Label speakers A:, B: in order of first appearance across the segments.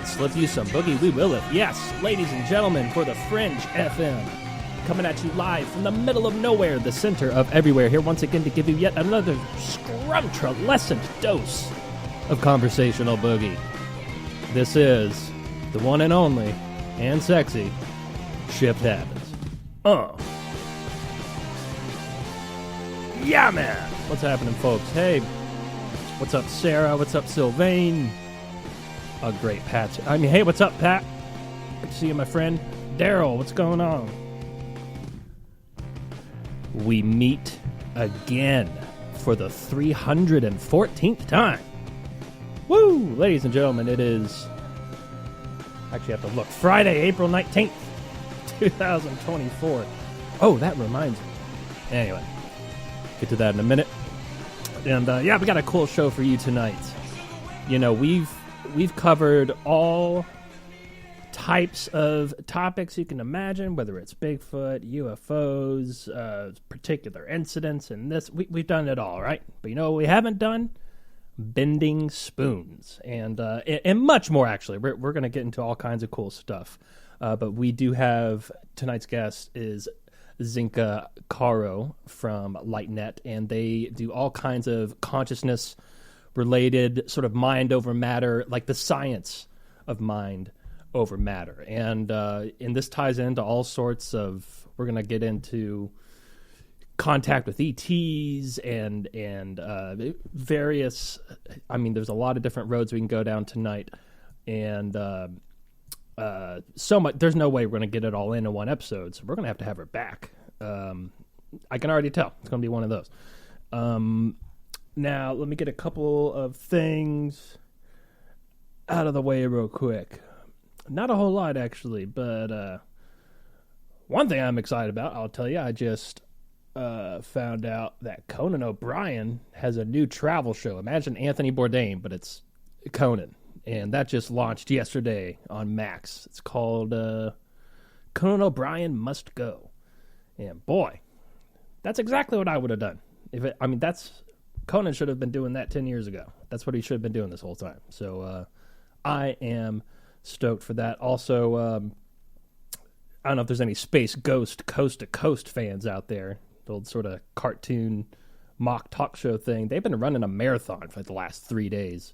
A: beats. Let's use some boogie. We will it. Yes, ladies and gentlemen, for the Fringe FM. Coming at you live from the middle of nowhere, the center of everywhere. Here once again to give you yet another scrumptious dose of conversational boogie. This is the one and only and sexy Shift Happens. Yeah, man. What's happening, folks? Hey, what's up, Sarah? What's up, Sylvain? A great Pat. Hey, what's up, Pat? Good to see you, my friend. Daryl, what's going on? We meet again for the 314th time. Woo! Ladies and gentlemen, it is... Actually, I have to look. Friday, April 19th, 2024. Oh, that reminds me. Anyway, get to that in a minute. And, yeah, we got a cool show for you tonight. You know, we've covered all types of topics you can imagine, whether it's Bigfoot, UFOs, particular incidents, and this. We've done it all, right? But you know what we haven't done? Bending spoons. And much more, actually. We're going to get into all kinds of cool stuff. But we do have, tonight's guest is Zenka, Caro from LightNet, and they do all kinds of consciousness-related sort of mind over matter, like the science of mind over matter. And this ties into all sorts of, we're going to get into contact with ETs and various, there's a lot of different roads we can go down tonight. And so much, there's no way we're going to get it all in one episode, so we're going to have her back. I can already tell. It's going to be one of those. Now, let me get a couple of things out of the way real quick. Not a whole lot, actually, but one thing I'm excited about, I'll tell you, I just found out that Conan O'Brien has a new travel show. Imagine Anthony Bourdain, but it's Conan. And that just launched yesterday on Max. It's called Conan O'Brien Must Go. And boy, that's exactly what I would have done. Conan should have been doing that 10 years ago. That's what he should have been doing this whole time. So I am stoked for that. Also, I don't know if there's any Space Ghost Coast to Coast fans out there. The old sort of cartoon mock talk show thing. They've been running a marathon for the last 3 days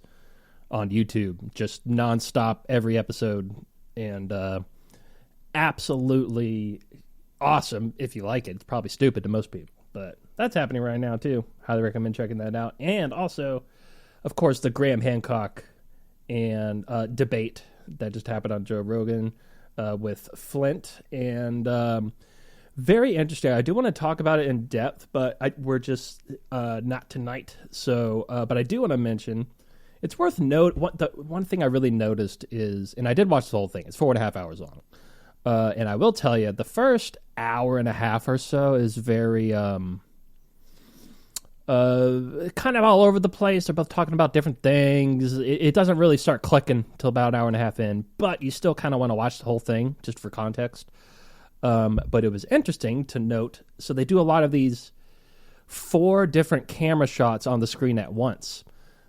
A: on YouTube, just nonstop every episode, and absolutely awesome if you like it. It's probably stupid to most people, but that's happening right now too. Highly recommend checking that out. And also, of course, the Graham Hancock and debate that just happened on Joe Rogan with Flint, and very interesting. I do want to talk about it in depth, but we're just not tonight. So, but I do want to mention, it's worth note. One thing I really noticed is, and I did watch the whole thing. It's 4.5 hours long, and I will tell you, the first hour and a half or so is very kind of all over the place. They're both talking about different things. It doesn't really start clicking till about an hour and a half in, but you still kind of want to watch the whole thing just for context. But it was interesting to note. So they do a lot of these 4 different camera shots on the screen at once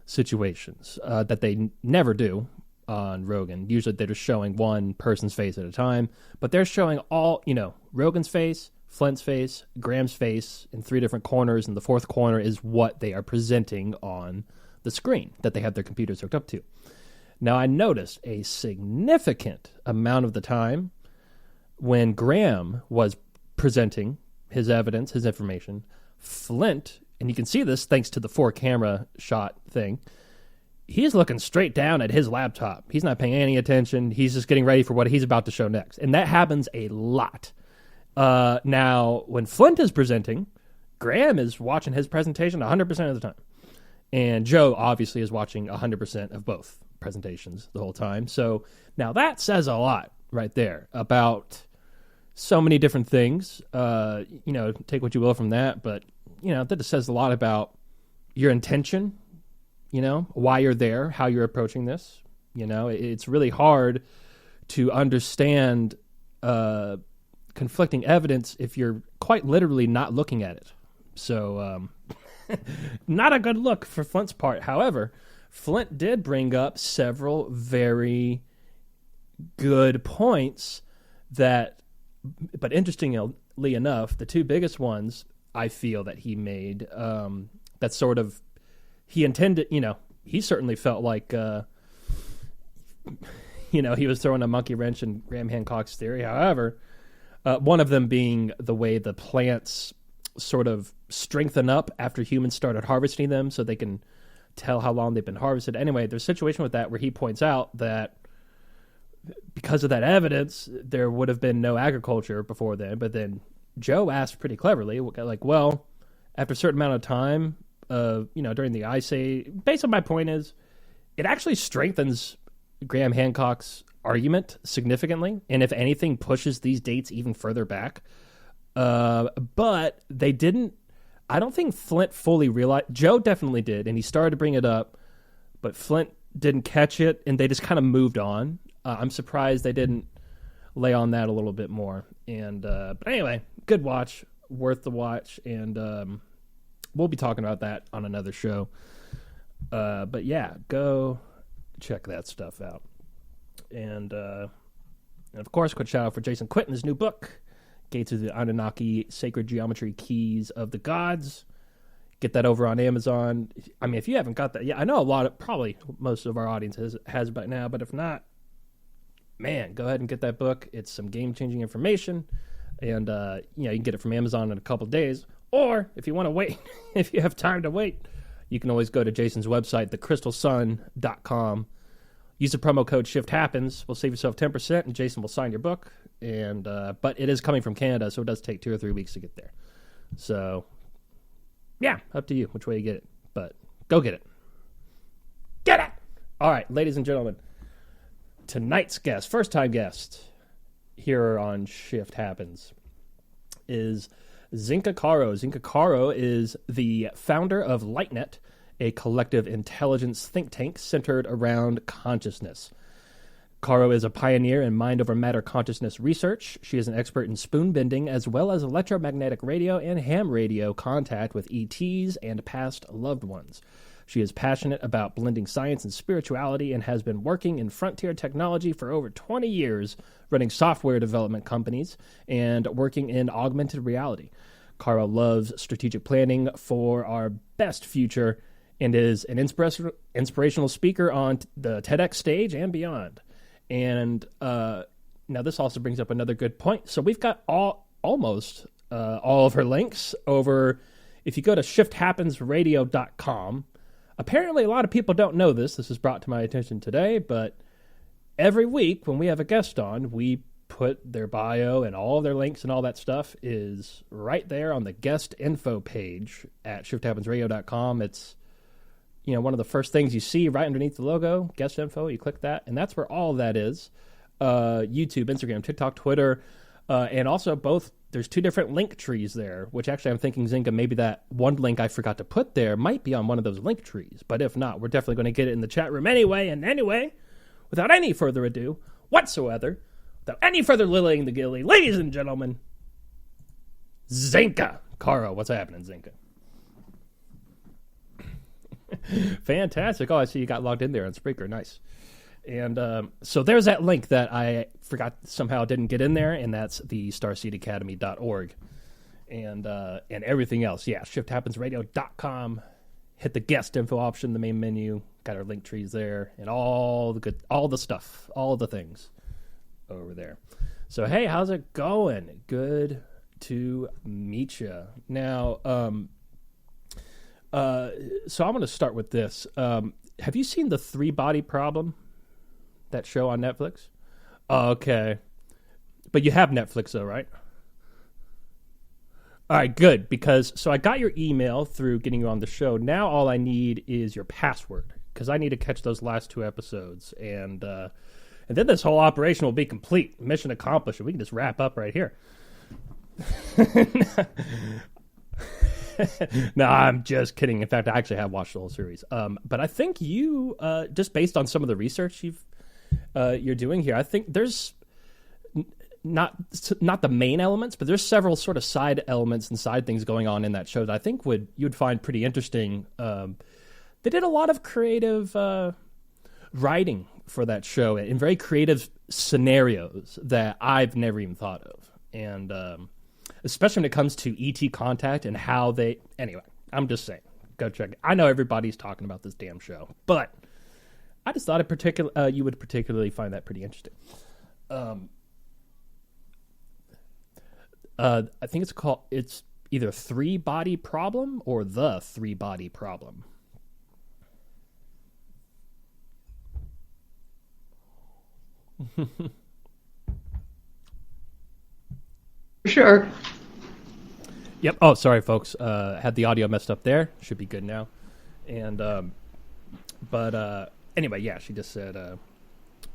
A: situations that they never do on Rogan. Usually they're just showing one person's face at a time, but they're showing all, Rogan's face, Flint's face, Graham's face in 3 different corners, and the 4th corner is what they are presenting on the screen that they have their computers hooked up to. Now, I noticed a significant amount of the time when Graham was presenting his evidence, his information, Flint, and you can see this thanks to the 4 camera shot thing, he's looking straight down at his laptop. He's not paying any attention. He's just getting ready for what he's about to show next. And that happens a lot. Now, when Flint is presenting, Graham is watching his presentation 100% of the time. And Joe obviously is watching 100% of both presentations the whole time. So now that says a lot right there about so many different things. Take what you will from that, but that just says a lot about your intention, why you're there, how you're approaching this. It's really hard to understand conflicting evidence if you're quite literally not looking at it. So not a good look for Flint's part. However, Flint did bring up several very good points but interestingly enough, the two biggest ones I feel that he made, that sort of, he intended, he certainly felt like, he was throwing a monkey wrench in Graham Hancock's theory. However, one of them being the way the plants sort of strengthen up after humans started harvesting them so they can tell how long they've been harvested. Anyway, there's a situation with that where he points out that because of that evidence, there would have been no agriculture before then. But then Joe asked pretty cleverly, like, well, after a certain amount of time, during the Ice Age, based on my point is, it actually strengthens Graham Hancock's argument significantly, and if anything, pushes these dates even further back. But they didn't. I don't think Flint fully realized. Joe definitely did, and he started to bring it up, but Flint didn't catch it, and they just kind of moved on. I'm surprised they didn't lay on that a little bit more. And but anyway, good watch, worth the watch, and we'll be talking about that on another show. But yeah, go check that stuff out. And of course, quick shout out for Jason Quinton's new book, Gates of the Anunnaki, Sacred Geometry, Keys of the Gods. Get that over on Amazon. I mean, if you haven't got that, yeah, I know probably most of our audience has by now, but if not, man, go ahead and get that book. It's some game-changing information, and you can get it from Amazon in a couple days. Or if you want to wait, if you have time to wait, you can always go to Jason's website, thecrystalsun.com. Use the promo code ShiftHappens. We'll save yourself 10%, and Jason will sign your book. And but it is coming from Canada, so it does take 2 or 3 weeks to get there. So, yeah, up to you which way you get it. But go get it. Get it! All right, ladies and gentlemen, tonight's guest, first-time guest here on Shift Happens, is Zenka Caro. Zenka Caro is the founder of LightNet, a collective intelligence think tank centered around consciousness. Caro is a pioneer in mind-over-matter consciousness research. She is an expert in spoon bending, as well as electromagnetic radio and ham radio contact with ETs and past loved ones. She is passionate about blending science and spirituality and has been working in frontier technology for over 20 years, running software development companies and working in augmented reality. Caro loves strategic planning for our best future and is an inspirational speaker on the TEDx stage and beyond. And now this also brings up another good point. So we've got almost all of her links over. If you go to shifthappensradio.com, apparently a lot of people don't know this. This was brought to my attention today, but every week when we have a guest on, we put their bio and all of their links and all that stuff is right there on the guest info page at shifthappensradio.com. It's one of the first things you see right underneath the logo, guest info. You click that, and that's where all of that is. YouTube, Instagram, TikTok, Twitter, and also both. There's 2 different link trees there, which actually I'm thinking, Zenka, maybe that one link I forgot to put there might be on one of those link trees. But if not, we're definitely going to get it in the chat room anyway. And anyway, without any further ado whatsoever, without any further lillying the gilly, ladies and gentlemen, Zenka Caro. What's happening, Zenka? Fantastic. Oh, I see you got logged in there on Spreaker. Nice. And so there's that link that I forgot somehow didn't get in there, and that's the starseedacademy.org. And everything else. Yeah, shifthappensradio.com. Hit the guest info option, the main menu. Got our link trees there, and all the stuff, all the things over there. So, hey, how's it going? Good to meet you. Now, so I'm going to start with this. Have you seen the 3-Body Problem? That show on Netflix? Oh, okay. But you have Netflix though, right? All right, good. So I got your email through getting you on the show. Now all I need is your password, because I need to catch those last 2 episodes. And then this whole operation will be complete. Mission accomplished. We can just wrap up right here. No, I'm just kidding. In fact, I actually have watched the whole series. But I think you, just based on some of the research you're doing here, I think there's not the main elements, but there's several sort of side elements and side things going on in that show that I think you'd find pretty interesting. They did a lot of creative writing for that show in very creative scenarios that I've never even thought of. And especially when it comes to ET Contact and how they... Anyway, I'm just saying. Go check it. I know everybody's talking about this damn show, but I just thought you would particularly find that pretty interesting. I think it's either Three Body Problem or The Three Body Problem.
B: Sure.
A: Yep. Oh, sorry, folks. Had the audio messed up there. Should be good now. And but anyway, yeah, she just said,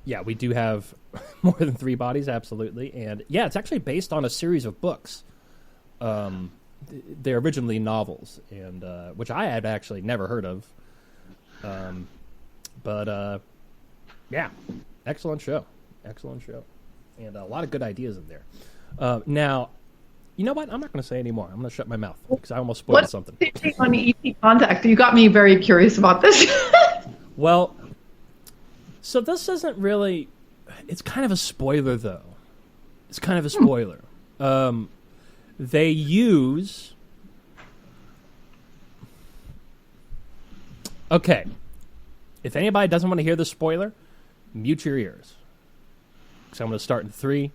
A: yeah, we do have more than three bodies, absolutely. And yeah, it's actually based on a series of books. They're originally novels, and which I had actually never heard of. But yeah, excellent show, and a lot of good ideas in there. Now, you know what? I'm not going to say any more. I'm going to shut my mouth because I almost spoiled something.
B: On ET Contact, you got me very curious about this.
A: Well, so this isn't really. It's kind of a spoiler, though. It's kind of a spoiler. They use. Okay. If anybody doesn't want to hear the spoiler, mute your ears. So I'm going to start in 3.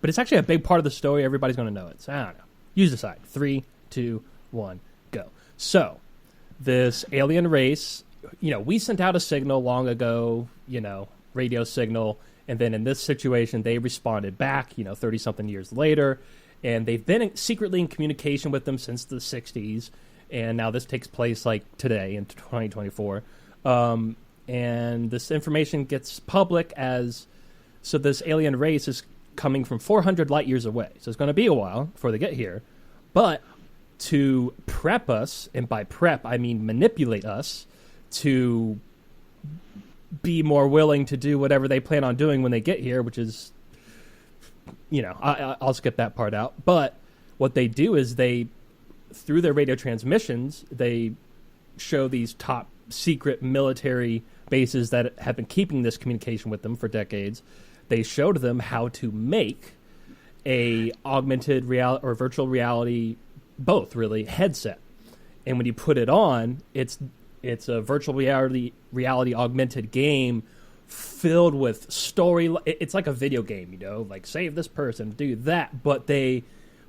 A: But it's actually a big part of the story. Everybody's going to know it. So I don't know. Use the side. 3, 2, 1, go. So this alien race, we sent out a signal long ago, radio signal. And then in this situation, they responded back, 30-something years later. And they've been secretly in communication with them since the 60s. And now this takes place like today in 2024. And this information gets public so this alien race is coming from 400 light years away. So it's going to be a while before they get here. But to prep us, and by prep, I mean manipulate us to be more willing to do whatever they plan on doing when they get here, which is, I'll skip that part out. But what they do is through their radio transmissions, they show these top secret military bases that have been keeping this communication with them for decades. They showed them how to make a augmented reality or virtual reality, both really, headset. And when you put it on, it's a virtual reality augmented game filled with story. It's like a video game, like save this person, do that. But they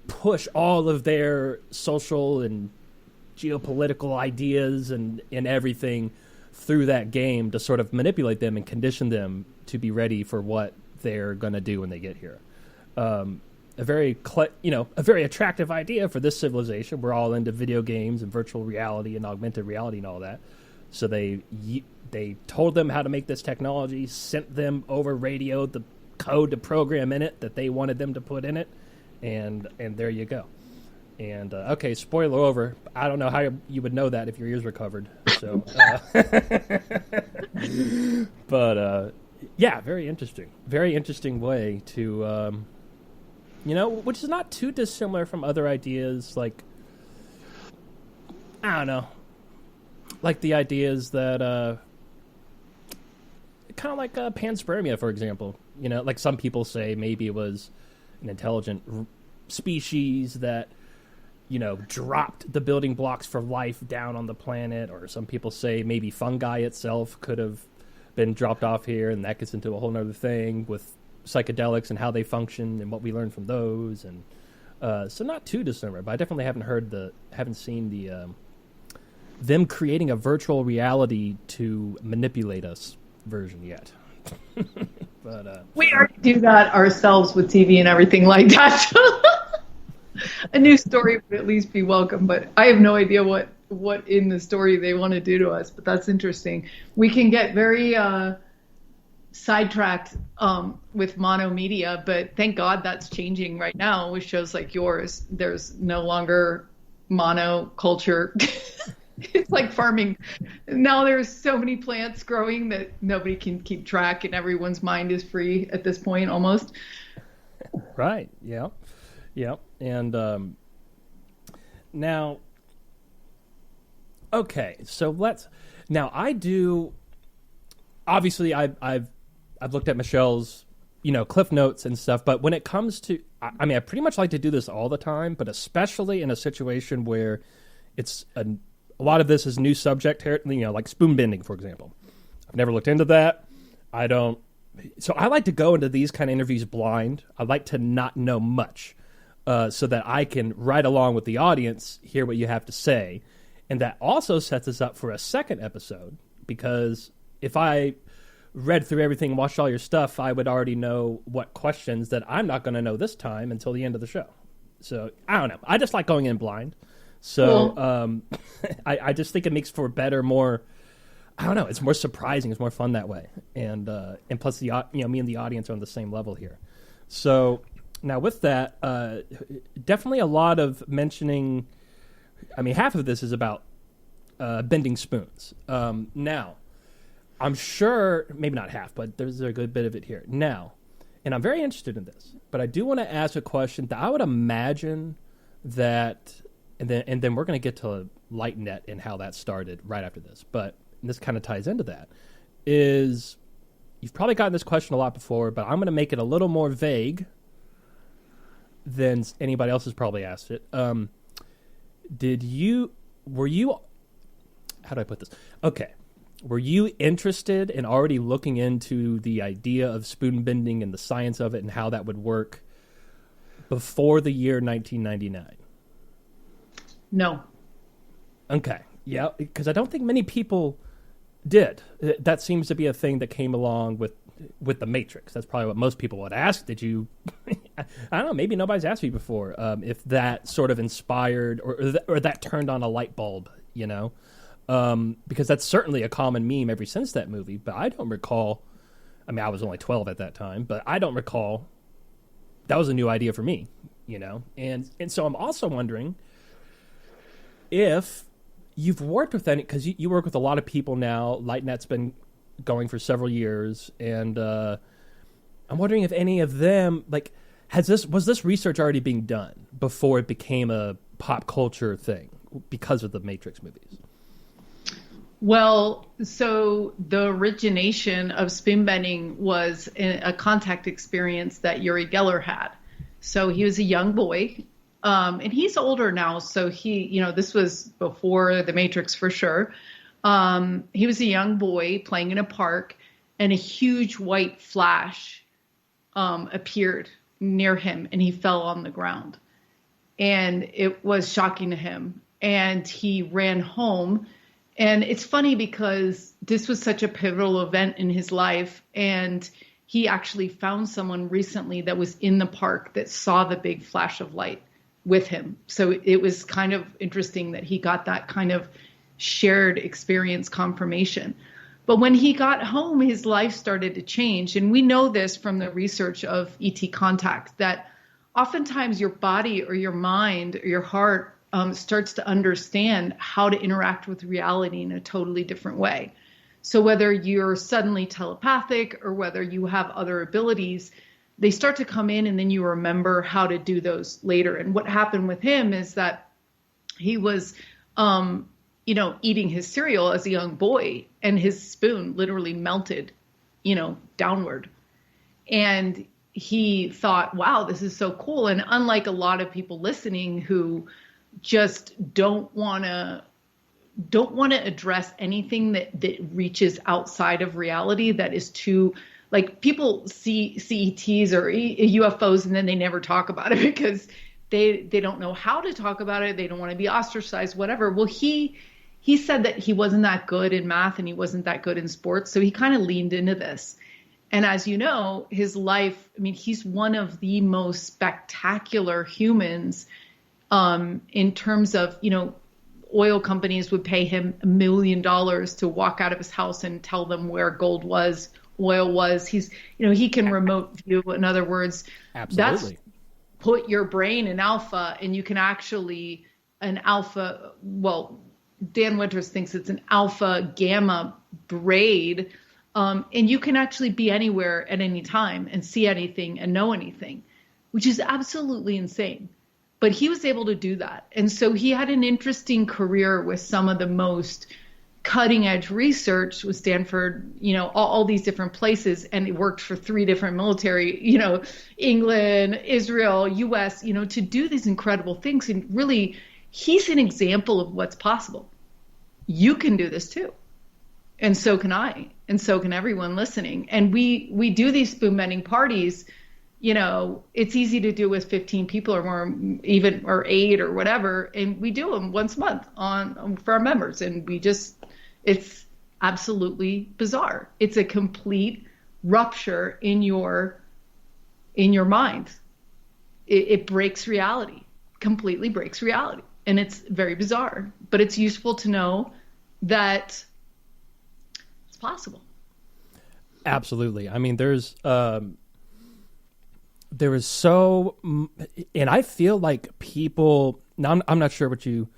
A: push all of their social and geopolitical ideas and everything through that game to sort of manipulate them and condition them to be ready for what they're going to do when they get here. A very attractive idea for this civilization. We're all into video games and virtual reality and augmented reality and all that. So they told them how to make this technology, sent them over radio the code to program in it that they wanted them to put in it, and there you go. And okay, spoiler over. I don't know how you would know that if your ears were covered. So, but yeah, very interesting. Very interesting way to, which is not too dissimilar from other ideas. Like, I don't know, like the ideas that, kind of like panspermia, for example. Like some people say maybe it was an intelligent species that dropped the building blocks for life down on the planet, or some people say maybe fungi itself could have been dropped off here, and that gets into a whole nother thing with psychedelics and how they function and what we learn from those, and so not too dissimilar. But I definitely haven't seen the them creating a virtual reality to manipulate us version yet. But
B: we already do that ourselves with TV and everything like that. A new story would at least be welcome, but I have no idea what in the story they want to do to us, but that's interesting. We can get very sidetracked with monomedia, but thank God that's changing right now with shows like yours. There's no longer monoculture. It's like farming. Now there's so many plants growing that nobody can keep track, and everyone's mind is free at this point almost.
A: Right, yeah. Yeah, and now, okay, so now I do, obviously I've I've looked at Michelle's, Cliff Notes and stuff. But when it comes to, I pretty much like to do this all the time, but especially in a situation where it's a lot of this is new subject here, like spoon bending, for example. I've never looked into that. So I like to go into these kind of interviews blind. I like to not know much so that I can, right along with the audience, hear what you have to say. And that also sets us up for a second episode, because if I read through everything and watched all your stuff, I would already know what questions that I'm not going to know this time until the end of the show. So I don't know. I just like going in blind. So cool. I just think it makes for better, more, I don't know, it's more surprising. It's more fun that way. And plus, me and the audience are on the same level here. So now with that, definitely a lot of mentioning, half of this is about bending spoons. Now, I'm sure, maybe not half, but there's a good bit of it here. Now, and I'm very interested in this, but I do want to ask a question that I would imagine that, and then we're going to get to LightNet and how that started right after this, but this kind of ties into that, is you've probably gotten this question a lot before, but I'm going to make it a little more vague than anybody else has probably asked it. Were you, how do I put this? Okay. Were you interested in already looking into the idea of spoon bending and the science of it and how that would work before the year 1999?
B: No.
A: Okay. Yeah, because I don't think many people did. That seems to be a thing that came along with The Matrix. That's probably what most people would ask. Did you, I don't know, maybe nobody's asked me before if that sort of inspired or that turned on a light bulb, because that's certainly a common meme ever since that movie. But I don't recall, I was only 12 at that time, but I don't recall that was a new idea for me, And so I'm also wondering if you've worked with any, because you work with a lot of people now. LightNet's been going for several years, and I'm wondering if any of them, was this research already being done before it became a pop culture thing because of the Matrix movies?
B: Well, so the origination of spin bending was a contact experience that Uri Geller had. So he was a young boy, and he's older now. So he, this was before the Matrix for sure. He was a young boy playing in a park, and a huge white flash appeared near him, and he fell on the ground. And it was shocking to him. And he ran home. And it's funny because this was such a pivotal event in his life. And he actually found someone recently that was in the park that saw the big flash of light with him. So it was kind of interesting that he got that kind of shared experience confirmation. But when he got home, his life started to change. And we know this from the research of ET contact, that oftentimes your body or your mind or your heart starts to understand how to interact with reality in a totally different way. So whether you're suddenly telepathic or whether you have other abilities, they start to come in and then you remember how to do those later. And what happened with him is that he was, eating his cereal as a young boy, and his spoon literally melted, downward. And he thought, wow, this is so cool. And unlike a lot of people listening who just don't want to address anything that reaches outside of reality, that is too, like, people see ETs or UFOs and then they never talk about it because they don't know how to talk about it. They don't want to be ostracized, whatever. Well, he said that he wasn't that good in math and he wasn't that good in sports. So he kind of leaned into this. And as you know, his life, he's one of the most spectacular humans in terms of, oil companies would pay him $1 million to walk out of his house and tell them where gold was, oil was. He's, he can remote view. In other words,
A: absolutely,
B: that's put your brain in alpha, and you can actually Dan Winters thinks it's an alpha gamma braid. And you can actually be anywhere at any time and see anything and know anything, which is absolutely insane. But he was able to do that. And so he had an interesting career with some of the most cutting edge research with Stanford, all these different places. And it worked for 3 different military, England, Israel, US, to do these incredible things. And really, he's an example of what's possible. You can do this too. And so can I. And so can everyone listening. And we do these spoon bending parties. It's easy to do with 15 people or more, even, or 8 or whatever. And we do them once a month for our members. And it's absolutely bizarre. It's a complete rupture in your mind. It breaks reality, completely breaks reality. And it's very bizarre, but it's useful to know that it's possible.
A: Absolutely. I mean, there is so, and I feel like people, now I'm not sure what you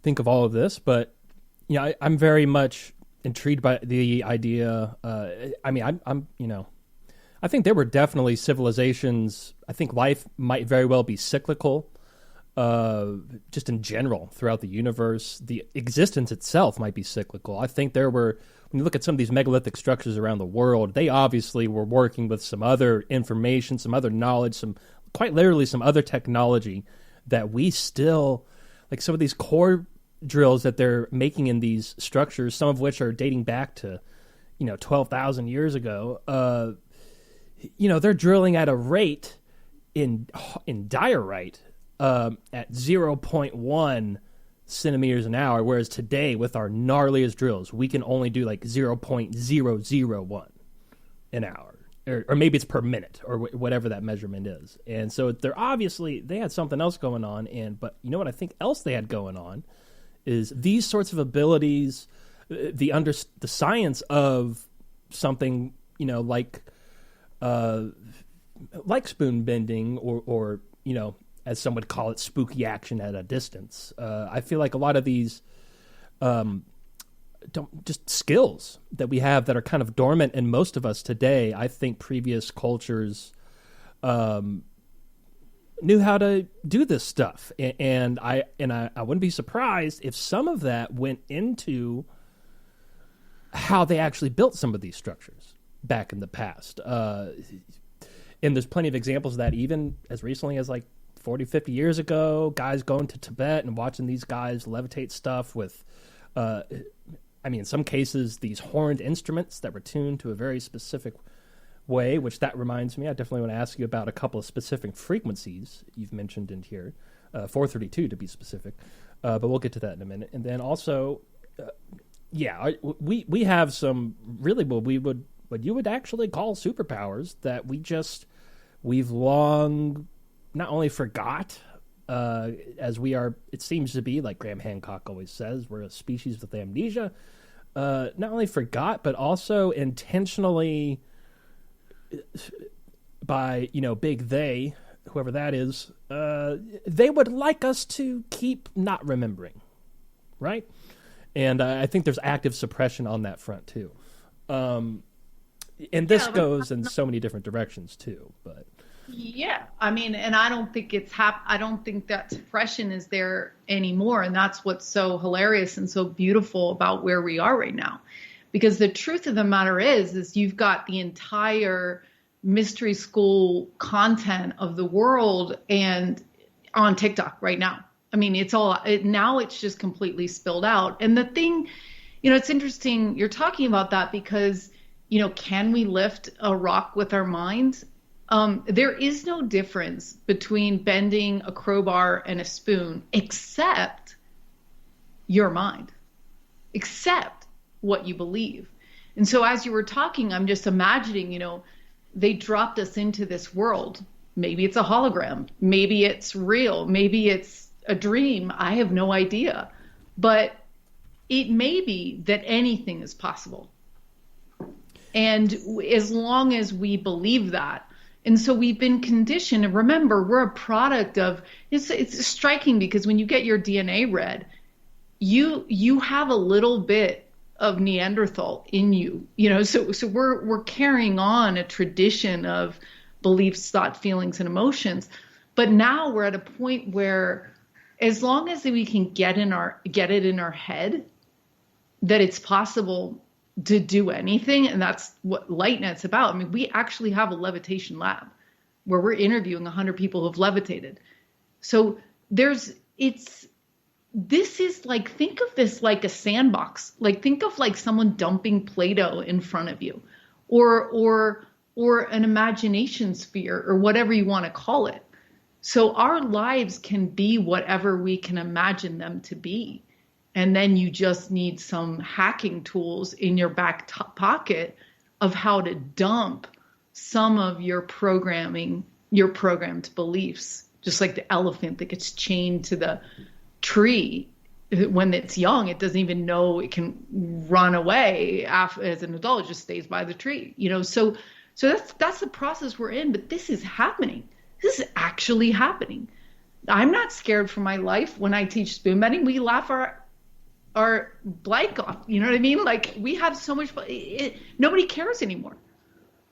A: think of all of this, but I'm very much intrigued by the idea. I think there were definitely civilizations. I think life might very well be cyclical, just in general throughout the universe. The existence itself might be cyclical. I think there were, when you look at some of these megalithic structures around the world, they obviously were working with some other information, some other knowledge, quite literally some other technology that we still, like some of these core drills that they're making in these structures, some of which are dating back to, 12,000 years ago. They're drilling at a rate in diorite at 0.1 centimeters an hour, whereas today with our gnarliest drills, we can only do like 0.001 an hour, or maybe it's per minute, or whatever that measurement is. And so they had something else going on. But you know what I think else they had going on is these sorts of abilities, the science of something, like spoon bending, or as some would call it, spooky action at a distance. I feel like a lot of these just skills that we have that are kind of dormant in most of us today, I think previous cultures knew how to do this stuff. And I wouldn't be surprised if some of that went into how they actually built some of these structures back in the past. And there's plenty of examples of that, even as recently as like 40, 50 years ago, guys going to Tibet and watching these guys levitate stuff with, in some cases, these horned instruments that were tuned to a very specific way, which that reminds me, I definitely want to ask you about a couple of specific frequencies you've mentioned in here, 432 to be specific, but we'll get to that in a minute. And then also, we have some really what you would actually call superpowers that we've long not only forgot, as we are, it seems to be, like Graham Hancock always says, we're a species with amnesia, not only forgot, but also intentionally, by, big they, whoever that is, they would like us to keep not remembering, right? And I think there's active suppression on that front, too. And this goes in so many different directions, too, but...
B: Yeah, and I don't think I don't think that suppression is there anymore, and that's what's so hilarious and so beautiful about where we are right now. Because the truth of the matter is you've got the entire mystery school content of the world and on TikTok right now. Now it's just completely spilled out. And the thing, it's interesting you're talking about that because, can we lift a rock with our minds? There is no difference between bending a crowbar and a spoon except your mind, except what you believe. And so as you were talking, I'm just imagining, they dropped us into this world. Maybe it's a hologram. Maybe it's real. Maybe it's a dream. I have no idea. But it may be that anything is possible. And as long as we believe that, and so we've been conditioned, and remember, we're a product of, it's striking because when you get your DNA read, you have a little bit of Neanderthal in you, so we're carrying on a tradition of beliefs, thought, feelings, and emotions. But now we're at a point where as long as we can get it in our head, that it's possible to do anything. And that's what LightNet's about. I mean, we actually have a levitation lab where we're interviewing 100 people who've levitated. So this is like, think of this like a sandbox. Like, think of like someone dumping Play-Doh in front of you, or an imagination sphere, or whatever you want to call it. So our lives can be whatever we can imagine them to be. And then you just need some hacking tools in your back pocket of how to dump some of your programming, your programmed beliefs, just like the elephant that gets chained to the tree. When it's young, it doesn't even know it can run away. As an adult, it just stays by the tree, so that's the process we're in. But this is happening. This is actually happening. I'm not scared for my life. When I teach spoon bending, we laugh our blank off. You know what I mean? Like, we have so much fun. Nobody cares anymore.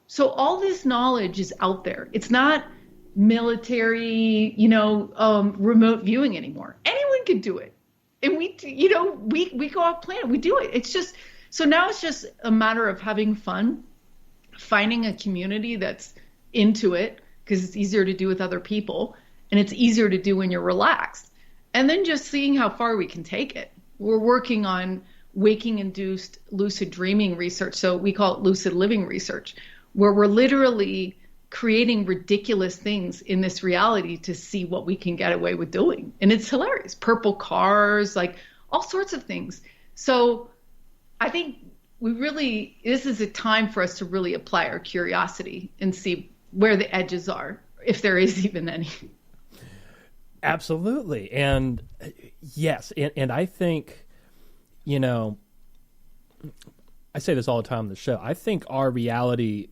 B: So all this knowledge is out there. It's not military, remote viewing anymore. Anyone can do it. And we go off planet, we do it. It's just, so now it's just a matter of having fun, finding a community that's into it, because it's easier to do with other people, and it's easier to do when you're relaxed. And then just seeing how far we can take it. We're working on waking-induced lucid dreaming research, so we call it lucid living research, where we're literally creating ridiculous things in this reality to see what we can get away with doing. And it's hilarious. Purple cars, like all sorts of things. So I think this is a time for us to really apply our curiosity and see where the edges are, if there is even any.
A: Absolutely. And yes, and I think, I say this all the time on the show, I think our reality,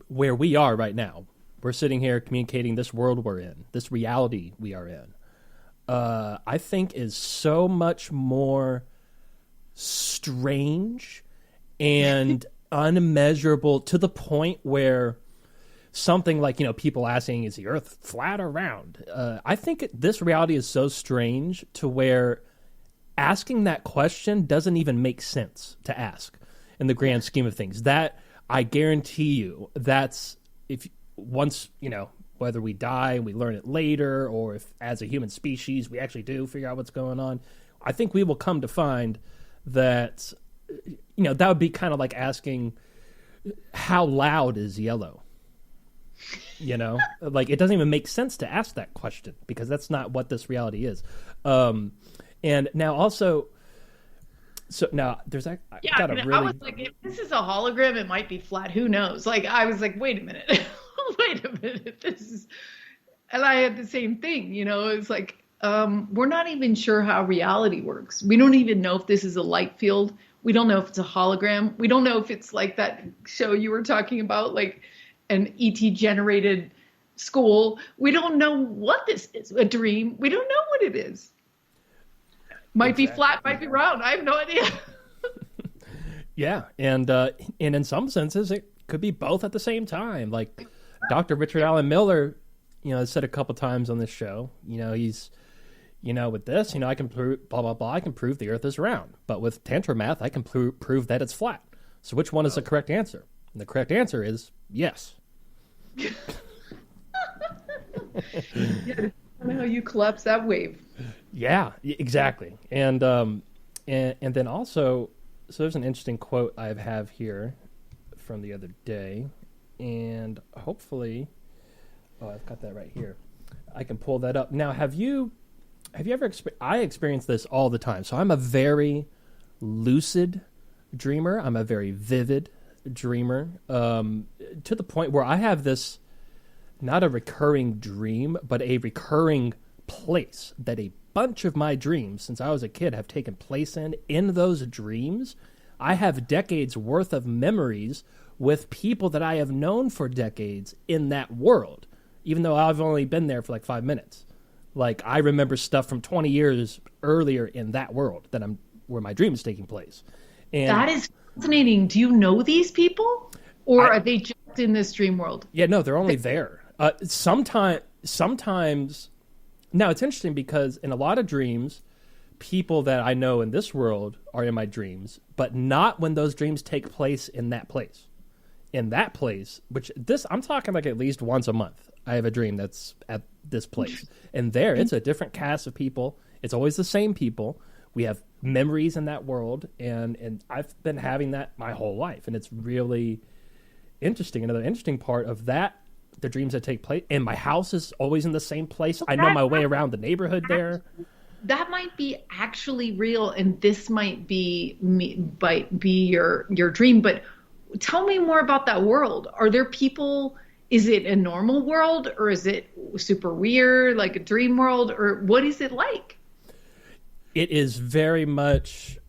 A: where we are right now, we're sitting here communicating this world we're in, this reality we are in, I think is so much more strange and unmeasurable, to the point where something like, people asking, is the earth flat or round? I think this reality is so strange to where asking that question doesn't even make sense to ask in the grand scheme of things. That, I guarantee you, that's if once, whether we die and we learn it later, or if as a human species we actually do figure out what's going on, I think we will come to find that, that would be kind of like asking, how loud is yellow? Like, it doesn't even make sense to ask that question, because that's not what this reality is. And now also, so now there's that.
B: I was like, if this is a hologram, it might be flat. Who knows? Like, I was like, wait a minute. And I had the same thing, it's like, we're not even sure how reality works. We don't even know if this is a light field. We don't know if it's a hologram. We don't know if it's like that show you were talking about, like an ET generated school. We don't know what this is, a dream. We don't know what it is. Might be flat, might be round. I have no idea.
A: Yeah, and in some senses, it could be both at the same time. Like Dr. Richard Allen Miller, has said a couple times on this show, he's, with this, I can prove blah, blah, blah. I can prove the earth is round. But with Tantra math, I can prove that it's flat. So which one is the correct answer? And the correct answer is yes.
B: Yeah, I don't know how you collapse that wave.
A: Yeah, exactly. And then also, so there's an interesting quote I have here from the other day, and hopefully, I've got that right here. I can pull that up. Now, have you ever I experience this all the time. So I'm a very lucid dreamer. I'm a very vivid dreamer, to the point where I have this, not a recurring dream, but a recurring place that a bunch of my dreams since I was a kid have taken place in those dreams. I have decades worth of memories with people that I have known for decades in that world, even though I've only been there for like 5 minutes. Like, I remember stuff from 20 years earlier in that world where my dream is taking place. And
B: that is fascinating. Do you know these people, or are they just in this dream world?
A: Yeah, no, they're only there. Sometimes. Now, it's interesting because in a lot of dreams, people that I know in this world are in my dreams, but not when those dreams take place in that place. In that place, I'm talking like at least once a month, I have a dream that's at this place. And there, it's a different cast of people. It's always the same people. We have memories in that world, and I've been having that my whole life, and it's really interesting. Another interesting part of that, the dreams that take place, and my house is always in the same place. I know my way around the neighborhood there.
B: That might be actually real, and this might be your dream. But tell me more about that world. Are there people? Is it a normal world, or is it super weird, like a dream world, or what is it like?
A: It is very much.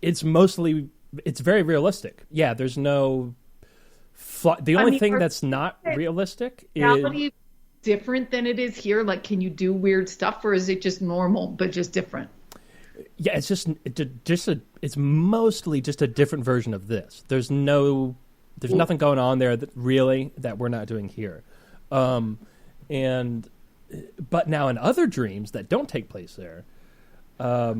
A: It's very realistic. Yeah, there's no. The only thing that's not realistic is
B: different than it is here. Like, can you do weird stuff, or is it just normal but just different?
A: Yeah, it's mostly just a different version of this. There's nothing going on there that we're not doing here. But now in other dreams that don't take place there, I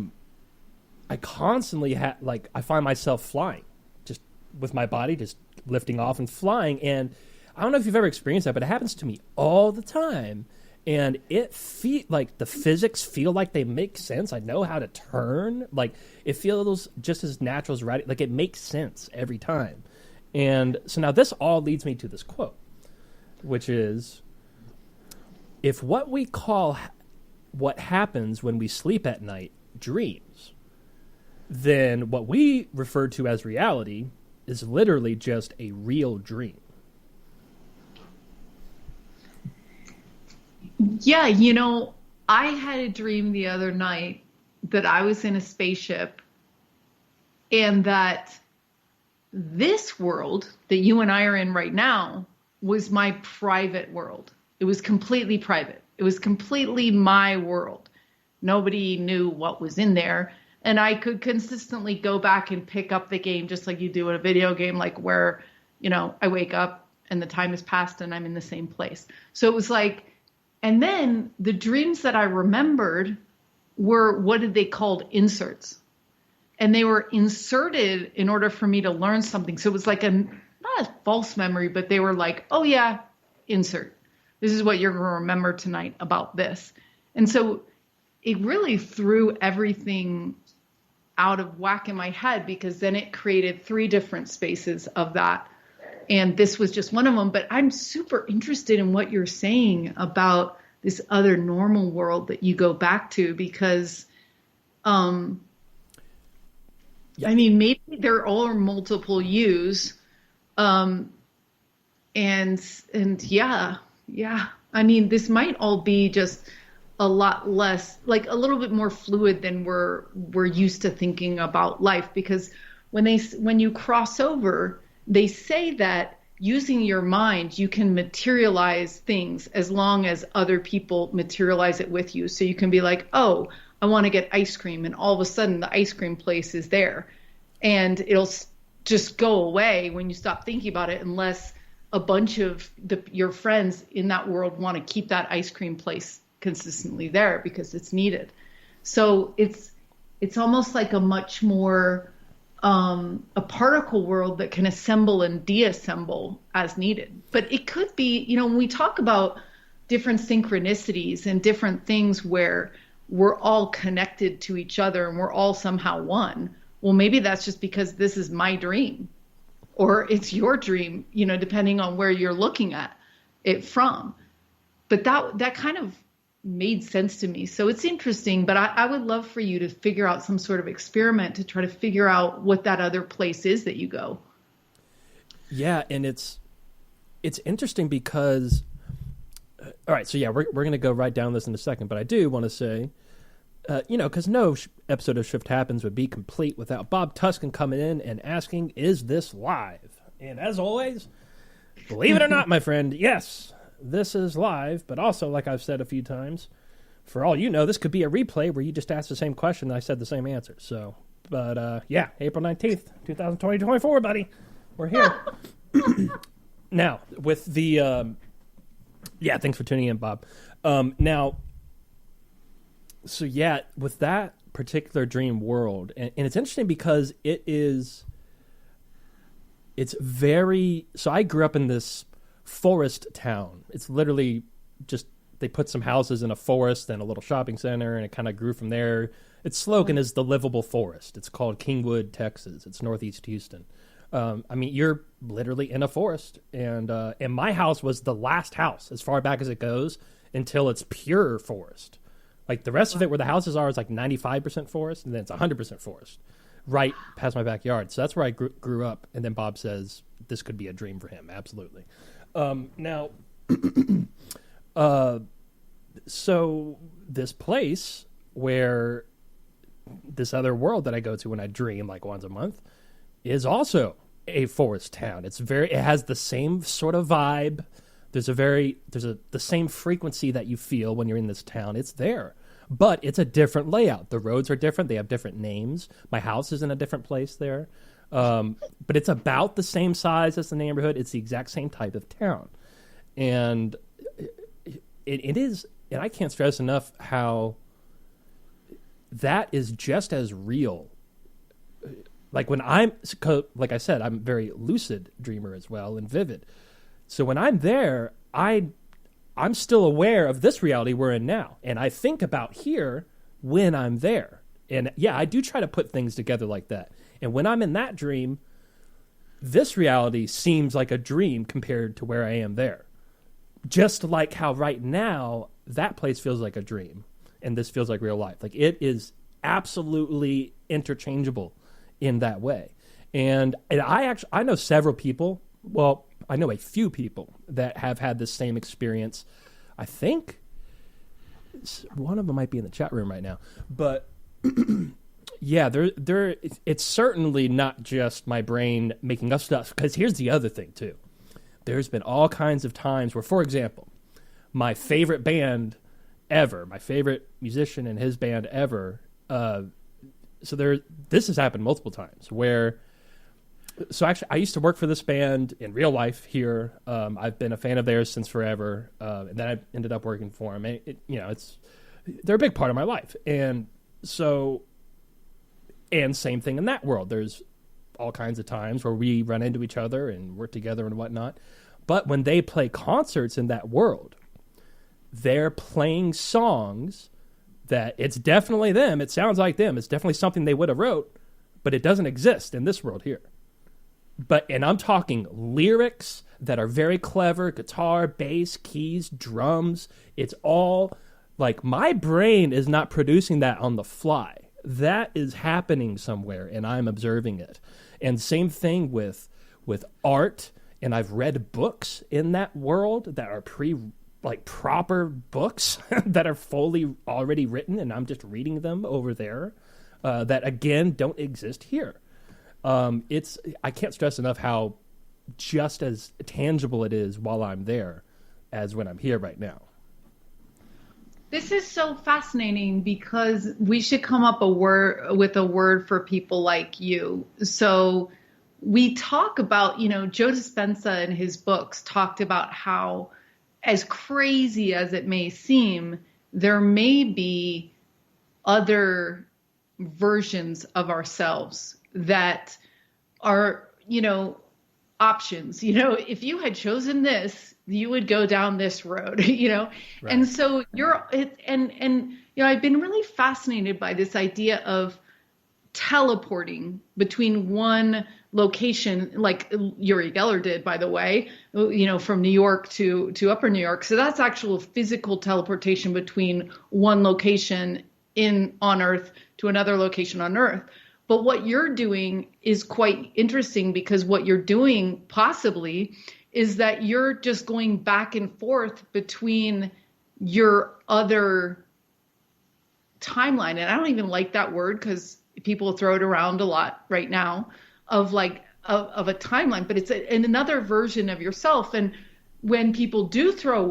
A: constantly I find myself flying, just with my body just lifting off and flying. And I don't know if you've ever experienced that, but it happens to me all the time. And the physics feel like they make sense. I know how to turn. Like, it feels just as natural as writing. Like, it makes sense every time. And so now this all leads me to this quote, which is, if what we call what happens when we sleep at night dreams, then what we refer to as reality is literally just a real dream.
B: Yeah, I had a dream the other night that I was in a spaceship, and that this world that you and I are in right now was my private world. It was completely private. It was completely my world. Nobody knew what was in there. And I could consistently go back and pick up the game just like you do in a video game, like where, I wake up and the time has passed and I'm in the same place. So it was like, and then the dreams that I remembered were, what did they called? Inserts. And they were inserted in order for me to learn something. So it was like not a false memory, but they were like, oh yeah, insert. This is what you're going to remember tonight about this. And so it really threw everything out of whack in my head, because then it created 3 different spaces of that. And this was just one of them. But I'm super interested in what you're saying about this other normal world that you go back to, because, yeah. I mean, maybe there are multiple yous. And yeah. I mean, this might all be just a lot less, like a little bit more fluid than we're used to thinking about life. Because when you cross over, they say that using your mind, you can materialize things as long as other people materialize it with you. So you can be like, oh, I want to get ice cream. And all of a sudden the ice cream place is there, and it'll just go away when you stop thinking about it, unless a bunch of your friends in that world want to keep that ice cream place consistently there because it's needed. So it's almost like a much more a particle world that can assemble and deassemble as needed. But it could be, when we talk about different synchronicities and different things where we're all connected to each other and we're all somehow one, well, maybe that's just because this is my dream, or it's your dream, depending on where you're looking at it from. But that kind of made sense to me. So it's interesting, but I would love for you to figure out some sort of experiment to try to figure out what that other place is that you go.
A: Yeah. And it's interesting because, all right, so yeah, we're going to go right down this in a second, but I do want to say, because no episode of Shift Happens would be complete without Bob Tuscan coming in and asking, is this live? And as always, believe it or not, my friend, yes, this is live, but also, like I've said a few times, for all you know, this could be a replay where you just asked the same question and I said the same answer. So, but yeah, April 19th, 2024, buddy. We're here. Now, with the, yeah, thanks for tuning in, Bob. Now, So yeah, with that particular dream world, and it's interesting because it's very. So I grew up in this forest town. It's literally just they put some houses in a forest and a little shopping center, and it kind of grew from there. Its slogan is the livable forest. It's called Kingwood, Texas. It's northeast Houston. I mean, you're literally in a forest, and my house was the last house as far back as it goes until it's pure forest. Like the rest of it, where the houses are, is like 95% forest, and then it's 100% forest, right past my backyard. So that's where I grew up. And then Bob says this could be a dream for him. Absolutely. Now, so this place where this other world that I go to when I dream like once a month is also a forest town. It has the same sort of vibe. The same frequency that you feel when you're in this town. It's there, but it's a different layout. The roads are different. They have different names. My house is in a different place there. But it's about the same size as the neighborhood. It's the exact same type of town. And it is, and I can't stress enough how that is just as real. Like when like I said, I'm a very lucid dreamer as well and vivid. So when I'm there, I'm still aware of this reality we're in now. And I think about here when I'm there. And yeah, I do try to put things together like that. And when I'm in that dream, this reality seems like a dream compared to where I am there. Just like how right now, that place feels like a dream. And this feels like real life. Like it is absolutely interchangeable in that way. And I know several people, well, I know a few people that have had the same experience. I think one of them might be in the chat room right now. But yeah, it's certainly not just my brain making up stuff. Because here's the other thing, too. There's been all kinds of times where, for example, my favorite band ever, my favorite musician and his band ever, this has happened multiple times where... So actually, I used to work for this band in real life here. I've been a fan of theirs since forever, and then I ended up working for them. They're a big part of my life, and same thing in that world. There's all kinds of times where we run into each other and work together and whatnot. But when they play concerts in that world, they're playing songs that it's definitely them. It sounds like them. It's definitely something they would have wrote, but it doesn't exist in this world here. And I'm talking lyrics that are very clever, guitar, bass, keys, drums. It's all like my brain is not producing that on the fly. That is happening somewhere, and I'm observing it. And same thing with art. And I've read books in that world that are proper books that are fully already written, and I'm just reading them over there. That again don't exist here. I can't stress enough how just as tangible it is while I'm there as when I'm here right now.
B: This is so fascinating because we should come up with a word for people like you. So we talk about, Joe Dispenza in his books talked about how, as crazy as it may seem, there may be other versions of ourselves that are, options. If you had chosen this, you would go down this road, Right. And so I've been really fascinated by this idea of teleporting between one location, like Uri Geller did, by the way, from New York to Upper New York. So that's actual physical teleportation between one location on Earth to another location on Earth. But what you're doing is quite interesting because what you're doing possibly is that you're just going back and forth between your other timeline. And I don't even like that word because people throw it around a lot right now of a timeline, but it's in another version of yourself. And when people do throw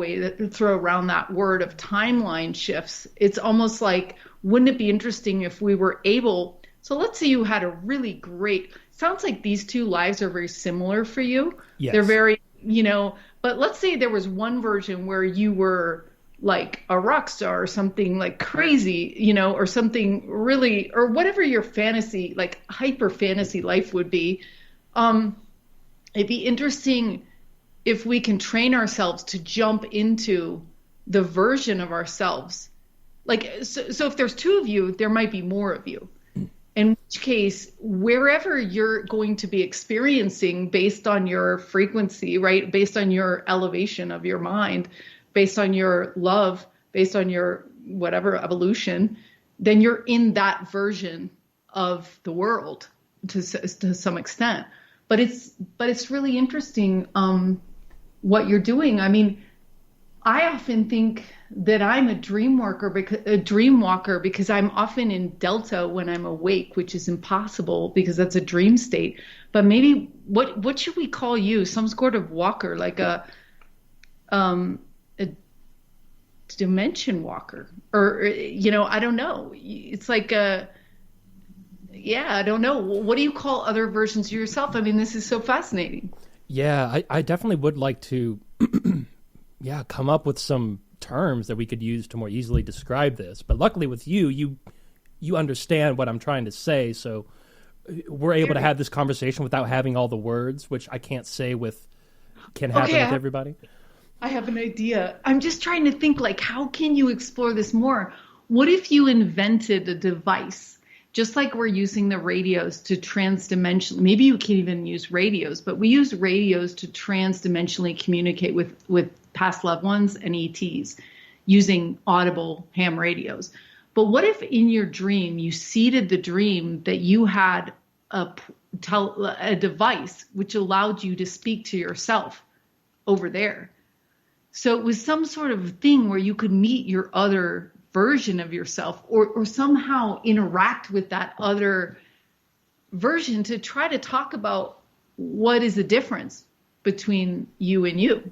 B: around that word of timeline shifts, it's almost like, wouldn't it be interesting if we were able, so let's say you had a really great, sounds like these two lives are very similar for you.
A: Yes.
B: They're very, but let's say there was one version where you were like a rock star or something like crazy, or something really, or whatever your fantasy, like hyper fantasy life would be. It'd be interesting if we can train ourselves to jump into the version of ourselves. Like, so if there's two of you, there might be more of you. In which case, wherever you're going to be experiencing based on your frequency, right? Based on your elevation of your mind, based on your love, based on your whatever evolution, then you're in that version of the world to some extent. But it's really interesting what you're doing. I mean, I often think that I'm a dream walker because I'm often in Delta when I'm awake, which is impossible because that's a dream state. But maybe what should we call you? Some sort of walker, like a dimension walker, or I don't know. It's like I don't know. What do you call other versions of yourself? I mean, this is so fascinating.
A: Yeah, I definitely would like to come up with some terms that we could use to more easily describe this. But luckily with you understand what I'm trying to say, so we're able to have this conversation without having all the words, which I can't say can happen with everybody.
B: I have an idea. I'm just trying to think, like, how can you explore this more? What if you invented a device, just like we're using the radios to transdimensionally, maybe you can't even use radios, but we use radios to transdimensionally communicate with past loved ones and ETs using audible ham radios. But what if in your dream, you seeded the dream that you had a device which allowed you to speak to yourself over there? So it was some sort of thing where you could meet your other version of yourself or somehow interact with that other version to try to talk about what is the difference between you and you.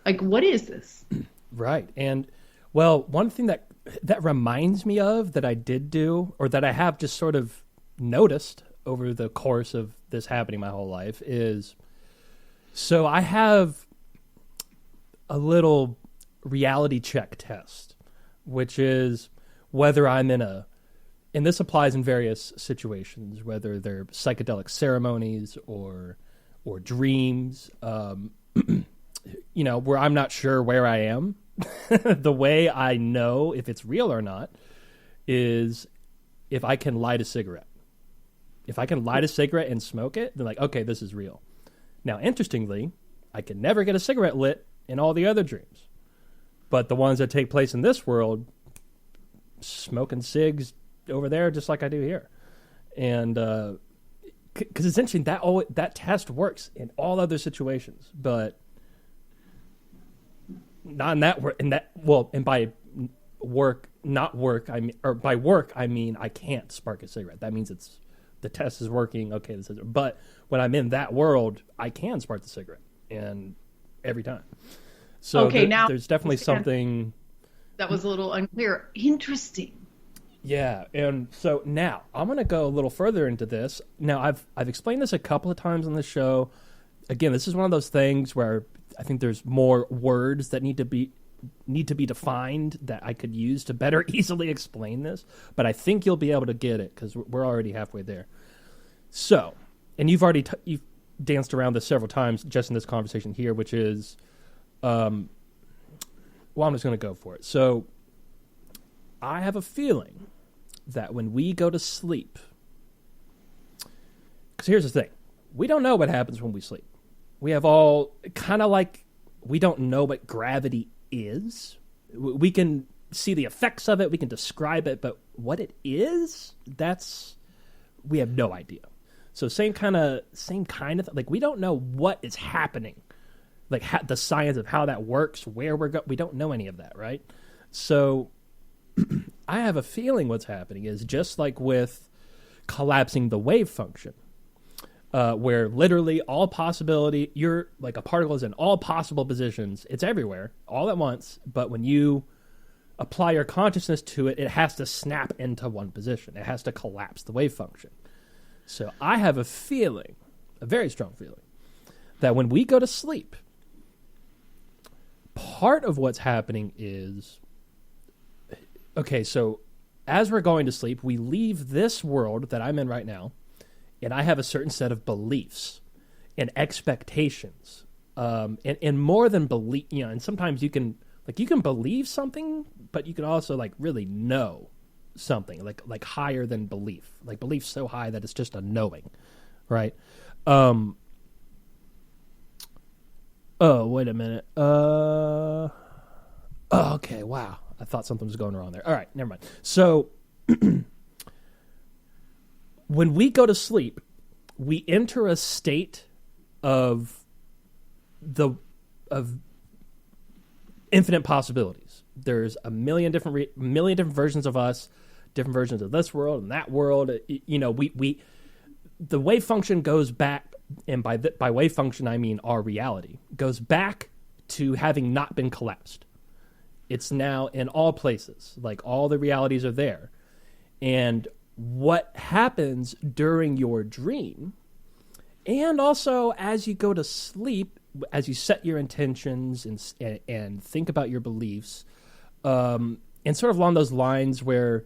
B: Like, what is this?
A: Right. And, well, one thing that reminds me of that I did do, or that I have just sort of noticed over the course of this happening my whole life is, so I have a little reality check test, which is whether I'm and this applies in various situations, whether they're psychedelic ceremonies or dreams, where I'm not sure where I am. The way I know if it's real or not is if I can light a cigarette. If I can light a cigarette and smoke it, then like, okay, this is real. Now, interestingly, I can never get a cigarette lit in all the other dreams. But the ones that take place in this world, smoking cigs over there just like I do here. And because essentially that test works in all other situations, but not in that work. And by work, not work, by work I mean I can't spark a cigarette. That means the test is working. Okay, but when I'm in that world, I can spark the cigarette, and every time. So
B: now
A: there's definitely something
B: that was a little unclear. Interesting.
A: Yeah, and so now I'm going to go a little further into this. Now I've explained this a couple of times on the show. Again, this is one of those things where I think there's more words that need to be defined that I could use to better easily explain this. But I think you'll be able to get it because we're already halfway there. So, and you've already you've danced around this several times just in this conversation here, which is, I'm just going to go for it. So, I have a feeling that when we go to sleep, because here's the thing, we don't know what happens when we sleep. We have all kind of like, we don't know what gravity is. We can see the effects of it, we can describe it, but what it is, we have no idea. So same kind of like, we don't know what is happening, like the science of how that works, where we're going. We don't know any of that, right? So I have a feeling what's happening is just like with collapsing the wave function, where literally all possibility, you're like a particle is in all possible positions. It's everywhere all at once. But when you apply your consciousness to it, it has to snap into one position. It has to collapse the wave function. So I have a feeling, a very strong feeling, that when we go to sleep, part of what's happening is, okay, so as we're going to sleep, we leave this world that I'm in right now, and I have a certain set of beliefs and expectations. And more than belief, and sometimes you can believe something, but you can also like really know something, like higher than belief, like belief so high that it's just a knowing, right? Oh, wait a minute. Okay, wow. I thought something was going wrong there. All right, never mind. So when we go to sleep, we enter a state of infinite possibilities. There's a million different versions of us, different versions of this world and that world. We the wave function goes back, and by wave function I mean our reality goes back to having not been collapsed. It's now in all places, like all the realities are there. And what happens during your dream, and also as you go to sleep, as you set your intentions and think about your beliefs, and sort of along those lines where,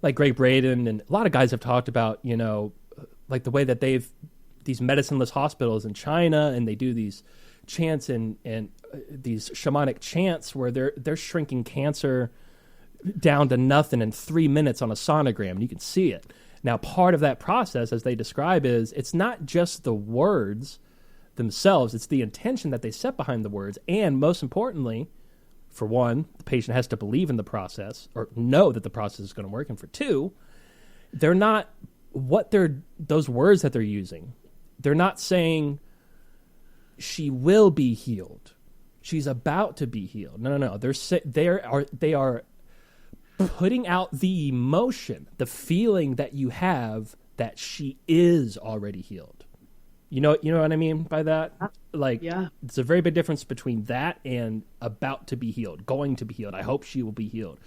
A: like Greg Braden and a lot of guys have talked about, like the way that they've these medicineless hospitals in China, and they do these chants and these shamanic chants where they're shrinking cancer down to nothing in 3 minutes on a sonogram, and you can see it. Now, part of that process, as they describe, is it's not just the words themselves, it's the intention that they set behind the words, and most importantly, for one, the patient has to believe in the process or know that the process is going to work, and for two, they're not those words that they're using. They're not saying she will be healed. She's about to be healed. No. They are putting out the emotion, the feeling that you have that she is already healed. You know what I mean by that? Like, yeah. It's a very big difference between that and about to be healed, going to be healed. I hope she will be healed.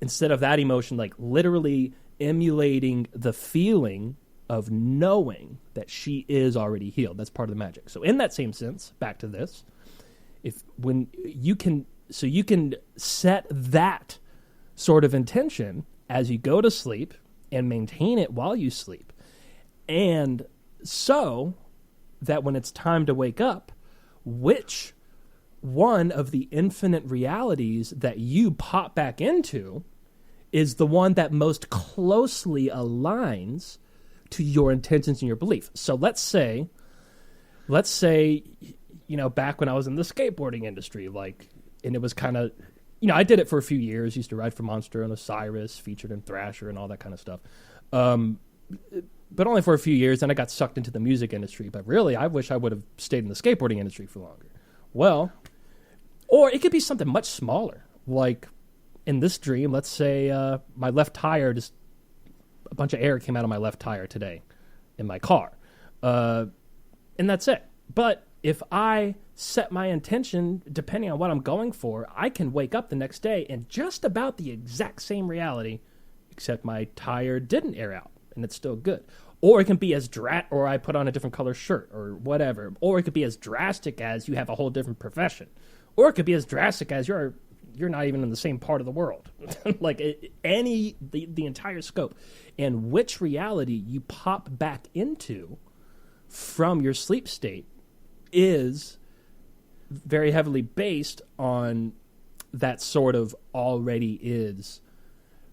A: Instead of that emotion, like literally emulating the feeling of knowing that she is already healed. That's part of the magic. So in that same sense, back to this, you can set that sort of intention as you go to sleep and maintain it while you sleep. And so that when it's time to wake up, which one of the infinite realities that you pop back into is the one that most closely aligns to your intentions and your belief. So let's say, back when I was in the skateboarding industry, and it was kind of, I did it for a few years, used to ride for Monster and Osiris, featured in Thrasher and all that kind of stuff. But only for a few years, then I got sucked into the music industry. But really, I wish I would have stayed in the skateboarding industry for longer. Well, or it could be something much smaller. Like in this dream, let's say my left tire, just a bunch of air came out of my left tire today in my car. And that's it. But if I set my intention, depending on what I'm going for, I can wake up the next day in just about the exact same reality, except my tire didn't air out, and it's still good. Or it can be or I put on a different color shirt, or whatever. Or it could be as drastic as you have a whole different profession. Or it could be as drastic as you're not even in the same part of the world. The entire scope. And which reality you pop back into from your sleep state is very heavily based on that sort of already is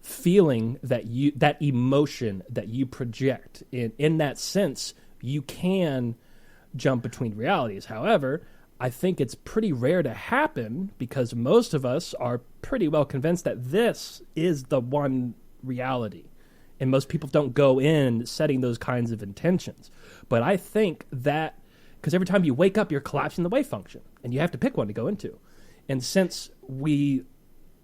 A: feeling that emotion that you project. In that sense, you can jump between realities. However, I think it's pretty rare to happen because most of us are pretty well convinced that this is the one reality. And most people don't go in setting those kinds of intentions. But I think that because every time you wake up, you're collapsing the wave function, and you have to pick one to go into. And since we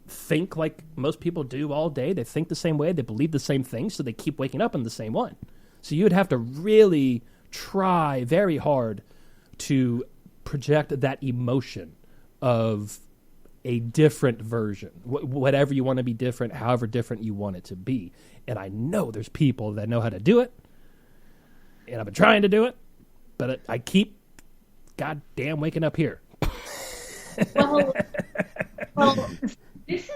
A: think like most people do all day, they think the same way, they believe the same thing, so they keep waking up in the same one. So you would have to really try very hard to project that emotion of a different version, whatever you want to be different, however different you want it to be. And I know there's people that know how to do it, and I've been trying to do it, but I keep goddamn waking up here.
B: Well, well, this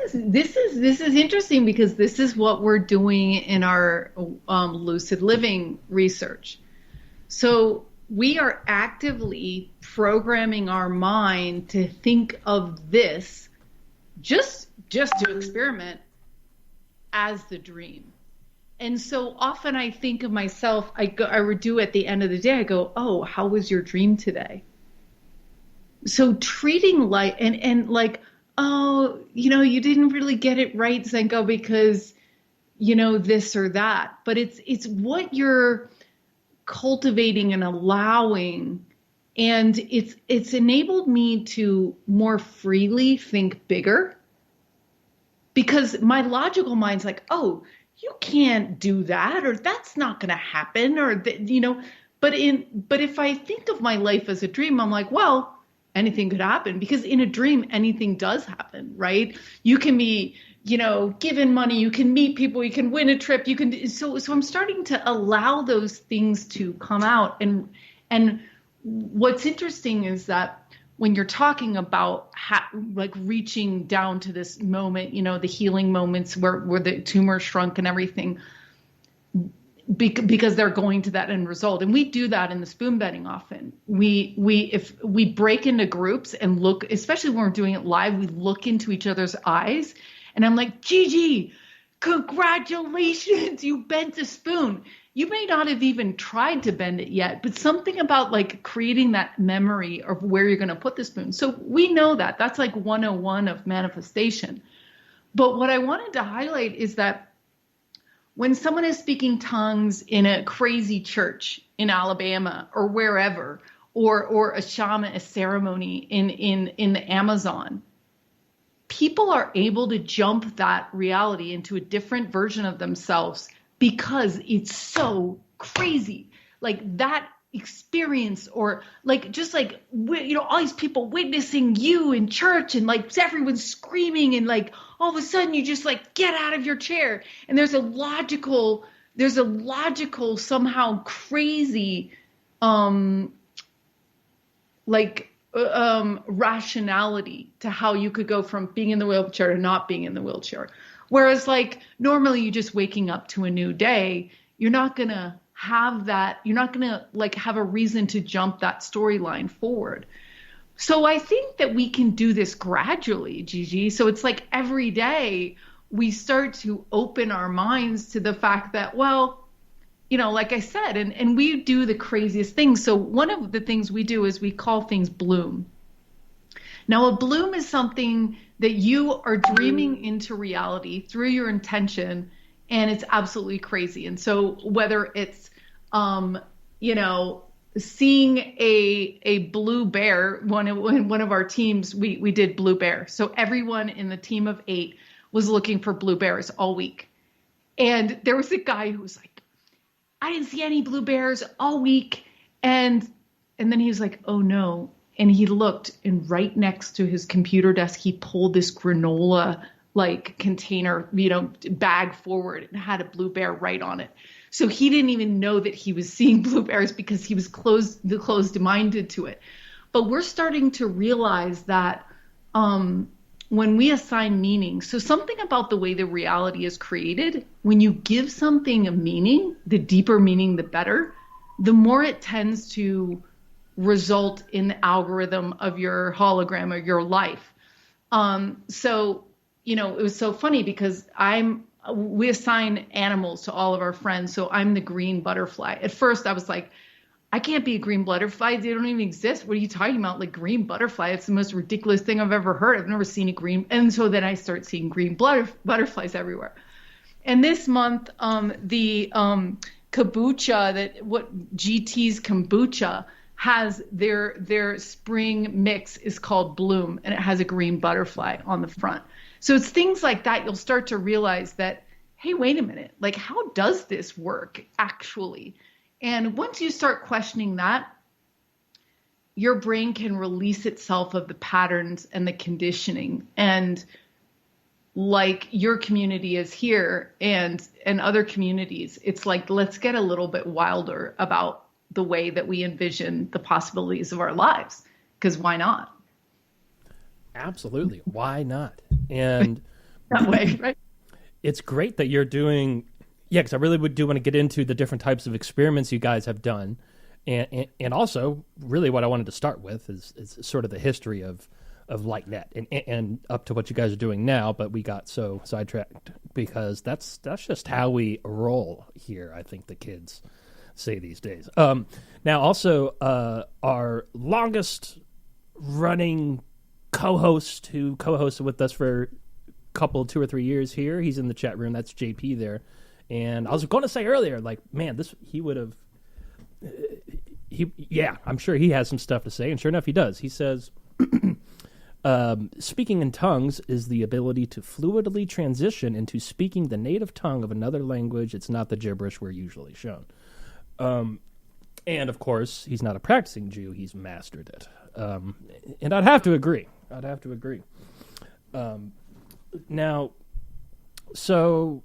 B: is interesting because this is what we're doing in our lucid living research. So we are actively programming our mind to think of this just to experiment as the dream. And so often I think of myself, I would do at the end of the day, I go, oh, how was your dream today? So treating like, and like, oh, you didn't really get it right, Zenko, because, this or that. But it's what you're cultivating and allowing. And it's enabled me to more freely think bigger, because my logical mind's like, oh, you can't do that, or that's not going to happen, or but if I think of my life as a dream, I'm like, well, anything could happen, because in a dream, anything does happen, right? You can be, given money, you can meet people, you can win a trip, you can, so I'm starting to allow those things to come out. And what's interesting is that when you're talking about like reaching down to this moment, the healing moments where the tumor shrunk and everything, because they're going to that end result. And we do that in the spoon bending often. If we break into groups and look, especially when we're doing it live, we look into each other's eyes, and I'm like, Gigi, congratulations, you bent a spoon. You may not have even tried to bend it yet, but something about like creating that memory of where you're going to put the spoon. So we know that. That's like 101 of manifestation. But what I wanted to highlight is that when someone is speaking tongues in a crazy church in Alabama or wherever, or a shaman, a ceremony in the Amazon, people are able to jump that reality into a different version of themselves because it's so crazy. Like that experience, or like just like all these people witnessing you in church, and like everyone's screaming, and like all of a sudden you just like get out of your chair, and there's a logical somehow crazy rationality to how you could go from being in the wheelchair to not being in the wheelchair. Whereas like normally you just waking up to a new day, you're not going to have that. You're not going to like have a reason to jump that storyline forward. So I think that we can do this gradually, Gigi. So it's like every day we start to open our minds to the fact that, well, like I said, and we do the craziest things. So one of the things we do is we call things bloom. Now, a bloom is something that you are dreaming into reality through your intention, and it's absolutely crazy. And so whether it's, seeing a blue bear, one of our teams, we did blue bear. So everyone in the team of 8 was looking for blue bears all week. And there was a guy who was like, I didn't see any blue bears all week. And then he was like, oh no. And he looked, and right next to his computer desk, he pulled this granola like container, bag forward, and had a blue bear right on it. So he didn't even know that he was seeing blue bears because he was closed-minded to it. But we're starting to realize that when we assign meaning, so something about the way the reality is created, when you give something a meaning, the deeper meaning, the better, the more it tends to result in the algorithm of your hologram or your life. So, it was so funny because we assign animals to all of our friends. So I'm the green butterfly. At first I was like, I can't be a green butterfly. They don't even exist. What are you talking about? Like green butterfly. It's the most ridiculous thing I've ever heard. I've never seen a green. And so then I start seeing green butterflies everywhere. And this month, the kombucha GT's kombucha has their spring mix is called Bloom, and it has a green butterfly on the front. So it's things like that. You'll start to realize that, hey, wait a minute. Like, how does this work actually? And once you start questioning that, your brain can release itself of the patterns and the conditioning. And like your community is here and other communities, it's like, let's get a little bit wilder about the way that we envision the possibilities of our lives. Because why not?
A: Absolutely. Why not? And
B: that way, right?
A: it's great that you're doing, yeah, because I really do want to get into the different types of experiments you guys have done. And also, really what I wanted to start with is sort of the history of LightNet and up to what you guys are doing now, but we got so sidetracked because that's just how we roll here, I think the kids say these days. Now, also, our longest running co-host who co-hosted with us for a couple, 2 or 3 years here, he's in the chat room. That's JP there. And I was going to say earlier, like, man, he would have, I'm sure he has some stuff to say. And sure enough, he does. He says, speaking in tongues is the ability to fluidly transition into speaking the native tongue of another language. It's not the gibberish we're usually shown. And of course, he's not a practicing Jew. He's mastered it. And I'd have to agree. Now, so,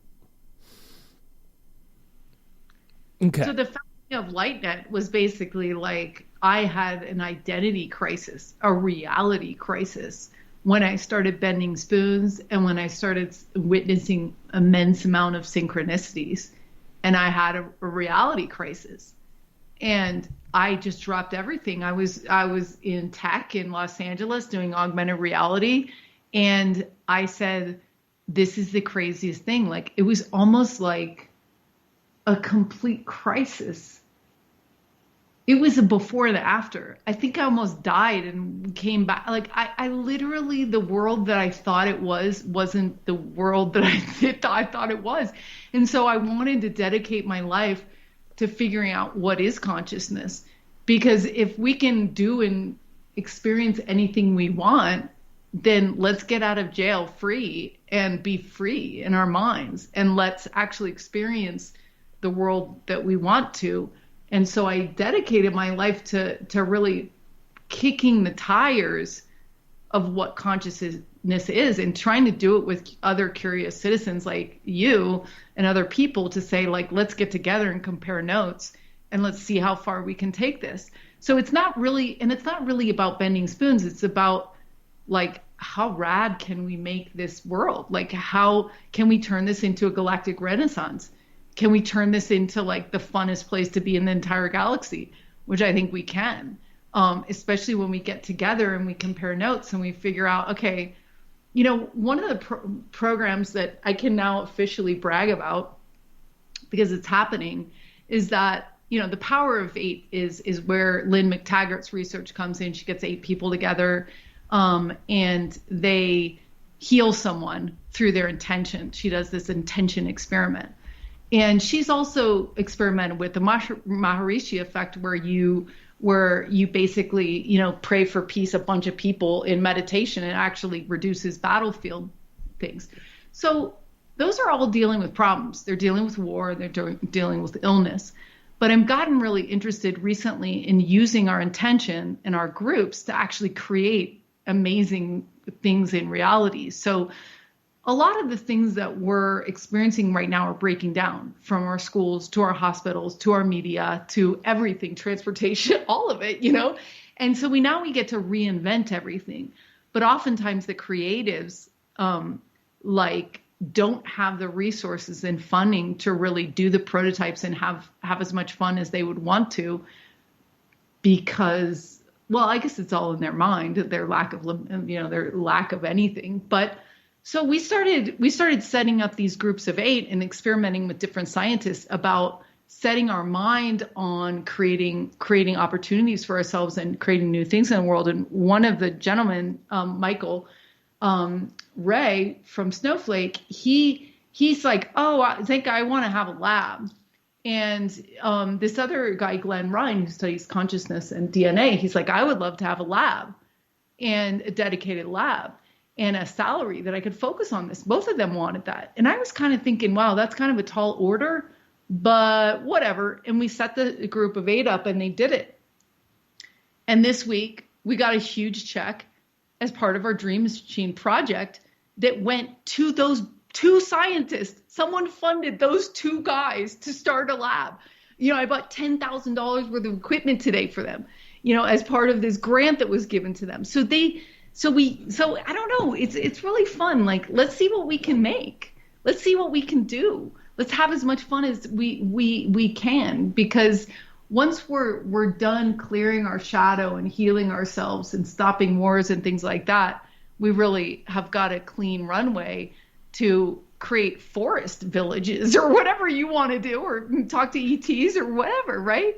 A: okay.
B: So the founding of LightNet was basically like I had an identity crisis, a reality crisis when I started bending spoons and when I started witnessing immense amount of synchronicities, and I had a reality crisis. And I just dropped everything. I was in tech in Los Angeles doing augmented reality. And I said, this is the craziest thing. Like, it was almost like a complete crisis. It was a before and after. I think I almost died and came back. Like, I literally, the world that I thought it wasn't the world that I thought it was. And so I wanted to dedicate my life to figuring out what is consciousness. Because if we can do and experience anything we want, then let's get out of jail free and be free in our minds. And let's actually experience the world that we want to. And so I dedicated my life to really kicking the tires of what consciousness is and trying to do it with other curious citizens like you and other people to say, like, let's get together and compare notes and let's see how far we can take this. So it's not really about bending spoons. It's about, like, how rad can we make this world? Like, how can we turn this into a galactic renaissance? Can we turn this into, like, the funnest place to be in the entire galaxy? Which I think we can, especially when we get together and we compare notes and we figure out, okay, you know, one of the programs that I can now officially brag about, because it's happening, is that, you know, the power of 8 is where Lynn McTaggart's research comes in. She gets 8 people together, and they heal someone through their intention. She does this intention experiment. And she's also experimented with the Maharishi effect, where you basically, you know, pray for peace a bunch of people in meditation, and actually reduces battlefield things. So those are all dealing with problems. They're dealing with war, they're dealing with illness. But I've gotten really interested recently in using our intention in our groups to actually create amazing things in reality. So a lot of the things that we're experiencing right now are breaking down, from our schools to our hospitals to our media to everything, transportation, all of it, you know? And so we get to reinvent everything. But oftentimes the creatives, don't have the resources and funding to really do the prototypes and have as much fun as they would want to, because, well, I guess it's all in their mind, their lack of anything. But so we started setting up these groups of 8 and experimenting with different scientists about setting our mind on creating opportunities for ourselves and creating new things in the world. And one of the gentlemen, Michael Ray from Snowflake, he's like, oh, Zenka, I want to have a lab. And this other guy, Glenn Ryan, who studies consciousness and DNA, he's like, I would love to have a lab, and a dedicated lab and a salary that I could focus on this. Both of them wanted that. And I was kind of thinking, wow, that's kind of a tall order, but whatever. And we set the group of 8 up and they did it. And this week we got a huge check as part of our Dream Machine project that went to those 2 scientists. Someone funded those 2 guys to start a lab. You know, I bought $10,000 worth of equipment today for them, you know, as part of this grant that was given to them. So they So I don't know. It's really fun. Like, let's see what we can make. Let's see what we can do. Let's have as much fun as we can, because once we're done clearing our shadow and healing ourselves and stopping wars and things like that, we really have got a clean runway to create forest villages or whatever you want to do, or talk to ETs or whatever, right?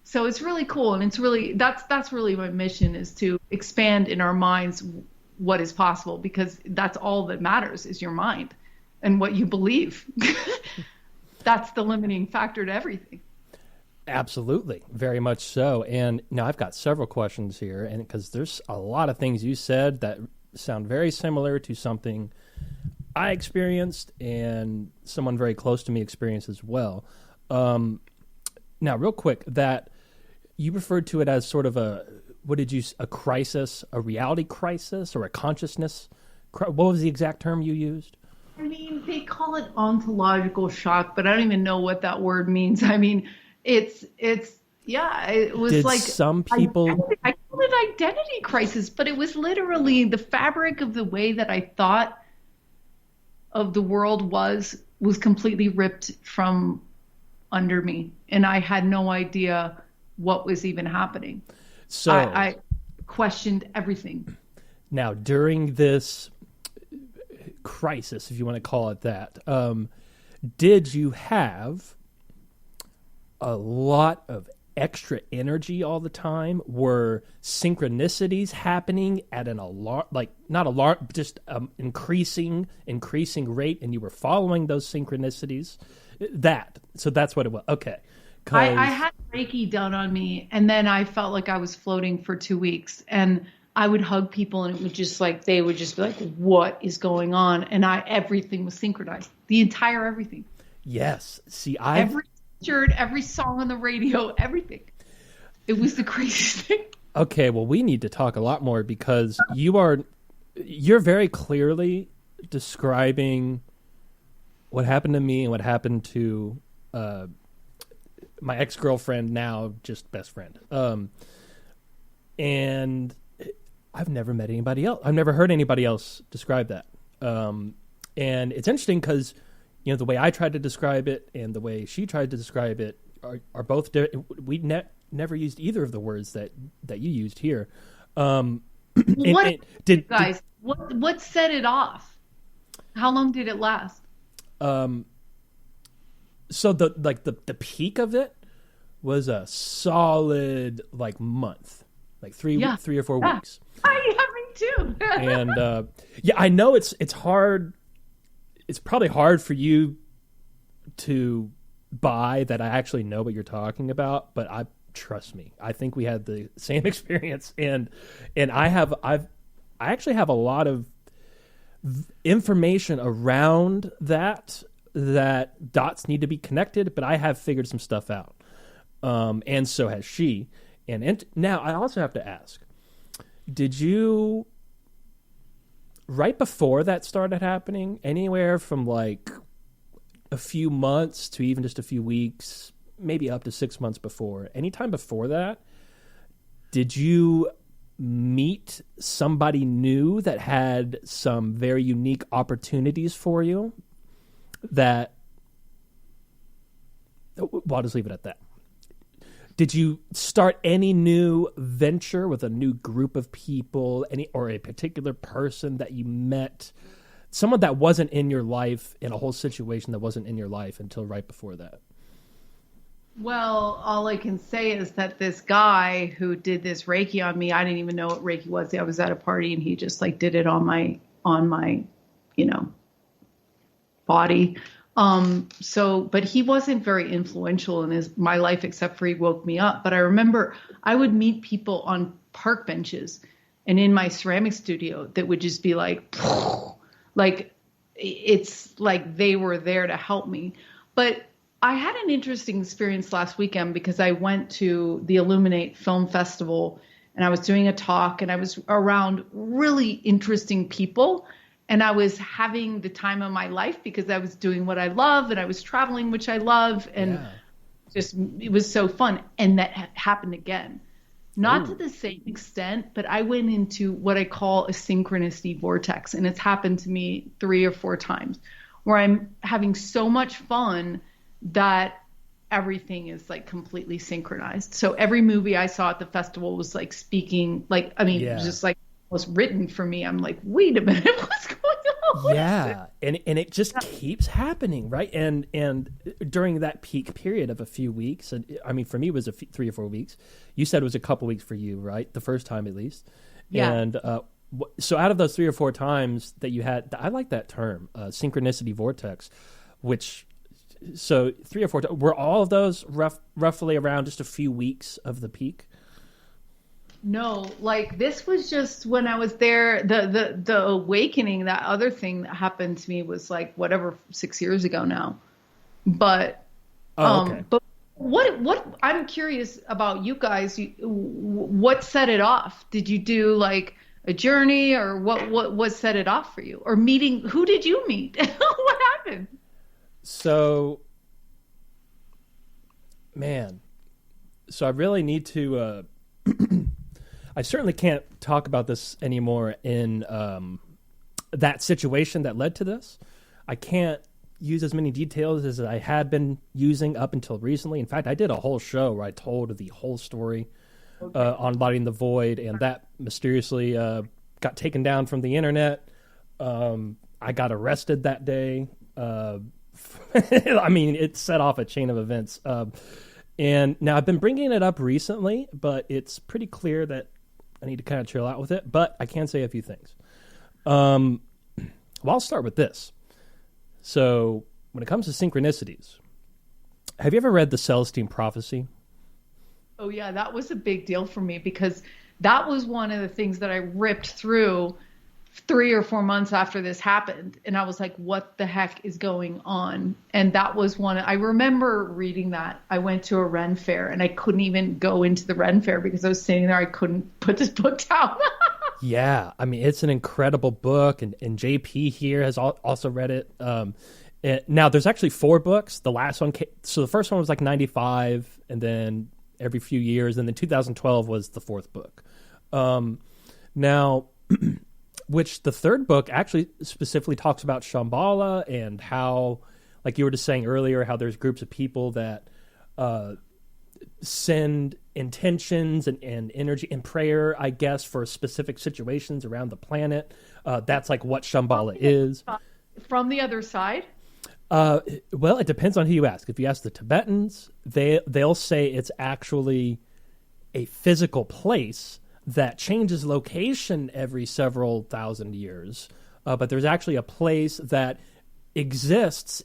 B: So it's really cool, and it's really that's really my mission, is to expand in our minds what is possible, because that's all that matters, is your mind and what you believe. That's the limiting factor to everything.
A: Absolutely, very much so. And now I've got several questions here, and because there's a lot of things you said that sound very similar to something I experienced and someone very close to me experienced as well. Now, real quick, that you referred to it as sort of a crisis, a reality crisis, or a consciousness. What was the exact term you used?
B: I mean, they call it ontological shock, but I don't even know what that word means. I mean, it was
A: Did
B: like
A: some people.
B: I call it identity crisis, but it was literally the fabric of the way that I thought of the world was completely ripped from under me, and I had no idea what was even happening. So I questioned everything.
A: Now, during this crisis, if you want to call it that, did you have a lot of extra energy all the time? Were synchronicities happening at an increasing rate, and you were following those synchronicities? So that's what it was. Okay.
B: I had Reiki done on me, and then I felt like I was floating for 2 weeks, and I would hug people, and it would just like, they would just be like, what is going on? And everything was synchronized. The entire everything.
A: Yes. See,
B: every shirt, every song on the radio, everything. It was the craziest thing.
A: Okay, well, we need to talk a lot more, because you're very clearly describing what happened to me and what happened to my ex-girlfriend, now just best friend. And I've never met anybody else. I've never heard anybody else describe that. And it's interesting because, the way I tried to describe it and the way she tried to describe it are both different. We never used either of the words that you used here.
B: What set it off? How long did it last?
A: So the peak of it was a solid month, three or 4 weeks.
B: Me too.
A: And I know it's hard. It's probably hard for you to buy that I actually know what you're talking about, but trust me, I think we had the same experience, and I actually have a lot of information around that dots need to be connected, but I have figured some stuff out, and so has she. And now I also have to ask, did you, right before that started happening, anywhere from a few months to even just a few weeks, maybe up to 6 months before, anytime before that, did you meet somebody new that had some very unique opportunities for you? Well, I'll just leave it at that. Did you start any new venture with a new group of people, or a particular person that you met, someone that wasn't in your life, in a whole situation that wasn't in your life until right before that?
B: Well, all I can say is that this guy who did this Reiki on me, I didn't even know what Reiki was. I was at a party, and he just did it on my body. But he wasn't very influential in my life, except for he woke me up. But I remember I would meet people on park benches and in my ceramic studio that would just be it's like they were there to help me. But I had an interesting experience last weekend, because I went to the Illuminate Film Festival, and I was doing a talk, and I was around really interesting people. And I was having the time of my life, because I was doing what I love, and I was traveling, which I love. And it was so fun. And that happened again. Not to
A: Ooh.
B: the same extent, but I went into what I call a synchronicity vortex, and it's happened to me 3 or 4 times where I'm having so much fun that everything is like completely synchronized. So every movie I saw at the festival was like speaking, like, I mean,
A: Yeah.
B: just like was written for me. I'm like, wait a minute, what's going on? What is this?
A: Yeah, and it just keeps happening, right? And during that peak period of a few weeks, and I mean, for me, it was 3 or 4 weeks. You said it was a couple weeks for you, right? The first time, at least.
B: Yeah.
A: And so, out of those 3 or 4 times that you had, I like that term, synchronicity vortex. Which, so 3 or 4 times, were all of those roughly around just a few weeks of the peak?
B: No, like this was just when I was there. The awakening, that other thing that happened to me was like whatever 6 years ago now. But
A: Oh, okay.
B: but what I'm curious about you guys. What set it off? Did you do like a journey, or what set it off for you? Or meeting? Who did you meet? What happened?
A: So, man, so I really need to. I certainly can't talk about this anymore in that situation that led to this. I can't use as many details as I had been using up until recently. In fact, I did a whole show where I told the whole story on Lighting the Void, and that mysteriously got taken down from the internet. I got arrested that day. I mean, it set off a chain of events. And now I've been bringing it up recently, but it's pretty clear that I need to kind of chill out with it. But I can say a few things. Well, I'll start with this. So when it comes to synchronicities, have you ever read the Celestine Prophecy?
B: Oh yeah, that was a big deal for me because that was one of the things that I ripped through 3 or 4 months after this happened. And I was like, what the heck is going on? And that was I remember reading that. I went to a Ren fair and I couldn't even go into the Ren fair because I was sitting there. I couldn't put this book down.
A: Yeah, I mean, it's an incredible book, and JP here has also read it. Now, there's actually 4 books. The last one, so the first one was like 95, and then every few years, and then 2012 was the 4th book. Now, which the 3rd book actually specifically talks about Shambhala and how, like you were just saying earlier, how there's groups of people that send intentions and energy and prayer, I guess, for specific situations around the planet. That's like what Shambhala is.
B: From the other side?
A: Well, it depends on who you ask. If you ask the Tibetans, they'll say it's actually a physical place that changes location every several thousand years. But there's actually a place that exists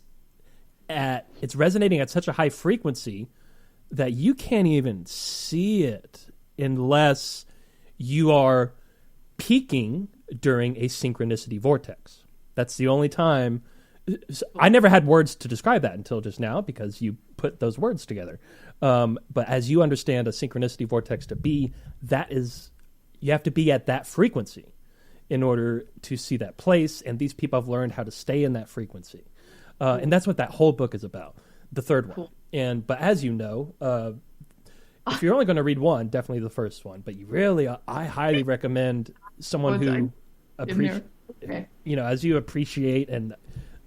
A: it's resonating at such a high frequency that you can't even see it unless you are peaking during a synchronicity vortex. That's the only time. I never had words to describe that until just now because you put those words together. But as you understand a synchronicity vortex to be, you have to be at that frequency in order to see that place. And these people have learned how to stay in that frequency. And that's what that whole book is about, the 3rd one.
B: Cool.
A: But as you know, if you're only going to read one, definitely the first one. But I highly recommend someone who appreciates,
B: Okay.
A: as you appreciate and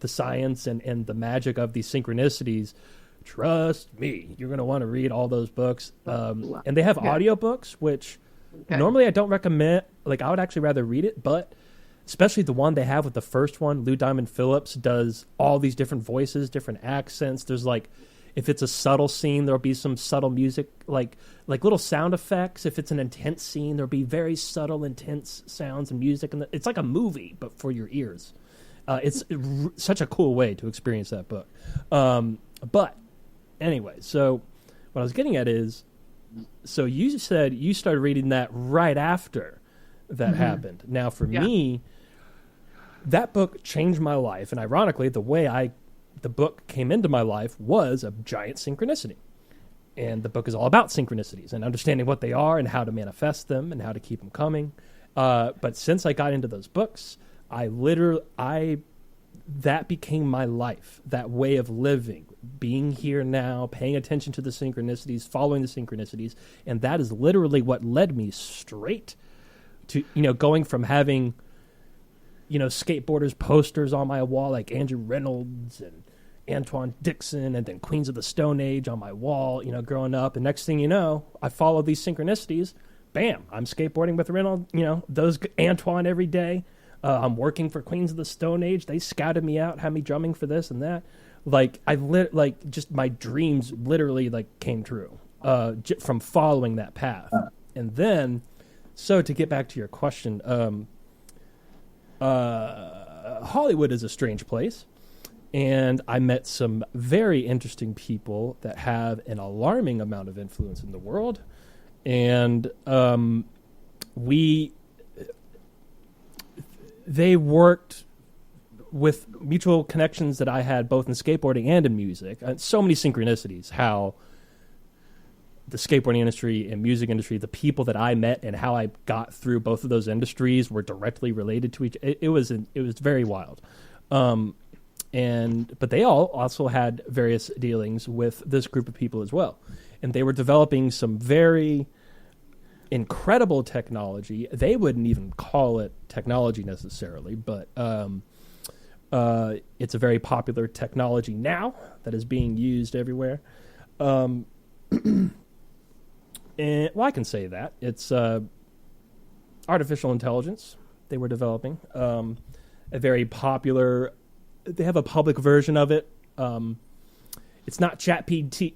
A: the science and the magic of these synchronicities. Trust me, you're going to want to read all those books. And they have audiobooks, which normally I don't recommend. Like, I would actually rather read it, but especially the one they have with the first one, Lou Diamond Phillips does all these different voices, different accents. There's like, if it's a subtle scene, there'll be some subtle music, like little sound effects. If it's an intense scene, there'll be very subtle, intense sounds and music. And it's like a movie, but for your ears. It's such a cool way to experience that book. But anyway, so what I was getting at is, so you said you started reading that right after that happened. Now, for me, that book changed my life. And ironically, the book came into my life was a giant synchronicity. And the book is all about synchronicities and understanding what they are and how to manifest them and how to keep them coming. But since I got into those books, that became my life, that way of living, being here now, paying attention to the synchronicities, following the synchronicities. And that is literally what led me straight to, going from having, skateboarders posters on my wall like Andrew Reynolds and Antoine Dixon, and then Queens of the Stone Age on my wall, growing up. And next thing you know, I followed these synchronicities. Bam, I'm skateboarding with Reynolds, those Antoine every day. I'm working for Queens of the Stone Age. They scouted me out, had me drumming for this and that. Just my dreams literally came true from following that path. And then, so to get back to your question, Hollywood is a strange place. And I met some very interesting people that have an alarming amount of influence in the world. And they worked with mutual connections that I had both in skateboarding and in music. So many synchronicities, how the skateboarding industry and music industry, the people that I met and how I got through both of those industries were directly related to each. It was very wild. But they all also had various dealings with this group of people as well. And they were developing some very incredible technology. They wouldn't even call it technology necessarily, but it's a very popular technology now that is being used everywhere. And I can say that. It's artificial intelligence they were developing. A very popular... They have a public version of it. It's not ChatGPT.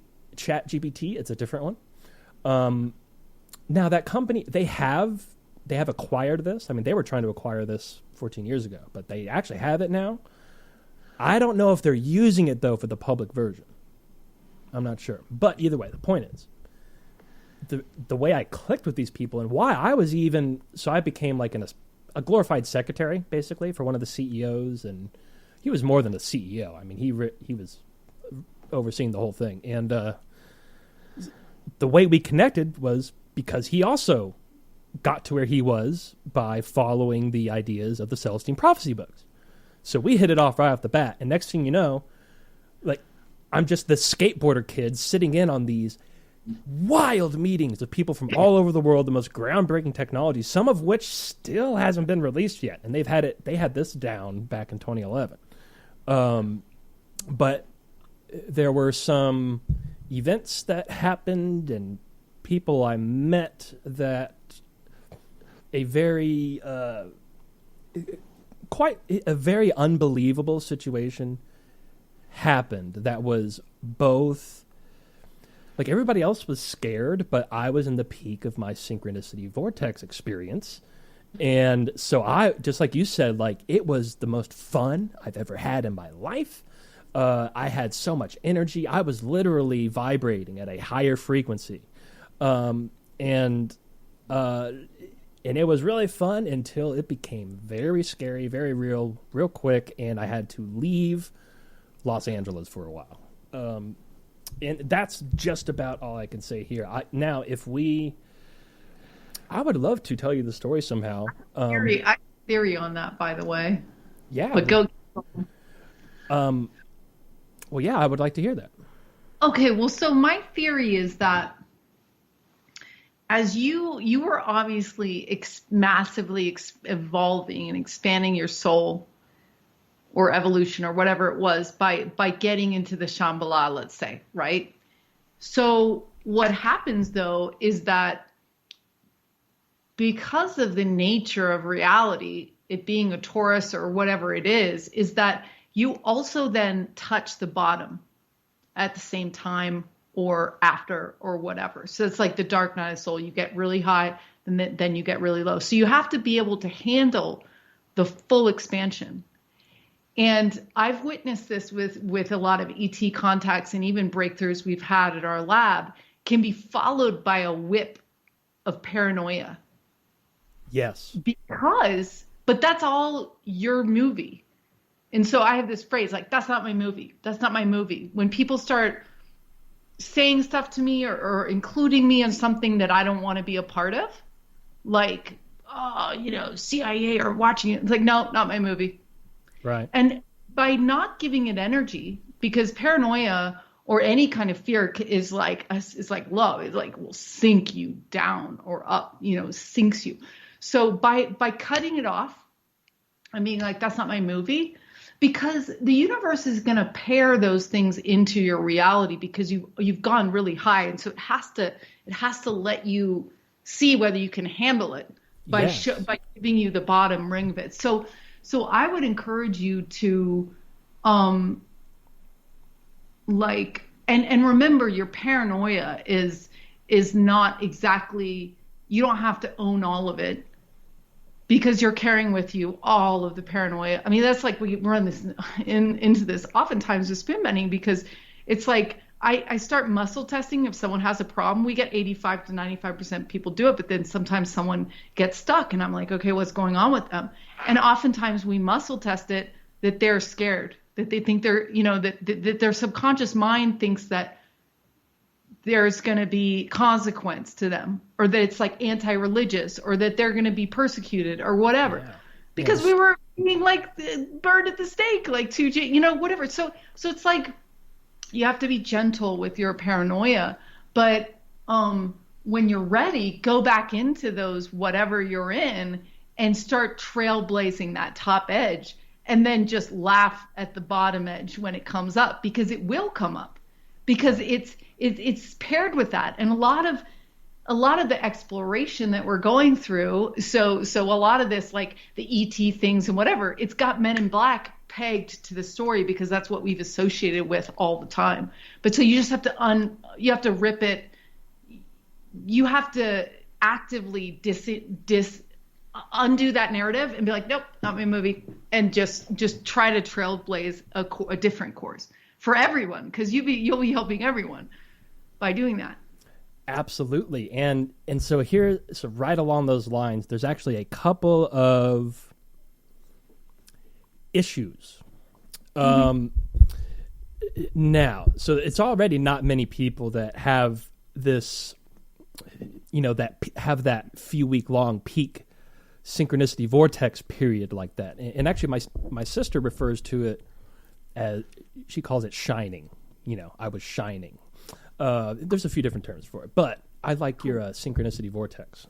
A: It's a different one. Now that company, they have acquired this. I mean, they were trying to acquire this 14 years ago, but they actually have it now. I don't know if they're using it though for the public version. I'm not sure. But either way, the point is, the way I clicked with these people and why I was I became like a glorified secretary basically for one of the CEOs, and he was more than a CEO. I mean, he was overseeing the whole thing. And the way we connected was because he also got to where he was by following the ideas of the Celestine Prophecy books. So we hit it off right off the bat. And next thing you know, I'm just the skateboarder kid sitting in on these wild meetings of people from all over the world, the most groundbreaking technology, some of which still hasn't been released yet. And they had this down back in 2011. But there were some events that happened and people I met that a very unbelievable situation happened that was both everybody else was scared, but I was in the peak of my synchronicity vortex experience. And so I, just like you said, it was the most fun I've ever had in my life. I had so much energy. I was literally vibrating at a higher frequency. And it was really fun until it became very scary, very real quick. And I had to leave Los Angeles for a while. And that's just about all I can say here. I would love to tell you the story somehow.
B: I have theory on that, by the way.
A: Yeah.
B: But go.
A: Well, yeah, I would like to hear that.
B: Okay, well, so my theory is that as you were obviously massively evolving and expanding your soul or evolution or whatever it was by getting into the Shambhala, let's say, right? So what happens, though, is that because of the nature of reality, it being a Taurus or whatever it is that you also then touch the bottom at the same time or after or whatever. So it's like the dark night of the soul. You get really high and then you get really low. So you have to be able to handle the full expansion. And I've witnessed this with a lot of ET contacts, and even breakthroughs we've had at our lab can be followed by a whip of paranoia.
A: Yes.
B: But that's all your movie. And so I have this phrase, that's not my movie. That's not my movie. When people start saying stuff to me or including me in something that I don't want to be a part of, CIA or watching it, it's no, not my movie.
A: Right.
B: And by not giving it energy, because paranoia or any kind of fear is like love. It's like will sink you down or up, sinks you. So by cutting it off and being like, that's not my movie, because the universe is going to pair those things into your reality, because you've gone really high, and so it has to let you see whether you can handle it by by giving you the bottom ring of it. So I would encourage you to and remember, your paranoia is not exactly, you don't have to own all of it, because you're carrying with you all of the paranoia. I mean, that's like, we run this into this oftentimes with spin bending, because it's like I start muscle testing. If someone has a problem, we get 85 to 95% people do it, but then sometimes someone gets stuck, and I'm like, okay, what's going on with them? And oftentimes we muscle test it that they're scared, that they think they're, that their subconscious mind thinks that there's going to be consequence to them, or that it's like anti-religious, or that they're going to be persecuted or whatever. Yeah. Because we were being like burned at the stake, like 2G, whatever. So it's like, you have to be gentle with your paranoia, but when you're ready, go back into those, whatever you're in, and start trailblazing that top edge, and then just laugh at the bottom edge when it comes up, because it will come up, because it's paired with that. And a lot of the exploration that we're going through, so a lot of this, like the ET things and whatever, it's got Men in Black pegged to the story, because that's what we've associated with all the time. But so you just have to you have to rip it. You have to actively undo that narrative and be like, nope, not my movie, and just try to trailblaze a different course for everyone, because you'll be helping everyone by doing that.
A: Absolutely. And so right along those lines, there's actually a couple of issues. Now, so it's already not many people that have this, that have that few week long peak synchronicity vortex period like that. And actually my sister refers to it as, she calls it shining. I was shining. There's a few different terms for it, but I like your synchronicity vortex.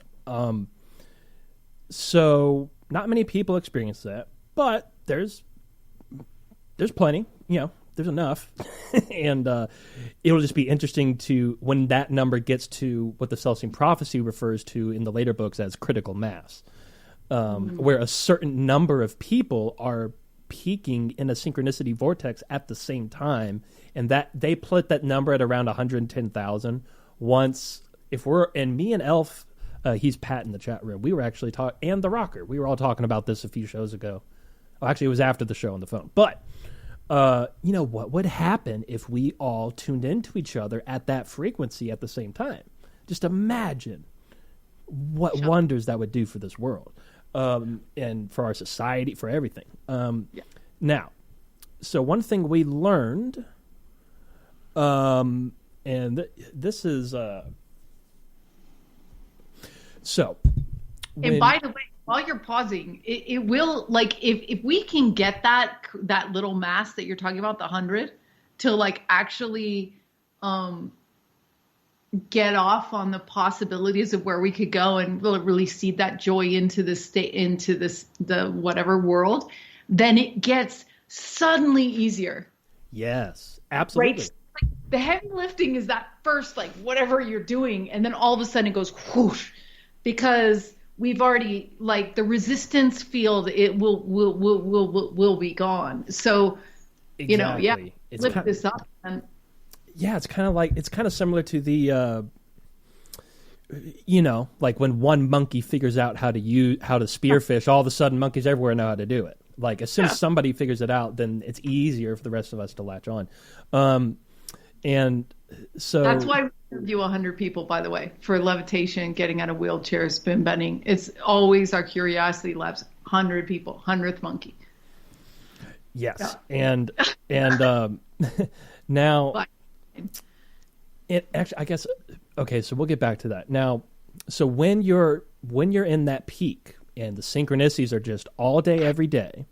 A: So not many people experience that, but there's plenty, there's enough. And it'll just be interesting to, when that number gets to what the Celestine Prophecy refers to in the later books as critical mass, where a certain number of people are peaking in a synchronicity vortex at the same time, and that they put that number at around 110,000. Once, and me and Elf, he's Pat in the chat room, we were actually talking, and the Rocker, we were all talking about this a few shows ago. Oh, actually, it was after the show on the phone. But what would happen if we all tuned into each other at that frequency at the same time? Just imagine what wonders that would do for this world, and for our society, for everything. Now, so one thing we learned, and this is so.
B: And by the way, while you're pausing, it will, like, if we can get that little mass that you're talking about, the 100, to like actually get off on the possibilities of where we could go and really seed that joy into the state, into the whatever world, then it gets suddenly easier.
A: Yes, absolutely.
B: Right? Like, the heavy lifting is that first, like, whatever you're doing, and then all of a sudden it goes whoosh, because we've already, like, the resistance field, it will be gone. So,
A: exactly.
B: Lift this up. And
A: yeah, it's kind of similar to the, like when one monkey figures out how to spearfish, all of a sudden monkeys everywhere know how to do it. Like, as soon as somebody figures it out, then it's easier for the rest of us to latch on. And so
B: that's why we interview 100 people, by the way, for levitation, getting out of wheelchairs, spin bending. It's always our curiosity labs. 100 people, 100th monkey.
A: Yes, yeah. and now, it actually, I guess, okay. So we'll get back to that now. So when you're in that peak and the synchronicities are just all day, every day,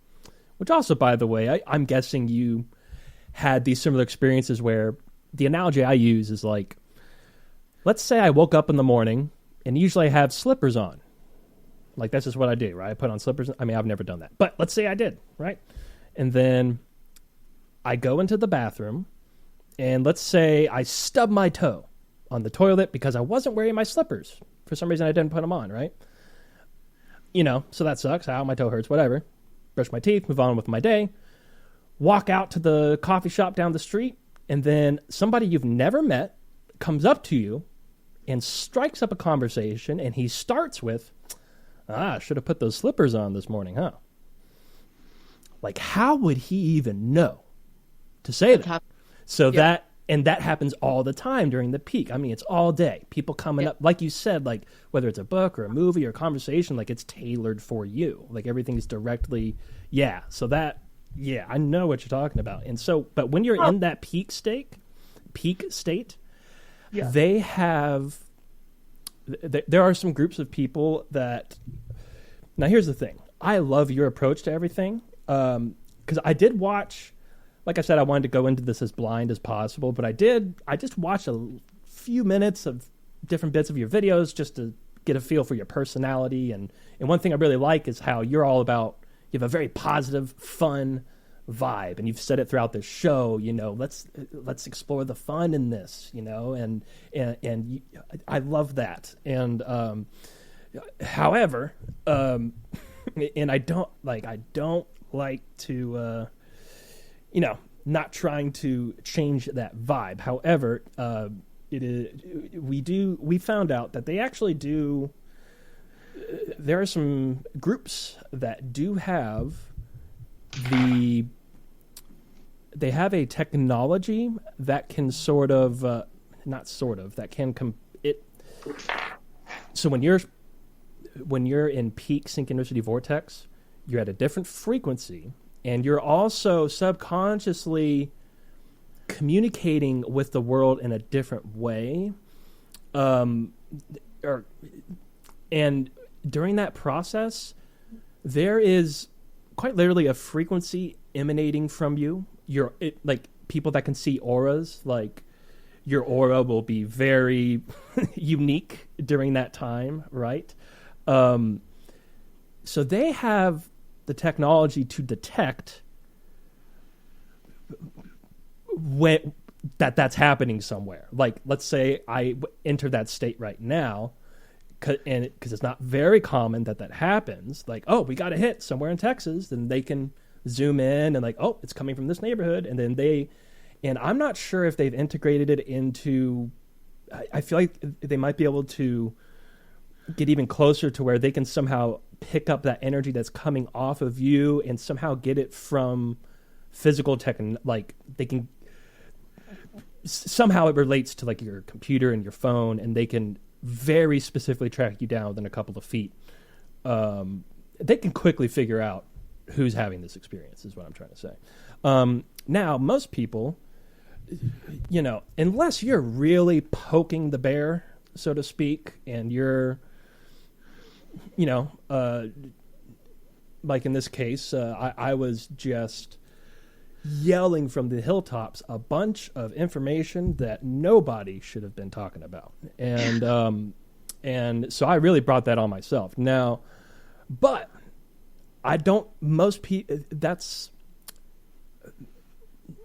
A: Which also, by the way, I'm guessing you had these similar experiences where the analogy I use is like, let's say I woke up in the morning and usually I have slippers on. Like, that's just what I do, right? I put on slippers. I mean, I've never done that. But let's say I did, right? And then I go into the bathroom and let's say I stub my toe on the toilet because I wasn't wearing my slippers. For some reason, I didn't put them on, right? So that sucks. Ow, my toe hurts, whatever. Brush my teeth, move on with my day. Walk out to the coffee shop down the street, and then somebody you've never met comes up to you and strikes up a conversation, and he starts with, I should have put those slippers on this morning, huh? Like, how would he even know to say that? So that happens all the time during the peak. I mean, it's all day. People coming up, like you said, like whether it's a book or a movie or a conversation, like it's tailored for you. Like everything's directly, so that, I know what you're talking about. And so, but when you're in that peak state, they have, there are some groups of people that, now here's the thing. I love your approach to everything. Because I did watch, like I said, I wanted to go into this as blind as possible, but I just watched a few minutes of different bits of your videos just to get a feel for your personality. And one thing I really like is how you're all about, you have a very positive, fun vibe. And you've said it throughout this show, let's explore the fun in this, and I love that. And, however, and I don't like to, not trying to change that vibe. However, we found out that they actually do, there are some groups that do have they have a technology that can so when you're in peak synchronicity vortex, you're at a different frequency, and you're also subconsciously communicating with the world in a different way. And during that process, there is quite literally a frequency emanating from you. Like people that can see auras, like your aura will be very unique during that time, right? So they have the technology to detect when that's happening somewhere. Like, let's say I enter that state right now, because it's not very common that happens. Like, oh, we got a hit somewhere in Texas, then they can zoom in and like, oh, it's coming from this neighborhood, and then and I'm not sure if they've integrated it into. I feel like they might be able to get even closer to where they can somehow pick up that energy that's coming off of you and somehow get it from physical tech, and like they can somehow it relates to like your computer and your phone, and they can very specifically track you down within a couple of feet. They can quickly figure out who's having this experience is what I'm trying to say. Now, most people, unless you're really poking the bear, so to speak, and you're, like in this case, I was just yelling from the hilltops a bunch of information that nobody should have been talking about. And so I really brought that on myself. Now, but I don't, most people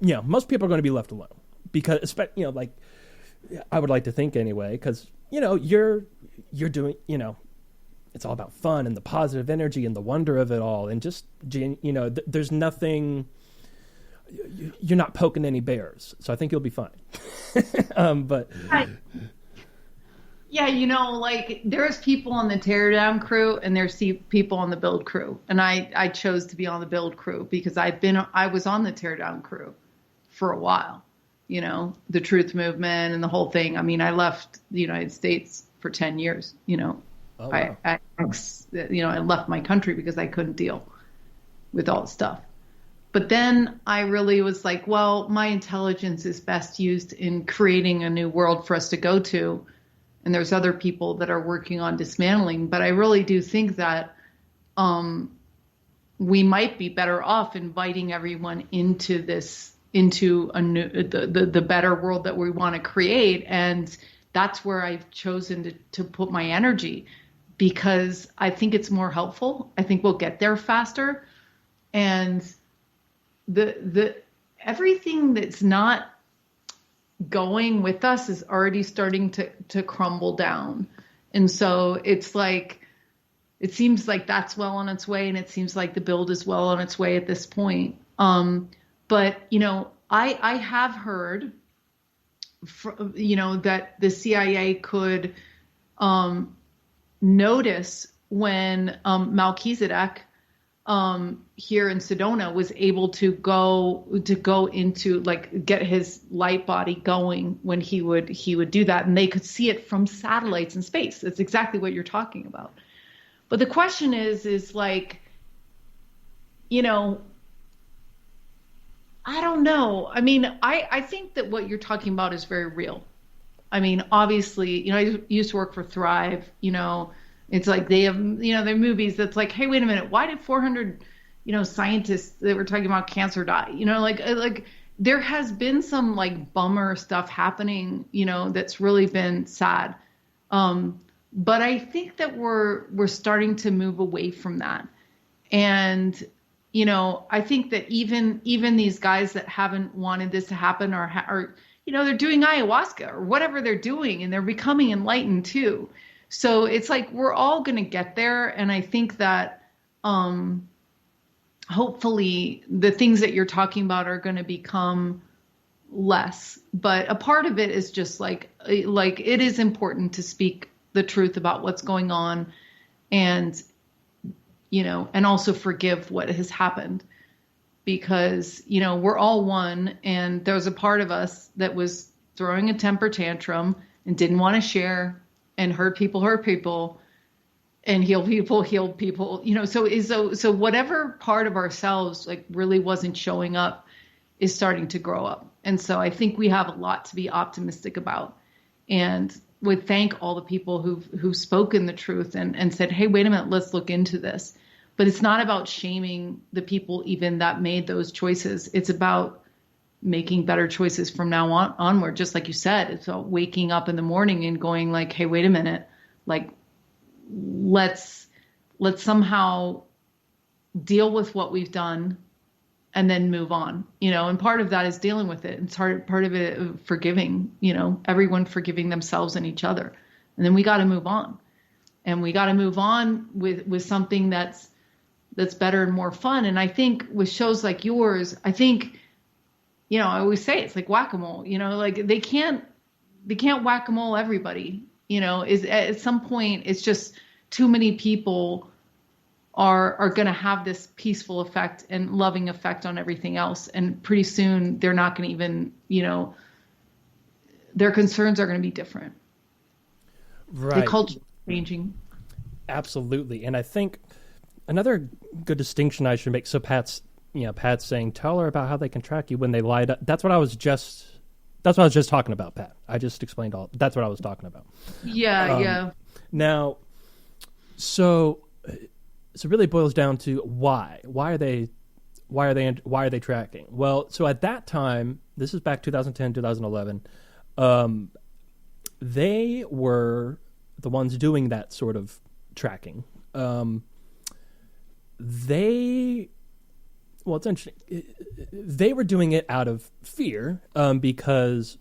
A: are going to be left alone because, like I would like to think anyway, because, you're doing, it's all about fun and the positive energy and the wonder of it all. And just, there's nothing, you're not poking any bears. So I think you'll be fine. But
B: yeah, like there's people on the teardown crew and there's people on the build crew. And I chose to be on the build crew because I was on the teardown crew for a while, the truth movement and the whole thing. I mean, I left the United States for 10 years, Oh, wow. I left my country because I couldn't deal with all the stuff. But then I really was like, well, my intelligence is best used in creating a new world for us to go to. And there's other people that are working on dismantling. But I really do think that we might be better off inviting everyone into this, into a new, the better world that we want to create. And that's where I've chosen to put my energy, because I think it's more helpful. I think we'll get there faster. And the everything that's not going with us is already starting to crumble down. And so it's like, it seems like that's well on its way, and it seems like the build is well on its way at this point. But, you know, I have heard, you know, that the CIA could notice when Melchizedek here in Sedona was able to go into, like, get his light body going when he would do that, and they could see it from satellites in space. That's exactly what you're talking about. But the question is like, you know, I don't know. I mean, I think that what you're talking about is very real. I mean, obviously, you know, I used to work for Thrive, you know, it's like they have, you know, their movies that's like, hey, wait a minute, why did 400, you know, scientists that were talking about cancer die? You know, like there has been some like bummer stuff happening, you know, that's really been sad. But I think that we're starting to move away from that. And, you know, I think that even these guys that haven't wanted this to happen or, you know, they're doing ayahuasca or whatever they're doing, and they're becoming enlightened too. So it's like, we're all going to get there. And I think that, hopefully the things that you're talking about are going to become less, but a part of it is just like it is important to speak the truth about what's going on, and, you know, and also forgive what has happened, because, you know, we're all one, and there's a part of us that was throwing a temper tantrum and didn't want to share, and hurt people, and heal people, you know, so whatever part of ourselves like really wasn't showing up is starting to grow up. And so I think we have a lot to be optimistic about, and would thank all the people who've spoken the truth and said, hey, wait a minute, let's look into this. But it's not about shaming the people even that made those choices. It's about making better choices from now onward. Just like you said, it's about waking up in the morning and going like, hey, wait a minute, like, let's somehow deal with what we've done and then move on, you know, and part of that is dealing with it. It's part of it, forgiving, you know, everyone forgiving themselves and each other. And then we got to move on, and we got to move on with something that's better and more fun. And I think with shows like yours, I think, you know, I always say it's like whack-a-mole, you know, like they can't whack-a-mole everybody, you know, is at some point, it's just too many people are going to have this peaceful effect and loving effect on everything else. And pretty soon they're not going to even, you know, their concerns are going to be different.
A: Right.
B: The culture changing.
A: Absolutely. And I think another good distinction I should make. So Pat's saying, tell her about how they can track you when they light up. That's what I was just talking about, Pat. I just explained that's what I was talking about.
B: Yeah. Yeah.
A: Now, so it really boils down to why are they tracking? Well, so at that time, this is back 2010, 2011, they were the ones doing that sort of tracking. It's interesting. They were doing it out of fear, because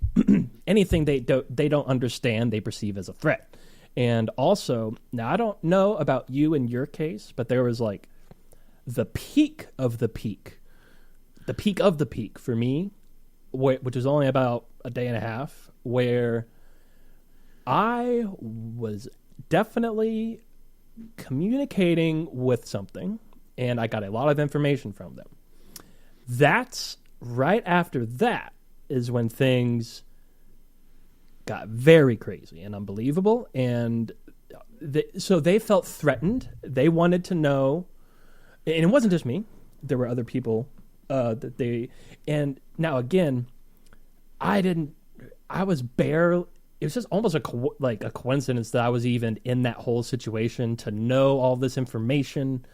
A: anything they don't understand, they perceive as a threat. And also, now I don't know about you in your case, but there was like the peak of the peak for me, which was only about a day and a half, where I was definitely communicating with something, and I got a lot of information from them. That's right after that is when things got very crazy and unbelievable, and so they felt threatened. They wanted to know, and it wasn't just me. There were other people and now again, I was barely, it was just almost a coincidence that I was even in that whole situation to know all this information.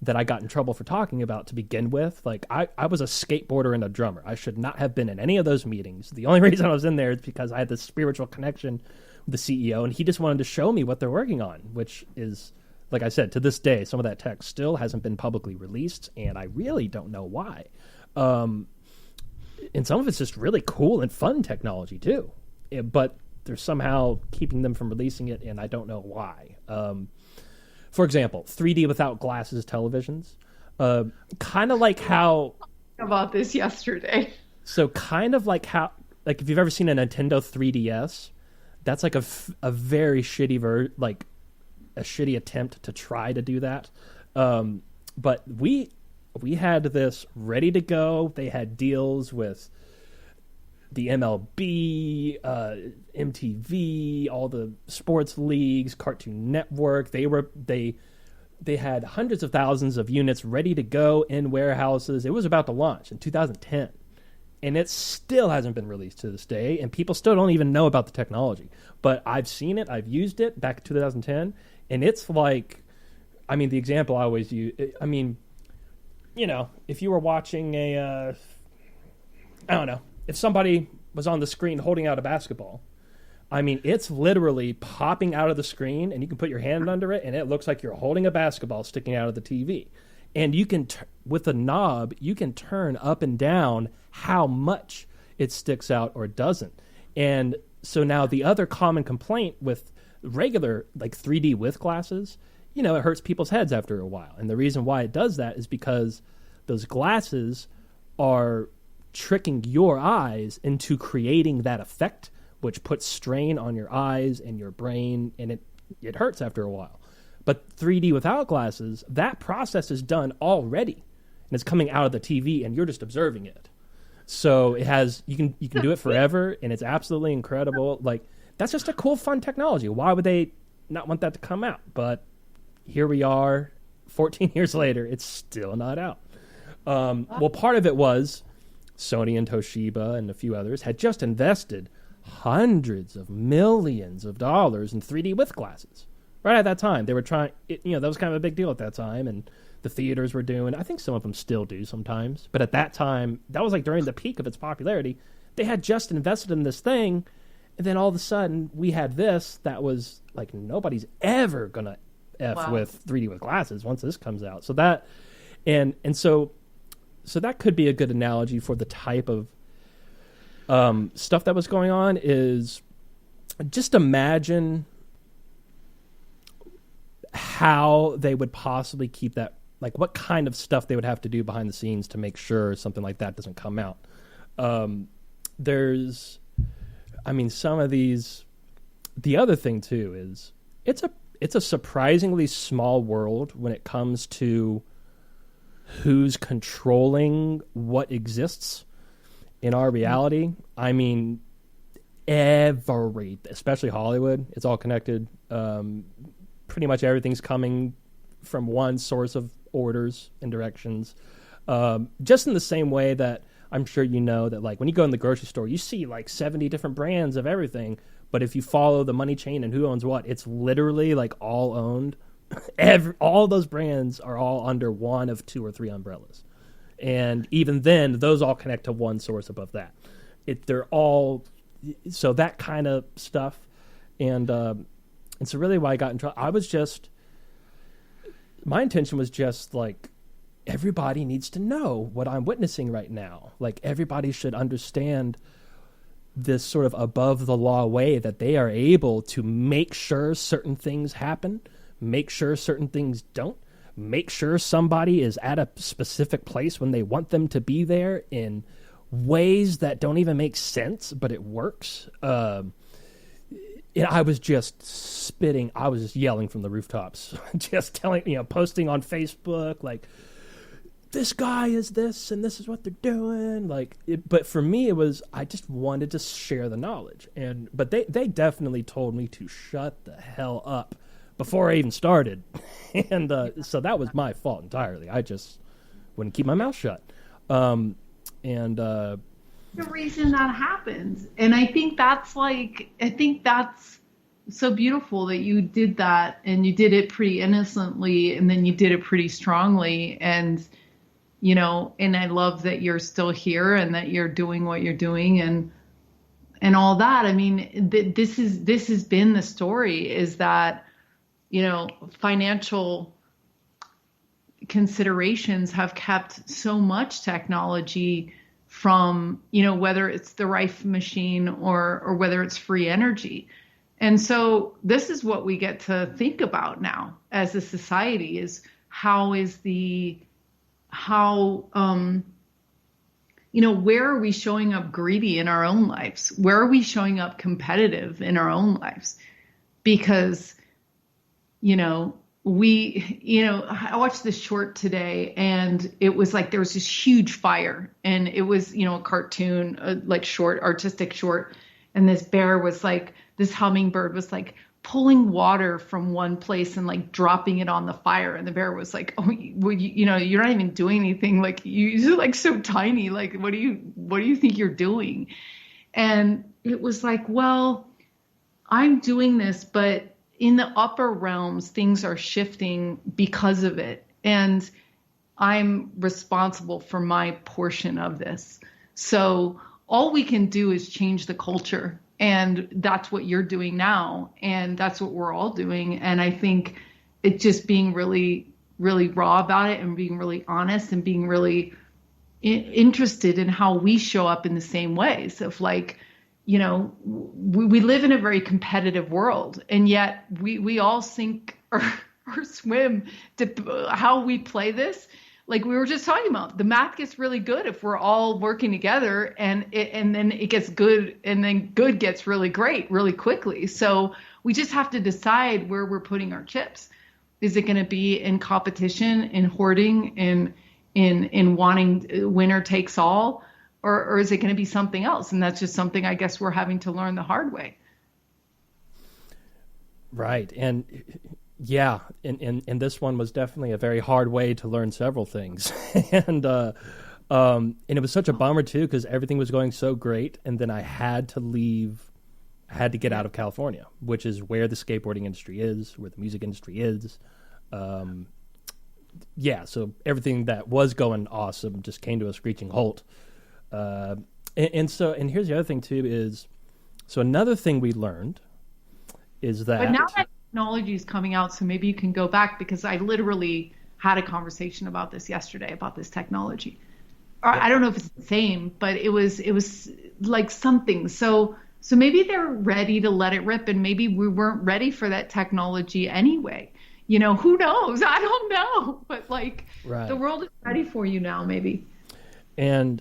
A: that I got in trouble for talking about to begin with. Like, I was a skateboarder and a drummer. I should not have been in any of those meetings. The only reason I was in there is because I had this spiritual connection with the CEO, and he just wanted to show me what they're working on, which is, like I said, to this day, some of that tech still hasn't been publicly released, and I really don't know why. And some of it's just really cool and fun technology too, but they're somehow keeping them from releasing it, and I don't know why. For example, 3D without glasses televisions, kind of like how
B: About this yesterday.
A: so kind of like how, like, if you've ever seen a Nintendo 3DS, that's like a very shitty like a shitty attempt to try to do that. But we had this ready to go. They had deals with the MLB, MTV, all the sports leagues, Cartoon Network. They had hundreds of thousands of units ready to go in warehouses. It was about to launch in 2010, and it still hasn't been released to this day, and people still don't even know about the technology. But I've seen it, I've used it back in 2010, and it's like, I mean, the example I always use, I mean, you know, if you were watching I don't know, if somebody was on the screen holding out a basketball, I mean, it's literally popping out of the screen, and you can put your hand under it, and it looks like you're holding a basketball sticking out of the TV. And you can, with a knob, you can turn up and down how much it sticks out or doesn't. And so now the other common complaint with regular, like 3D with glasses, you know, it hurts people's heads after a while. And the reason why it does that is because those glasses are tricking your eyes into creating that effect, which puts strain on your eyes and your brain, and it hurts after a while. But 3D without glasses, that process is done already, and it's coming out of the TV, and you're just observing it. So it has, you can do it forever, and it's absolutely incredible. Like, that's just a cool, fun technology. Why would they not want that to come out? But here we are, 14 years later, it's still not out. Well, part of it was Sony and Toshiba and a few others had just invested hundreds of millions of dollars in 3D with glasses. Right at that time, they were trying, that was kind of a big deal at that time, and the theaters were doing, I think some of them still do sometimes, but at that time, that was like during the peak of its popularity, they had just invested in this thing, and then all of a sudden, we had this that was like, nobody's ever gonna F with 3D with glasses once this comes out. So that, and so that could be a good analogy for the type of stuff that was going on. Is just imagine how they would possibly keep that, like what kind of stuff they would have to do behind the scenes to make sure something like that doesn't come out. Some of these, the other thing too is it's a surprisingly small world when it comes to who's controlling what exists in our reality. I mean, especially Hollywood, it's all connected. Pretty much everything's coming from one source of orders and directions. Just in the same way that I'm sure you know that, like, when you go in the grocery store, you see like 70 different brands of everything. But if you follow the money chain and who owns what, it's literally like all owned. All those brands are all under one of two or three umbrellas. And even then, those all connect to one source above that. They're all, so that kind of stuff. And so really why I got in trouble, my intention was just like, everybody needs to know what I'm witnessing right now. Like, everybody should understand this sort of above the law way that they are able to make sure certain things happen, make sure certain things don't, make sure somebody is at a specific place when they want them to be there in ways that don't even make sense, but it works. I was just spitting. I was just yelling from the rooftops, just telling, posting on Facebook, like, this guy is this, and this is what they're doing. But for me, it was, I just wanted to share the knowledge. But they definitely told me to shut the hell up before I even started. And so that was my fault entirely. I just wouldn't keep my mouth shut. The
B: reason that happens. And I think that's so beautiful that you did that, and you did it pretty innocently, and then you did it pretty strongly. And, and I love that you're still here and that you're doing what you're doing and all that. I mean, this has been the story, is that, financial considerations have kept so much technology from, whether it's the Rife machine or whether it's free energy. And so this is what we get to think about now as a society, is where are we showing up greedy in our own lives? Where are we showing up competitive in our own lives? Because, I watched this short today, and it was like there was this huge fire, and it was, a cartoon, like short, artistic short. And this hummingbird was like pulling water from one place and like dropping it on the fire. And the bear was like, oh, well, you're not even doing anything. Like, you're like so tiny. Like, what do you think you're doing? And it was like, well, I'm doing this, but in the upper realms, things are shifting because of it. And I'm responsible for my portion of this. So all we can do is change the culture. And that's what you're doing now. And that's what we're all doing. And I think it's just being really, really raw about it, and being really honest, and being really interested in how we show up in the same ways of like, we live in a very competitive world, and yet we all sink or swim to how we play this. Like we were just talking about, the math gets really good if we're all working together, and then it gets good, and then good gets really great really quickly. So we just have to decide where we're putting our chips. Is it going to be in competition, in hoarding, in wanting winner takes all? Or is it going to be something else? And that's just something I guess we're having to learn the hard way.
A: Right. And yeah, and this one was definitely a very hard way to learn several things. And it was such a bummer too, because everything was going so great. And then I had to leave, I had to get out of California, which is where the skateboarding industry is, where the music industry is. Yeah, so everything that was going awesome just came to a screeching halt. And here's the other thing too is, so another thing we learned is that.
B: But now that technology is coming out, so maybe you can go back, because I literally had a conversation about this yesterday, about this technology. Or I don't know if it's the same, but it was like something. So maybe they're ready to let it rip, and maybe we weren't ready for that technology anyway. Who knows? I don't know, but like The world is ready for you now, maybe.
A: And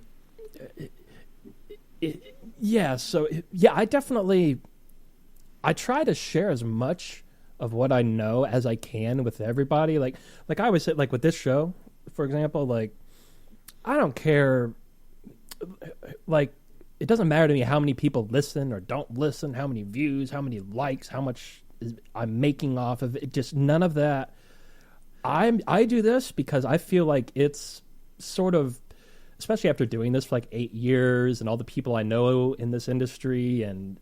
A: I try to share as much of what I know as I can with everybody. Like I always say, like with this show, for example, like I don't care, like it doesn't matter to me how many people listen or don't listen, how many views, how many likes, how much I'm making off of it. Just none of that. I do this because I feel like it's sort of, especially after doing this for like 8 years and all the people I know in this industry, and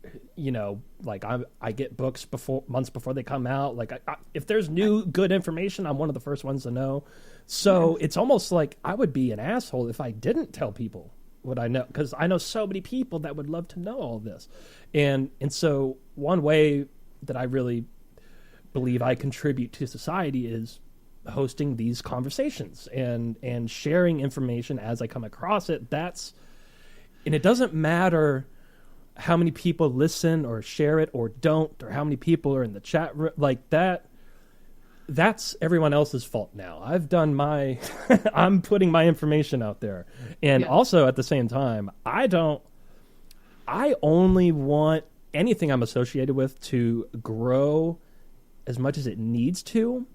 A: like I get books months before they come out. Like if there's new good information, I'm one of the first ones to know. So it's almost like I would be an asshole if I didn't tell people what I know, because I know so many people that would love to know all this. And so one way that I really believe I contribute to society is hosting these conversations and sharing information as I come across it. And it doesn't matter how many people listen or share it or don't, or how many people are in the chat room like that. That's everyone else's fault now. I've done I'm putting my information out there. And also at the same time, I only want anything I'm associated with to grow as much as it needs to.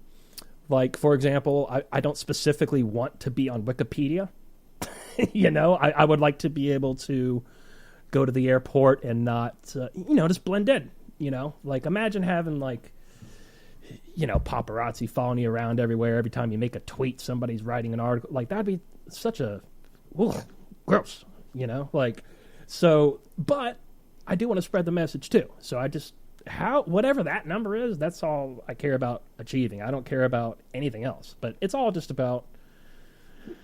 A: Like, for example, I don't specifically want to be on Wikipedia. I would like to be able to go to the airport and not, just blend in, Like, imagine having, like, paparazzi following you around everywhere. Every time you make a tweet, somebody's writing an article. Like, that'd be such a, gross, Like, so, but I do want to spread the message, too. So I just whatever that number is, that's all I care about achieving. I don't care about anything else. But it's all just about,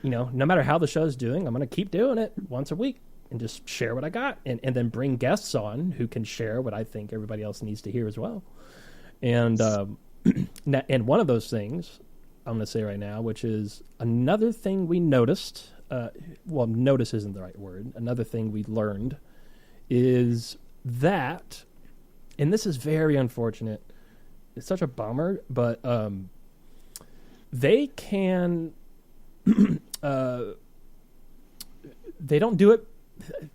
A: no matter how the show's doing, I'm going to keep doing it once a week and just share what I got, and then bring guests on who can share what I think everybody else needs to hear as well. And and one of those things I'm going to say right now, which is another thing we noticed. Notice isn't the right word. Another thing we learned is that, and this is very unfortunate. It's such a bummer, but they can. They don't do it.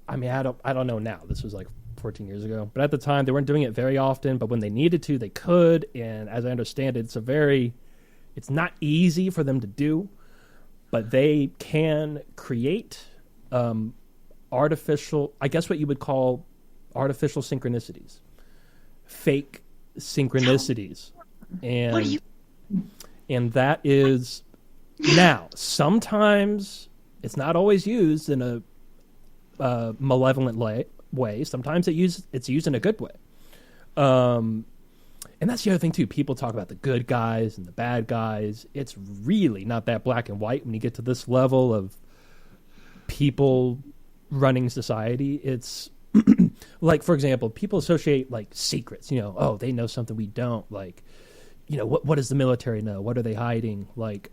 A: I mean, I don't know now. This was like 14 years ago, but at the time they weren't doing it very often. But when they needed to, they could. And as I understand it, it's not easy for them to do, but they can create artificial, I guess what you would call artificial synchronicities, fake synchronicities, and that is now sometimes it's not always used in a malevolent way. Sometimes it's used in a good way. And that's the other thing too. People talk about the good guys and the bad guys. It's really not that black and white when you get to this level of people running society. It's like, for example, people associate like secrets, oh, they know something we don't, like, what does the military know? What are they hiding? Like,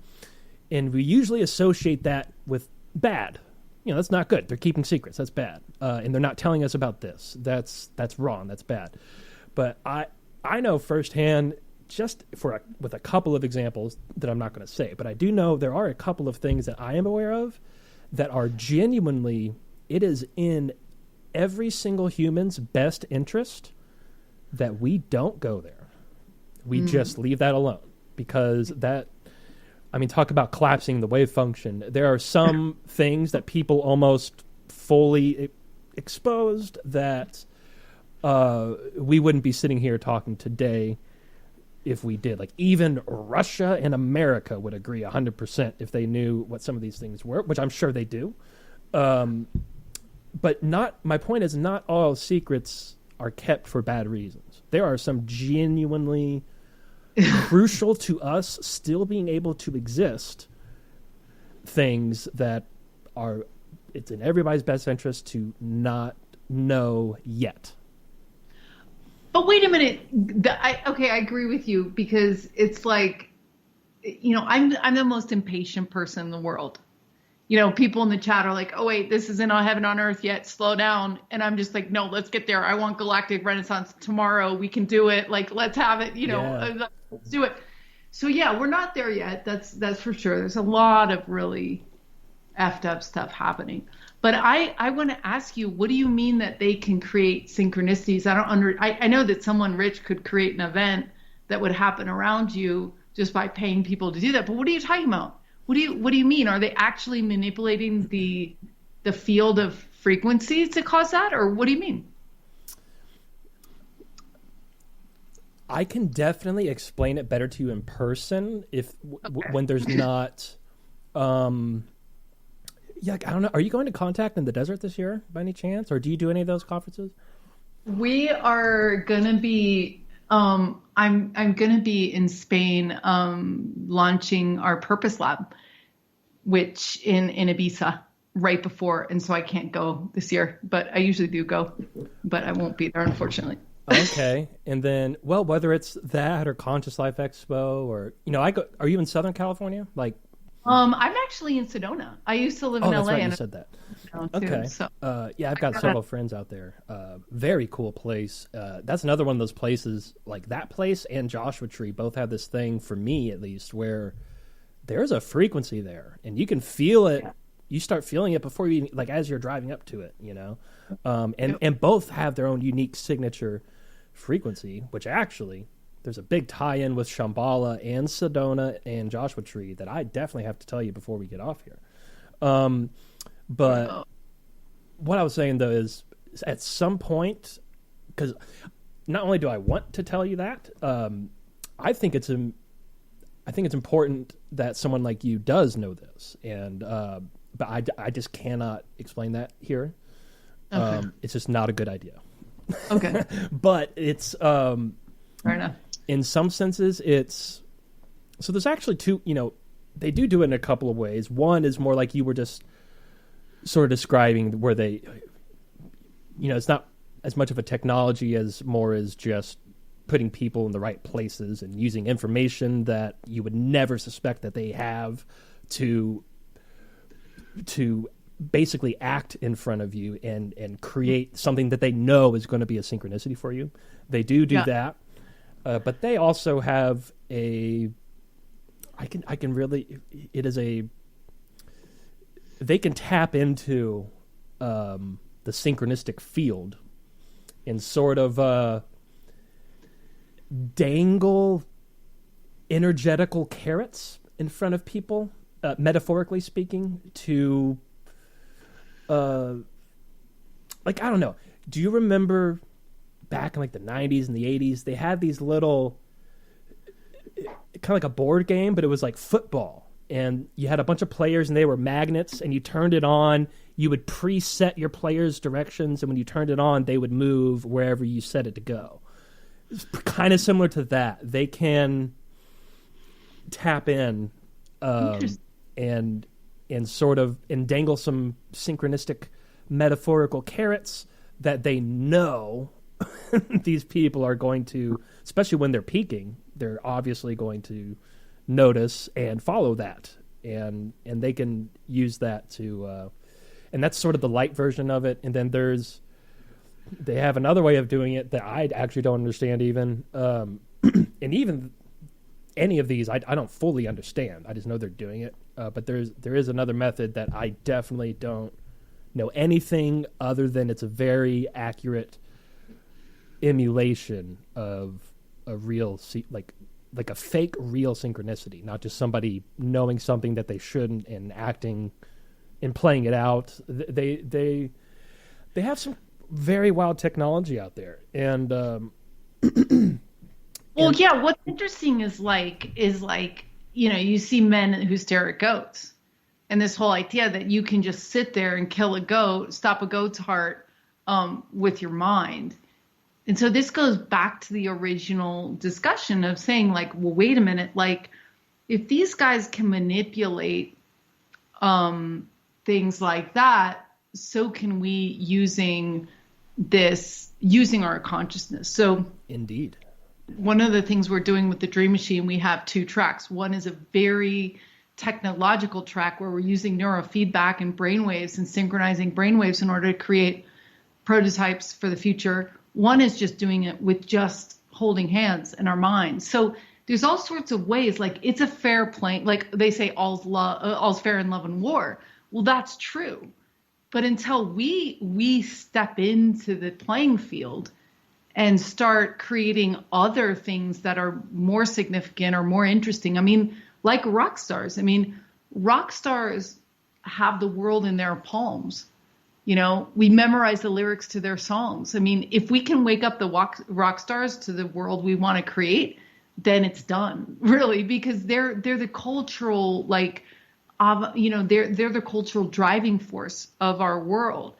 A: and we usually associate that with bad. That's not good. They're keeping secrets. That's bad. And they're not telling us about this. That's wrong. That's bad. But I know firsthand, just with a couple of examples that I'm not going to say, but I do know there are a couple of things that I am aware of that are genuinely, it is in every single human's best interest that we don't go there. We just leave that alone, because talk about collapsing the wave function. There are some things that people almost fully exposed that we wouldn't be sitting here talking today if we did. Like, even Russia and America would agree 100% if they knew what some of these things were, which I'm sure they do. But my point is, not all secrets are kept for bad reasons. There are some genuinely crucial to us still being able to exist things that it's in everybody's best interest to not know yet.
B: But wait a minute. I agree with you, because it's like, I'm the most impatient person in the world. People in the chat are like, oh, wait, this isn't on heaven on earth yet. Slow down. And I'm just like, no, let's get there. I want galactic renaissance tomorrow. We can do it. Like, let's have it, let's do it. So yeah, we're not there yet. That's for sure. There's a lot of really effed up stuff happening. But I want to ask you, what do you mean that they can create synchronicities? I know that someone rich could create an event that would happen around you just by paying people to do that. But what are you talking about? What do you mean? Are they actually manipulating the field of frequencies to cause that, or what do you mean?
A: I can definitely explain it better to you in person when there's not. I don't know. Are you going to Contact in the Desert this year by any chance, or do you do any of those conferences?
B: We are gonna be. I'm gonna be in Spain, launching our Purpose Lab, which in Ibiza right before, and so I can't go this year. But I usually do go, but I won't be there, unfortunately.
A: Okay, and then, well, whether it's that or Conscious Life Expo, or I go. Are you in Southern California? Like,
B: I'm actually in Sedona. I used to live in LA.
A: That's right,
B: and
A: you said that.
B: Okay.
A: Too, so. I've got several friends out there. Very cool place. That's another one of those places, like that place and Joshua Tree both have this thing, for me at least, where there's a frequency there, and you can feel it. Yeah. You start feeling it before you, like, as you're driving up to it, and both have their own unique signature frequency, which actually there's a big tie-in with Shambhala and Sedona and Joshua Tree that I definitely have to tell you before we get off here. But what I was saying, though, is at some point, because not only do I want to tell you that, I think it's important that someone like you does know this, and but I just cannot explain that here. Okay. It's just not a good idea.
B: Okay.
A: But it's
B: Fair enough.
A: in some senses it's so there's actually two, they do it in a couple of ways. One is more like you were just sort of describing, where they, it's not as much of a technology as more as just putting people in the right places and using information that you would never suspect that they have to basically act in front of you and create something that they know is going to be a synchronicity for you. They do that. But they also have they can tap into the synchronistic field and sort of dangle energetical carrots in front of people, metaphorically speaking, to I don't know. Do you remember back in like the 90s and the 80s, they had these little, kind of like a board game, but it was like football. And you had a bunch of players and they were magnets, and you turned it on. You would preset your players' directions, and when you turned it on, they would move wherever you set it to go. It's kind of similar to that. They can tap in and sort of dangle some synchronistic metaphorical carrots that they know these people are going to, especially when they're peaking, they're obviously going to notice and follow that, and they can use that to and that's sort of the light version of it. And then they have another way of doing it that I actually don't understand even, and even any of these I don't fully understand. I just know they're doing it, but there is another method that I definitely don't know anything other than it's a very accurate emulation of a real, like a fake real synchronicity, not just somebody knowing something that they shouldn't and acting and playing it out. They have some very wild technology out there, and
B: well, yeah. What's interesting is you see men who stare at goats, and this whole idea that you can just sit there and kill a goat, stop a goat's heart with your mind. And so this goes back to the original discussion of saying, like, well, wait a minute, like, if these guys can manipulate things like that, so can we using our consciousness. So
A: indeed,
B: one of the things we're doing with the Dream Machine, we have two tracks. One is a very technological track where we're using neurofeedback and brainwaves and synchronizing brainwaves in order to create prototypes for the future. One is just doing it with just holding hands in our minds. So there's all sorts of ways, like it's a fair play. Like they say, all's fair in love and war. Well, that's true. But until we step into the playing field and start creating other things that are more significant or more interesting. I mean, like rock stars. I mean, rock stars have the world in their palms. We memorize the lyrics to their songs. I mean, if we can wake up the rock stars to the world we want to create, then it's done, really, because they're the cultural, they're the cultural driving force of our world.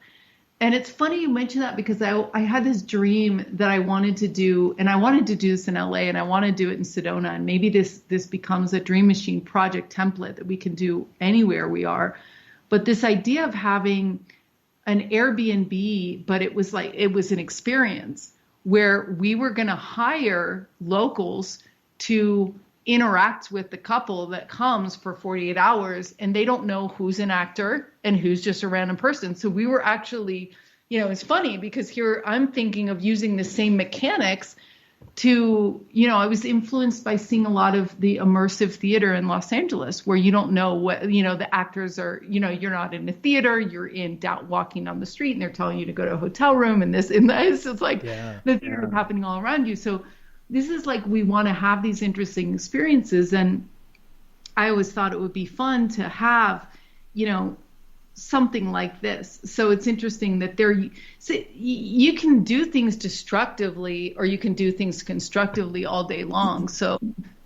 B: And it's funny you mentioned that, because I had this dream that I wanted to do, and I wanted to do this in LA, and I want to do it in Sedona, and maybe this becomes a Dream Machine project template that we can do anywhere we are. But this idea of having an Airbnb, but it was an experience where we were going to hire locals to interact with the couple that comes for 48 hours, and they don't know who's an actor and who's just a random person. So we were actually, it's funny because here I'm thinking of using the same mechanics to, I was influenced by seeing a lot of the immersive theater in Los Angeles, where you don't know what, the actors are, you're not in a theater, you're walking down the street and they're telling you to go to a hotel room and this and that. It's like the theater is happening all around you. So this is like, we want to have these interesting experiences. And I always thought it would be fun to have, something like this. So it's interesting that you can do things destructively or you can do things constructively all day long. So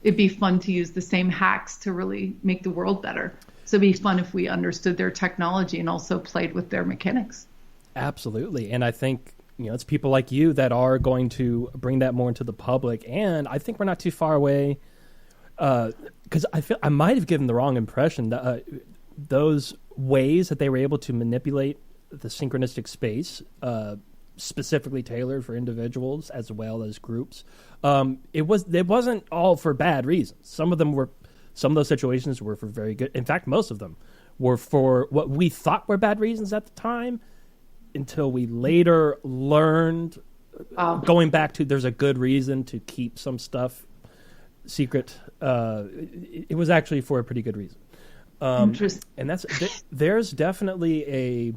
B: it'd be fun to use the same hacks to really make the world better. So it'd be fun if we understood their technology and also played with their mechanics.
A: Absolutely. And I think it's people like you that are going to bring that more into the public. And I think we're not too far away, because I feel I might have given the wrong impression that those ways that they were able to manipulate the synchronistic space, specifically tailored for individuals as well as groups, it wasn't all for bad reasons. Some of those situations were for very good. In fact, most of them were for what we thought were bad reasons at the time, until we later learned, going back to there's a good reason to keep some stuff secret. It was actually for a pretty good reason.
B: Interesting.
A: And there's definitely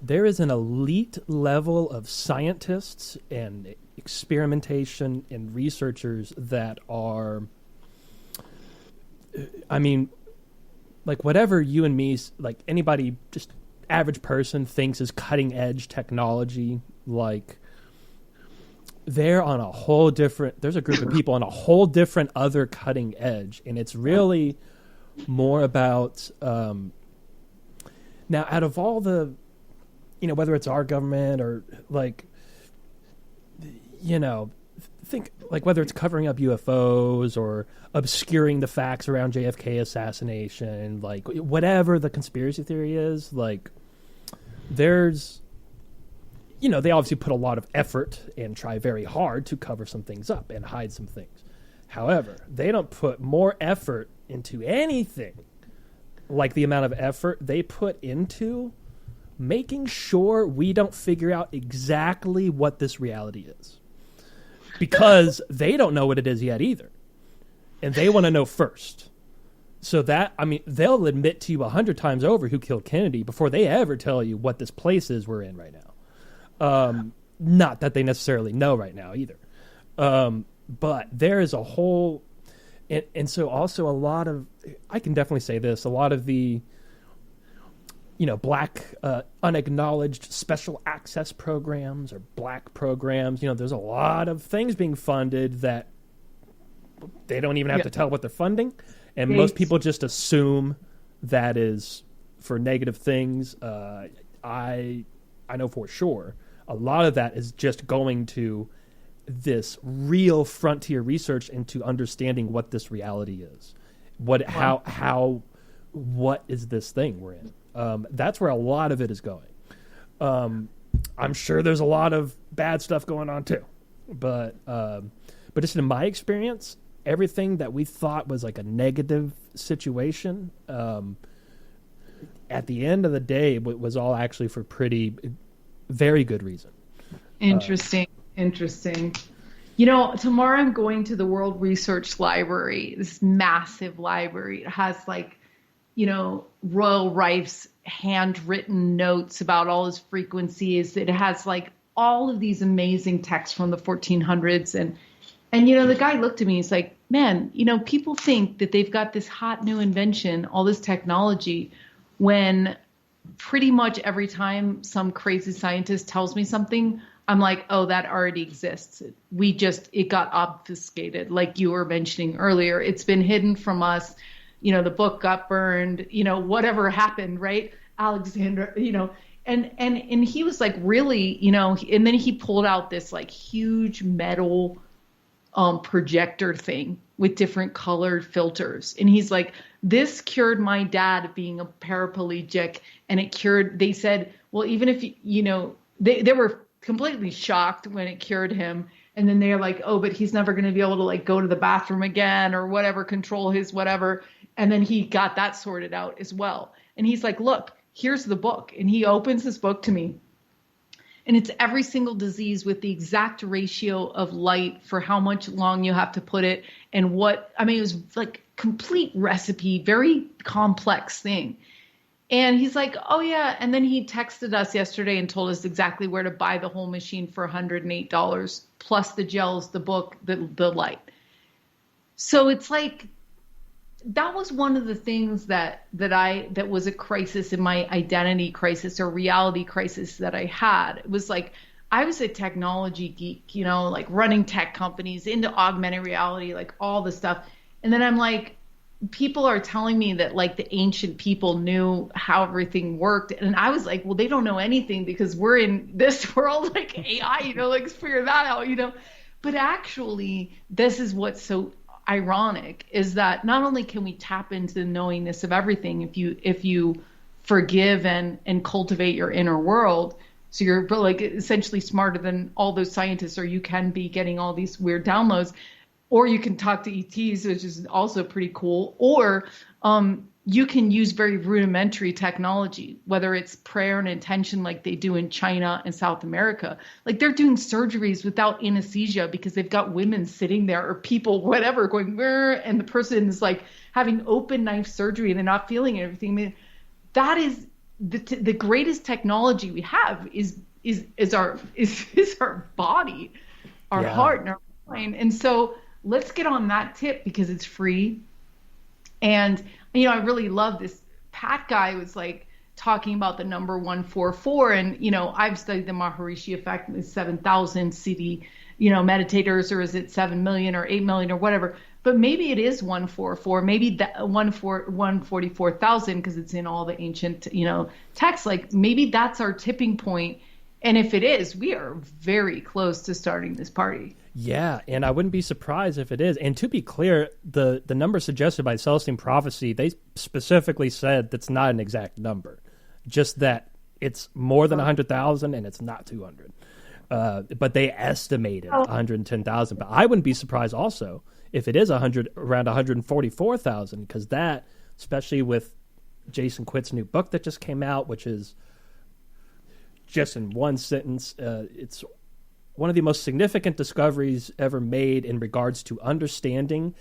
A: there is an elite level of scientists and experimentation and researchers that are, I mean, like whatever you and me, like anybody, just average person thinks is cutting edge technology, like they're on a whole different, there's a group of people on a whole different other cutting edge. And it's really more about, now out of all the, whether it's our government or like, think like whether it's covering up UFOs or obscuring the facts around JFK assassination, like whatever the conspiracy theory is, like there's, they obviously put a lot of effort and try very hard to cover some things up and hide some things. However, they don't put more effort into anything like the amount of effort they put into making sure we don't figure out exactly what this reality is. Because they don't know what it is yet either. And they want to know first. So they'll admit to you 100 times over who killed Kennedy before they ever tell you what this place is we're in right now. Not that they necessarily know right now either. But there is a whole... And so also a lot of... I can definitely say this. A lot of the... black unacknowledged special access programs or black programs, there's a lot of things being funded that they don't even have to tell what they're funding. And most people just assume that is for negative things. I know for sure a lot of that is just going to this real frontier research into understanding what this reality is. What is this thing we're in? That's where a lot of it is going. I'm sure there's a lot of bad stuff going on too, but just in my experience, everything that we thought was like a negative situation, at the end of the day, was all actually for very good reason.
B: Interesting. Tomorrow I'm going to the World Research Library, this massive library. It has Royal Rife's handwritten notes about all his frequencies. It has all of these amazing texts from the 1400s. And the guy looked at me, he's like, man, people think that they've got this hot new invention, all this technology, when pretty much every time some crazy scientist tells me something, I'm like, oh, that already exists. It got obfuscated. Like you were mentioning earlier, it's been hidden from us. The book got burned, whatever happened, right? Alexander, and he was like, really, and then he pulled out this huge metal projector thing with different colored filters. And he's like, this cured my dad of being a paraplegic. And they said, well, even if, they were completely shocked when it cured him. And then they're like, oh, but he's never going to be able to go to the bathroom again or whatever, control his whatever. And then he got that sorted out as well. And he's like, look, here's the book. And he opens this book to me. And it's every single disease with the exact ratio of light for how much long you have to put it. And it was complete recipe, very complex thing. And he's like, oh, yeah. And then he texted us yesterday and told us exactly where to buy the whole machine for $108, plus the gels, the book, the light. So it's that was one of the things that was a crisis in my identity crisis or reality crisis that I had. It was I was a technology geek, running tech companies, into augmented reality, all the stuff. And then I'm like, people are telling me that like the ancient people knew how everything worked. And I was like, well, they don't know anything because we're in this world, like AI, like figure that out, But actually, this is what's so ironic is that not only can we tap into the knowingness of everything if you forgive and cultivate your inner world, so you're like essentially smarter than all those scientists, or you can be getting all these weird downloads, or you can talk to ETs, which is also pretty cool, or you can use very rudimentary technology, whether it's prayer and intention like they do in China and South America. Like they're doing surgeries without anesthesia because they've got women sitting there or people, whatever, going, and the person is like having open knife surgery and they're not feeling everything. I mean, that is the greatest technology we have is our body, our heart, and our mind. And so let's get on that tip because it's free. And, I really love this. Pat guy was like talking about the number 144. And, I've studied the Maharishi effect with 7,000 CD, meditators, or is it 7 million or 8 million or whatever. But maybe it is 144, maybe that 144,000 because it's in all the ancient, texts. Like maybe that's our tipping point. And if it is, we are very close to starting this party.
A: Yeah, and I wouldn't be surprised if it is. And to be clear, the number suggested by Celestine Prophecy, they specifically said that's not an exact number, just that it's more than 100,000 and it's not 200. But they estimated 110,000. But I wouldn't be surprised also if it is around 144,000, because that, especially with Jason Quitt's new book that just came out, which is just in one sentence, it's one of the most significant discoveries ever made in regards to understanding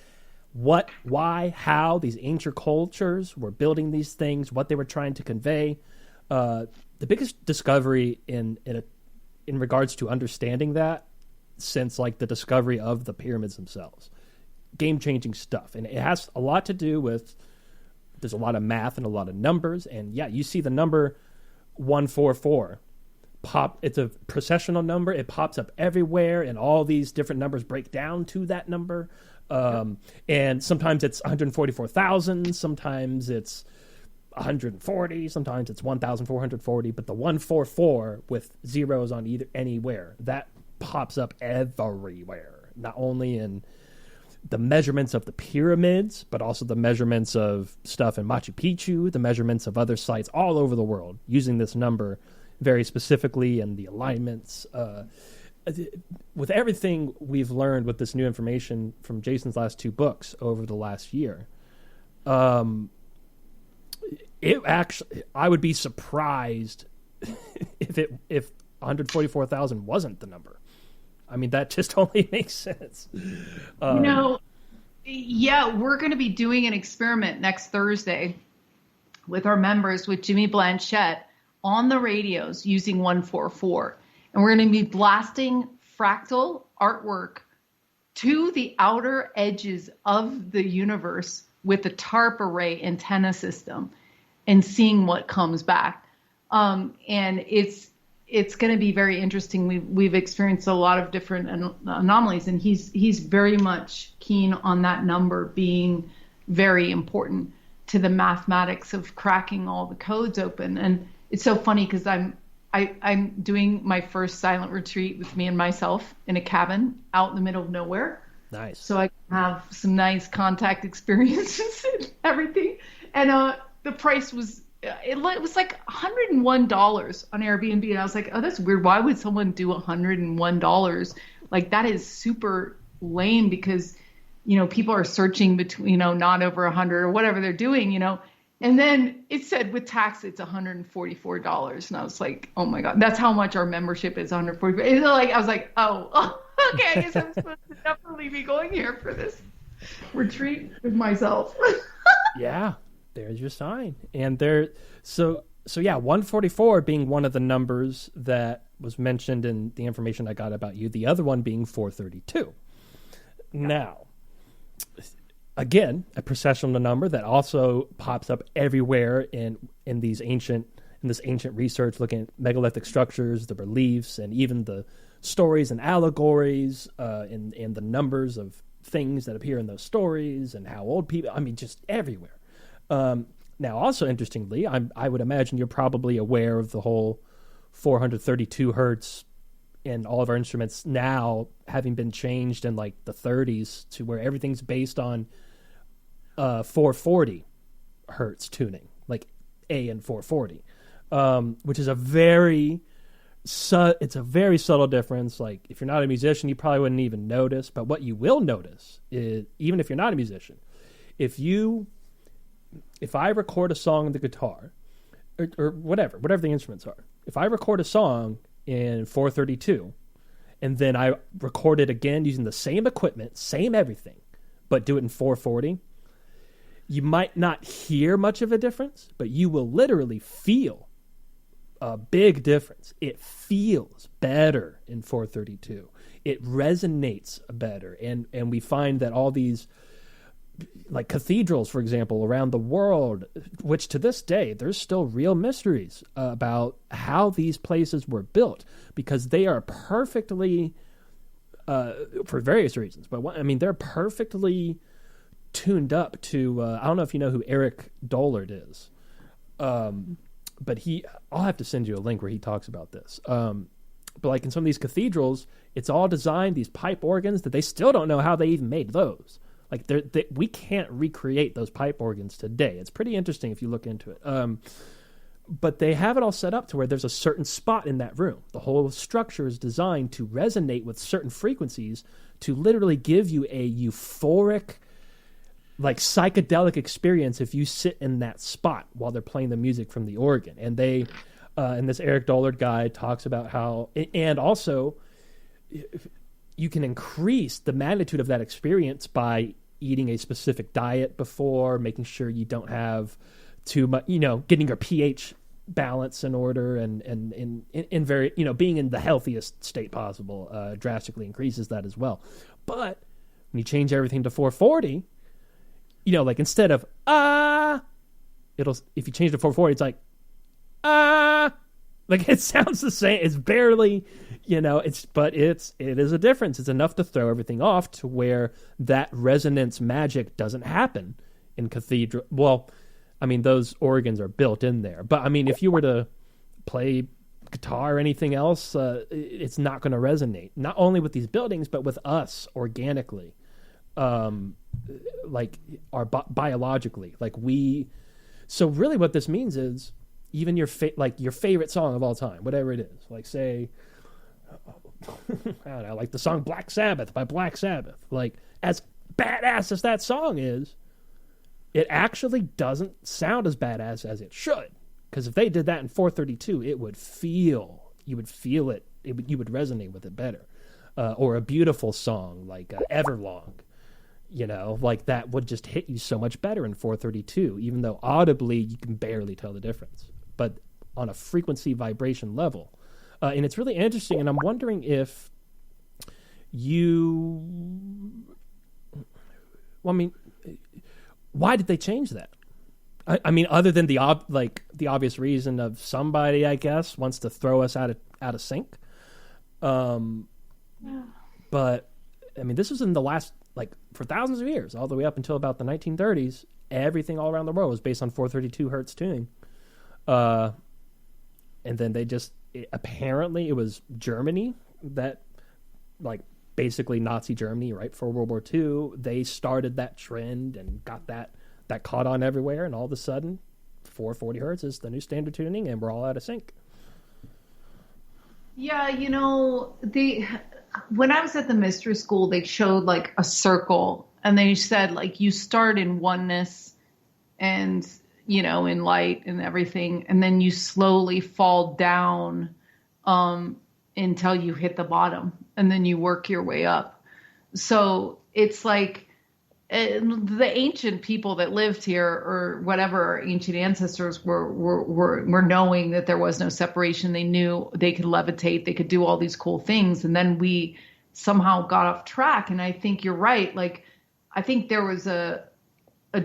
A: what, why, how these ancient cultures were building these things, what they were trying to convey. The biggest discovery in regards to understanding that since like the discovery of the pyramids themselves. Game-changing stuff. And it has a lot to do with, there's a lot of math and a lot of numbers. And yeah, you see the number 144 pop. It's a processional number. It pops up everywhere, and all these different numbers break down to that number. And sometimes it's 144,000. Sometimes it's 140. Sometimes it's 1,440. But the 144 with zeros on anywhere, that pops up everywhere. Not only in the measurements of the pyramids, but also the measurements of stuff in Machu Picchu, the measurements of other sites all over the world using this number very specifically, and the alignments. With everything we've learned with this new information from Jason's last two books over the last year, it actually, I would be surprised if 144,000 wasn't the number. I mean, that just only makes sense.
B: Yeah, we're going to be doing an experiment next Thursday with our members with Jimmy Blanchette on the radios using 144. And we're going to be blasting fractal artwork to the outer edges of the universe with a TARP array antenna system and seeing what comes back. And it's going to be very interesting. We've experienced a lot of different anomalies, and he's very much keen on that number being very important to the mathematics of cracking all the codes open. And it's so funny because I'm doing my first silent retreat with me and myself in a cabin out in the middle of nowhere.
A: Nice.
B: So I can have some nice contact experiences and everything. And the price was it was like $101 on Airbnb, and I was like, oh, that's weird. Why would someone do $101? Like that is super lame because people are searching between not over 100 or whatever they're doing, And then it said with tax, it's $144. And I was like, oh my God, that's how much our membership is, $144. I was like, oh, okay, I guess I'm supposed to definitely be going here for this retreat with myself.
A: Yeah, there's your sign. And so yeah, 144 being one of the numbers that was mentioned in the information I got about you, the other one being 432. Yeah. Now, again, a processional number that also pops up everywhere in this ancient research, looking at megalithic structures, the reliefs, and even the stories and allegories, and the numbers of things that appear in those stories and how old people, I mean, just everywhere. Now, also interestingly, I would imagine you're probably aware of the whole 432 hertz in all of our instruments now having been changed in like the 30s to where everything's based on 440 hertz tuning, like A and 440, which is a very subtle difference. Like if you're not a musician, you probably wouldn't even notice. But what you will notice is, even if you're not a musician, if I record a song on the guitar or whatever the instruments are, if I record a song in 432 and then I record it again using the same equipment, same everything, but do it in 440, you might not hear much of a difference, but you will literally feel a big difference. It feels better in 432. It resonates better. And we find that all these, like cathedrals, for example, around the world, which to this day, there's still real mysteries about how these places were built, because they are perfectly, for various reasons, but they're perfectly tuned up to, I don't know if you know who Eric Dollard is, but I'll have to send you a link where he talks about this. But like in some of these cathedrals, it's all designed, these pipe organs, that they still don't know how they even made those. Like we can't recreate those pipe organs today. It's pretty interesting if you look into it. But they have it all set up to where there's a certain spot in that room. The whole structure is designed to resonate with certain frequencies to literally give you a euphoric, like psychedelic experience if you sit in that spot while they're playing the music from the organ. And they, and this Eric Dollard guy talks about how, and also you can increase the magnitude of that experience by eating a specific diet before, making sure you don't have too much, getting your pH balance in order, and in very, being in the healthiest state possible drastically increases that as well. But when you change everything to 440, like instead of if you change to 440, it's like like it sounds the same. It's barely, it is a difference. It's enough to throw everything off to where that resonance magic doesn't happen in cathedral. Well, those organs are built in there, but if you were to play guitar or anything else, it's not going to resonate, not only with these buildings, but with us organically. Like biologically, so really what this means is even your favorite song of all time, whatever it is, like say, I don't know, like the song Black Sabbath by Black Sabbath, like as badass as that song is, it actually doesn't sound as badass as it should. Because if they did that in 432, you would feel it, you would resonate with it better. Or a beautiful song like Everlong, like that would just hit you so much better in 432, even though audibly you can barely tell the difference. But on a frequency vibration level. And it's really interesting, and I'm wondering if why did they change that? Other than the obvious reason of somebody, I guess, wants to throw us out of sync. But this was in the last, for thousands of years, all the way up until about the 1930s. Everything all around the world was based on 432 hertz tuning. And then apparently it was Germany that, basically Nazi Germany, right before World War II, they started that trend and got that caught on everywhere, and all of a sudden 440 hertz is the new standard tuning, and we're all out of sync.
B: Yeah, when I was at the mystery school, they showed a circle, and they said you start in oneness and in light and everything, and then you slowly fall down until you hit the bottom, and then you work your way up. So it's the ancient people that lived here, or whatever our ancient ancestors were knowing that there was no separation. They knew they could levitate, they could do all these cool things, and then we somehow got off track. And I think you're right. I think there was a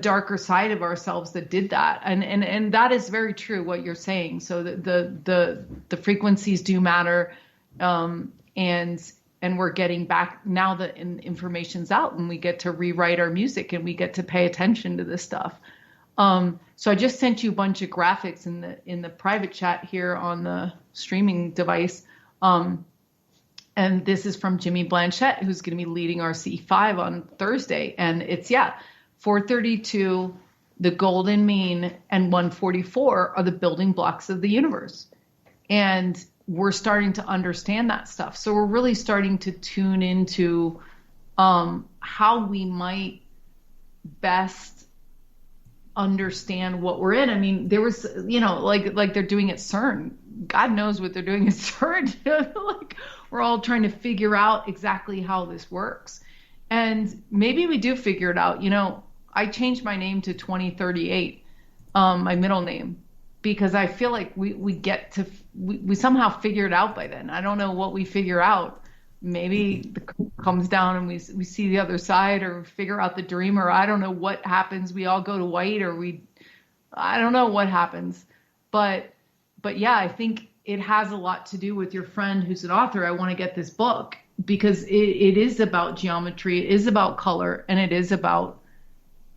B: darker side of ourselves that did that, and that is very true what you're saying. So the frequencies do matter, and and we're getting back now that information's out, and we get to rewrite our music, and we get to pay attention to this stuff. So I just sent you a bunch of graphics in the private chat here on the streaming device. And this is from Jimmy Blanchette, who's going to be leading our C5 on Thursday. And it's, 432, the golden mean, and 144 are the building blocks of the universe. And we're starting to understand that stuff. So we're really starting to tune into how we might best understand what we're in. I mean, there was, like they're doing at CERN. God knows what they're doing at CERN. Like, we're all trying to figure out exactly how this works. And maybe we do figure it out. I changed my name to 2038, my middle name, because I feel like we somehow figure it out by then. I don't know what we figure out. Maybe the comes down and we see the other side, or figure out the dream, or I don't know what happens. We all go to white, or I don't know what happens. But yeah, I think it has a lot to do with your friend who's an author. I want to get this book because it is about geometry, it is about color, and it is about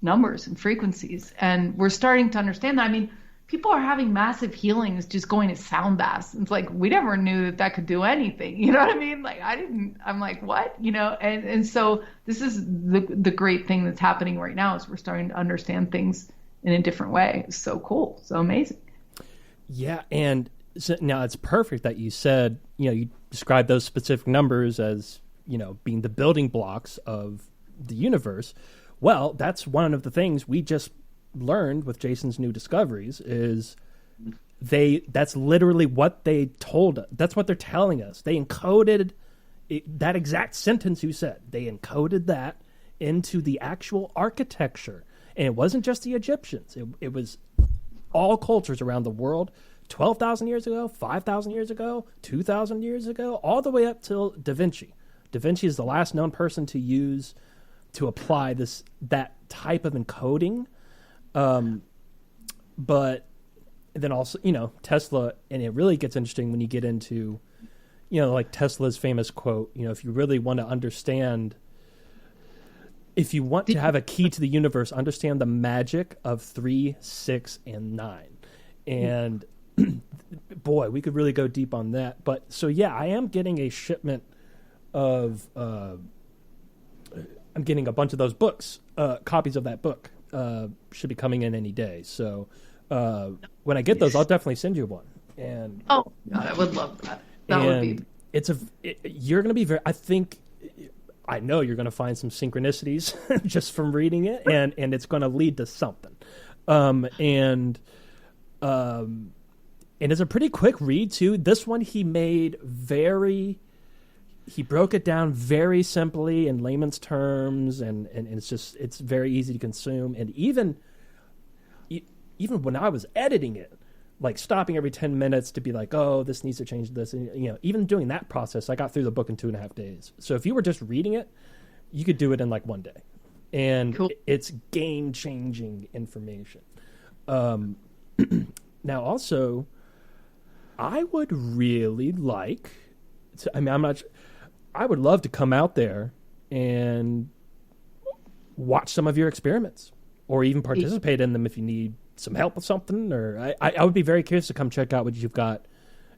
B: numbers and frequencies. And we're starting to understand that. I mean, people are having massive healings just going to sound baths. It's like, we never knew that could do anything. You know what I mean? Like, I'm like, what? And so this is the great thing that's happening right now, is we're starting to understand things in a different way. It's so cool. So amazing.
A: Yeah. And so now it's perfect that you said, you described those specific numbers as, being the building blocks of the universe. Well, that's one of the things we just learned with Jason's new discoveries is that's literally what they told us. That's what they're telling us. They encoded that exact sentence you said. They encoded that into the actual architecture. And it wasn't just the Egyptians. It was all cultures around the world, 12,000 years ago, 5,000 years ago, 2,000 years ago, all the way up till Da Vinci. Da Vinci is the last known person to apply that type of encoding. But then also, Tesla, and it really gets interesting when you get into, like Tesla's famous quote, if you really want to understand, if you want to have a key to the universe, understand the magic of 3, 6, and 9. And boy, we could really go deep on that. But so, yeah, I am getting a shipment of, I'm getting a bunch of those books, copies of that book. Should be coming in any day. So when I get those, I'll definitely send you one. And
B: God, I would love that. That would be.
A: You're going to be I know you're going to find some synchronicities just from reading it, and it's going to lead to something. And it's a pretty quick read too. This one he broke it down very simply in layman's terms, and it's very easy to consume. And even when I was editing it, like stopping every 10 minutes to be like, oh, this needs to change this. And, even doing that process, I got through the book in 2.5 days. So if you were just reading it, you could do it in like one day. And cool. It's game-changing information. Now, also, I would really like to, I would love to come out there and watch some of your experiments, or even participate in them if you need some help with something. Or I would be very curious to come check out what you've got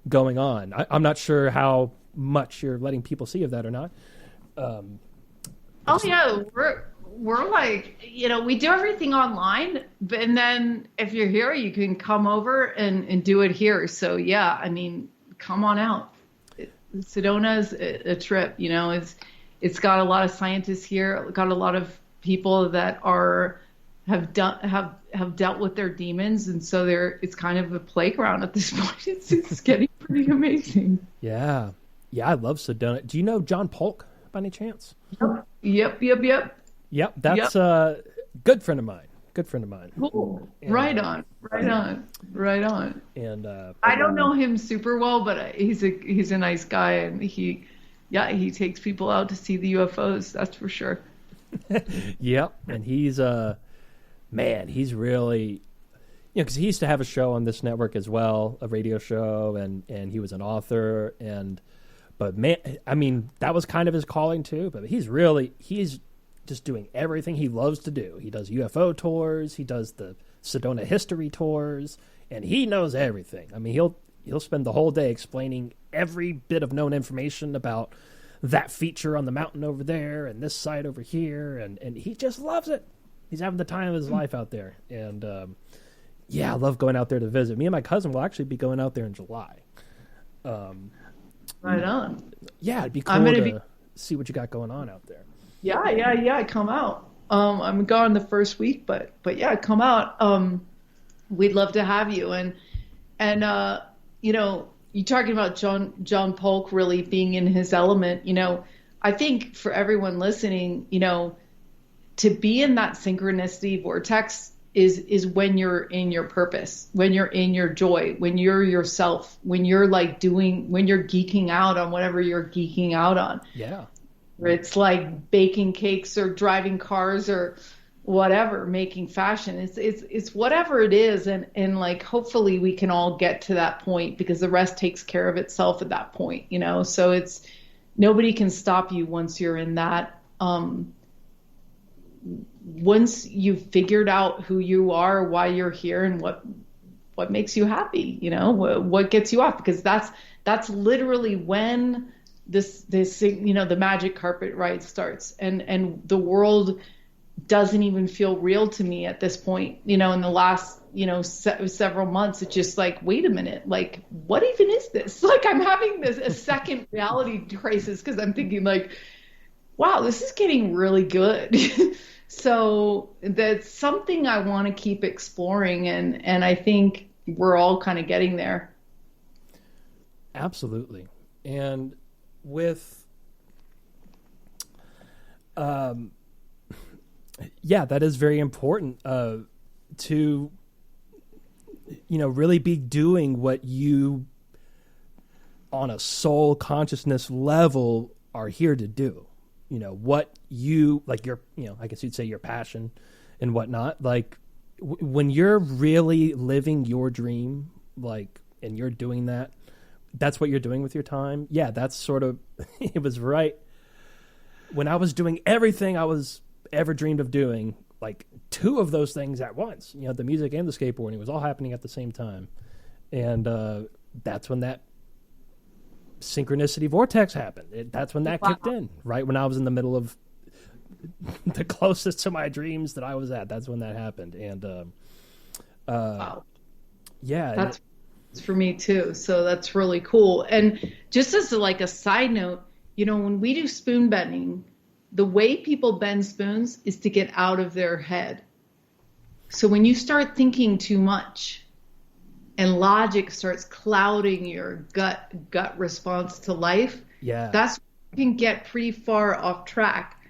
A: going on. I'm not sure how much you're letting people see of that or not.
B: Yeah, we're like, we do everything online, and then if you're here, you can come over and do it here. So yeah, come on out. Sedona's a trip, it's got a lot of scientists here, got a lot of people that have dealt with their demons, and so it's kind of a playground at this point. It's getting pretty amazing.
A: Yeah, I love Sedona. Do you know John Polk by any chance?
B: Yep.
A: That's a good friend of mine.
B: Cool. And, right on. And
A: I
B: don't know him super well, but he's a nice guy, and he takes people out to see the UFOs. That's for sure.
A: Yep, and he's he's really, because he used to have a show on this network as well, a radio show, and he was an author, and But man, I mean, that was kind of his calling too. But he's just doing everything he loves to do. He does UFO tours. He does the Sedona history tours, and he knows everything. I mean, he'll spend the whole day explaining every bit of known information about that feature on the mountain over there and this site over here, and he just loves it. He's having the time of his life out there, and I love going out there to visit. Me and my cousin will actually be going out there in July.
B: Right on.
A: Yeah, it'd be cool to see what you got going on out there.
B: Yeah. Come out. I'm gone the first week, but yeah, come out. We'd love to have you. And you talking about John Polk really being in his element. I think for everyone listening, to be in that synchronicity vortex is when you're in your purpose, when you're in your joy, when you're yourself, when you're when you're geeking out on whatever you're geeking out on.
A: Yeah.
B: It's like baking cakes or driving cars or whatever, making fashion. It's whatever it is. And like, hopefully we can all get to that point, because the rest takes care of itself at that point, so nobody can stop you once you're in that, once you've figured out who you are, why you're here, and what makes you happy, what gets you off, because that's literally when this the magic carpet ride starts, and the world doesn't even feel real to me at this point. In the last several months, it's just like, wait a minute, like, what even is this? Like, I'm having a second reality crisis, because I'm thinking like, wow, this is getting really good. So that's something I want to keep exploring, and I think we're all kind of getting there.
A: Absolutely. And with that is very important to really be doing what you on a soul consciousness level are here to do. What you like, your I guess you'd say your passion and whatnot, like when you're really living your dream, like, and you're doing that, that's what you're doing with your time. Yeah, that's sort of it was right when I was doing everything I was ever dreamed of doing, like two of those things at once, the music and the skateboarding was all happening at the same time. And that's when that synchronicity vortex happened. That's when that kicked in, right when I was in the middle of the closest to my dreams that I was at. That's when that happened. And
B: wow.
A: Yeah,
B: that's for me too. So that's really cool. And just as a side note, when we do spoon bending, the way people bend spoons is to get out of their head. So when you start thinking too much and logic starts clouding your gut response to life, that's when you can get pretty far off track.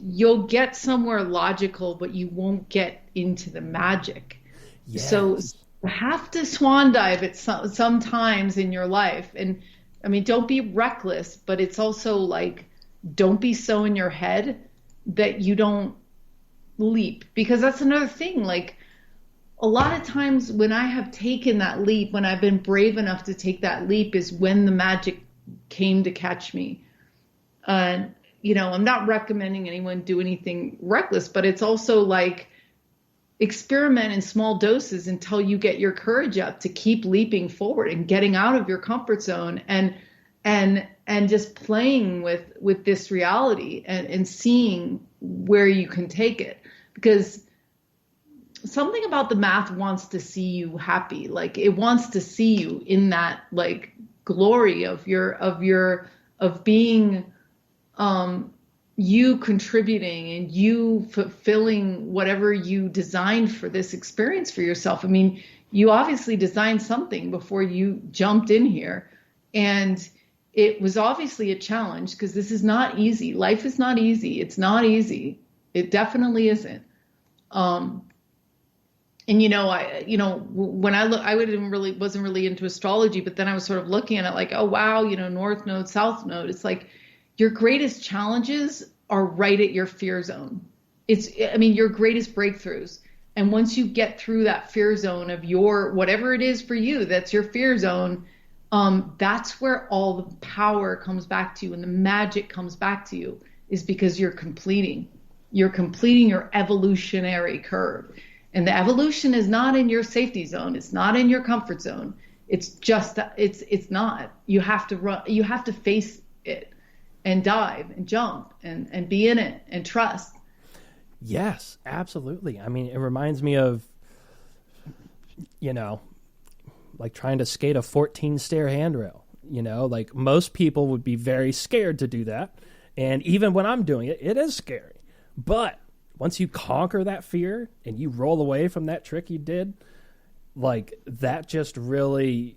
B: You'll get somewhere logical, but you won't get into the magic. Yes. So you have to swan dive at sometimes in your life. And I mean, don't be reckless, but it's also like, don't be so in your head that you don't leap, because that's another thing. Like, a lot of times when I have taken that leap, when I've been brave enough to take that leap, is when the magic came to catch me. I'm not recommending anyone do anything reckless, but it's also like, experiment in small doses until you get your courage up to keep leaping forward and getting out of your comfort zone and just playing with this reality and seeing where you can take it. Because something about the math wants to see you happy. Like, it wants to see you in that like glory of being you contributing and you fulfilling whatever you designed for this experience for yourself. I mean, you obviously designed something before you jumped in here, and it was obviously a challenge, because this is not easy. Life is not easy. It's not easy. It definitely isn't. And when I look, I wasn't really into astrology, but then I was sort of looking at it like, oh wow, North Node, South Node. It's like your greatest challenges are right at your fear zone. Your greatest breakthroughs. And once you get through that fear zone of your, whatever it is for you, that's your fear zone, That's where all the power comes back to you and the magic comes back to you, is because you're completing your evolutionary curve. And the evolution is not in your safety zone. It's not in your comfort zone. It's just that it's not. You have to run, you have to face it and dive and jump and be in it and trust.
A: Yes, absolutely. I mean, it reminds me of, like trying to skate a 14-stair handrail. Like most people would be very scared to do that. And even when I'm doing it, it is scary. But once you conquer that fear and you roll away from that trick you did, like that just really,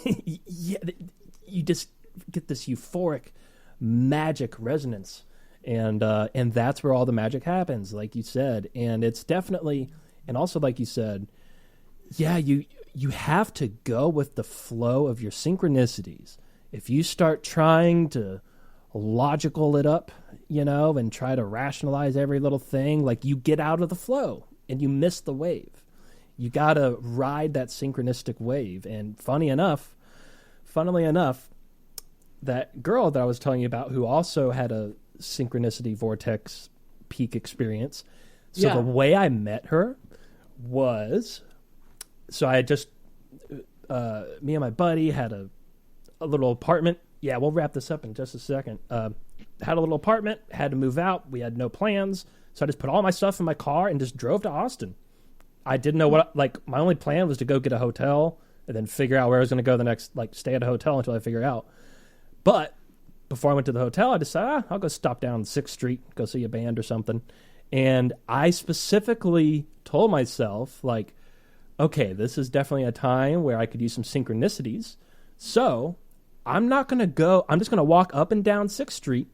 A: you just get this euphoric magic resonance. And that's where all the magic happens, like you said. And it's definitely, and also like you said, yeah, you have to go with the flow of your synchronicities. If you start trying to logical it up, and try to rationalize every little thing, like you get out of the flow and you miss the wave. You got to ride that synchronistic wave. And funnily enough, that girl that I was telling you about who also had a synchronicity vortex peak experience. So the way I met her was, so I had just, me and my buddy had a little apartment. Yeah, we'll wrap this up in just a second. Had a little apartment, had to move out. We had no plans. So I just put all my stuff in my car and just drove to Austin. I didn't know my only plan was to go get a hotel and then figure out where I was going to go the next, stay at a hotel until I figure out. But before I went to the hotel, I decided, I'll go stop down 6th Street, go see a band or something. And I specifically told myself, okay, this is definitely a time where I could use some synchronicities. So I'm not going to go, I'm just going to walk up and down 6th Street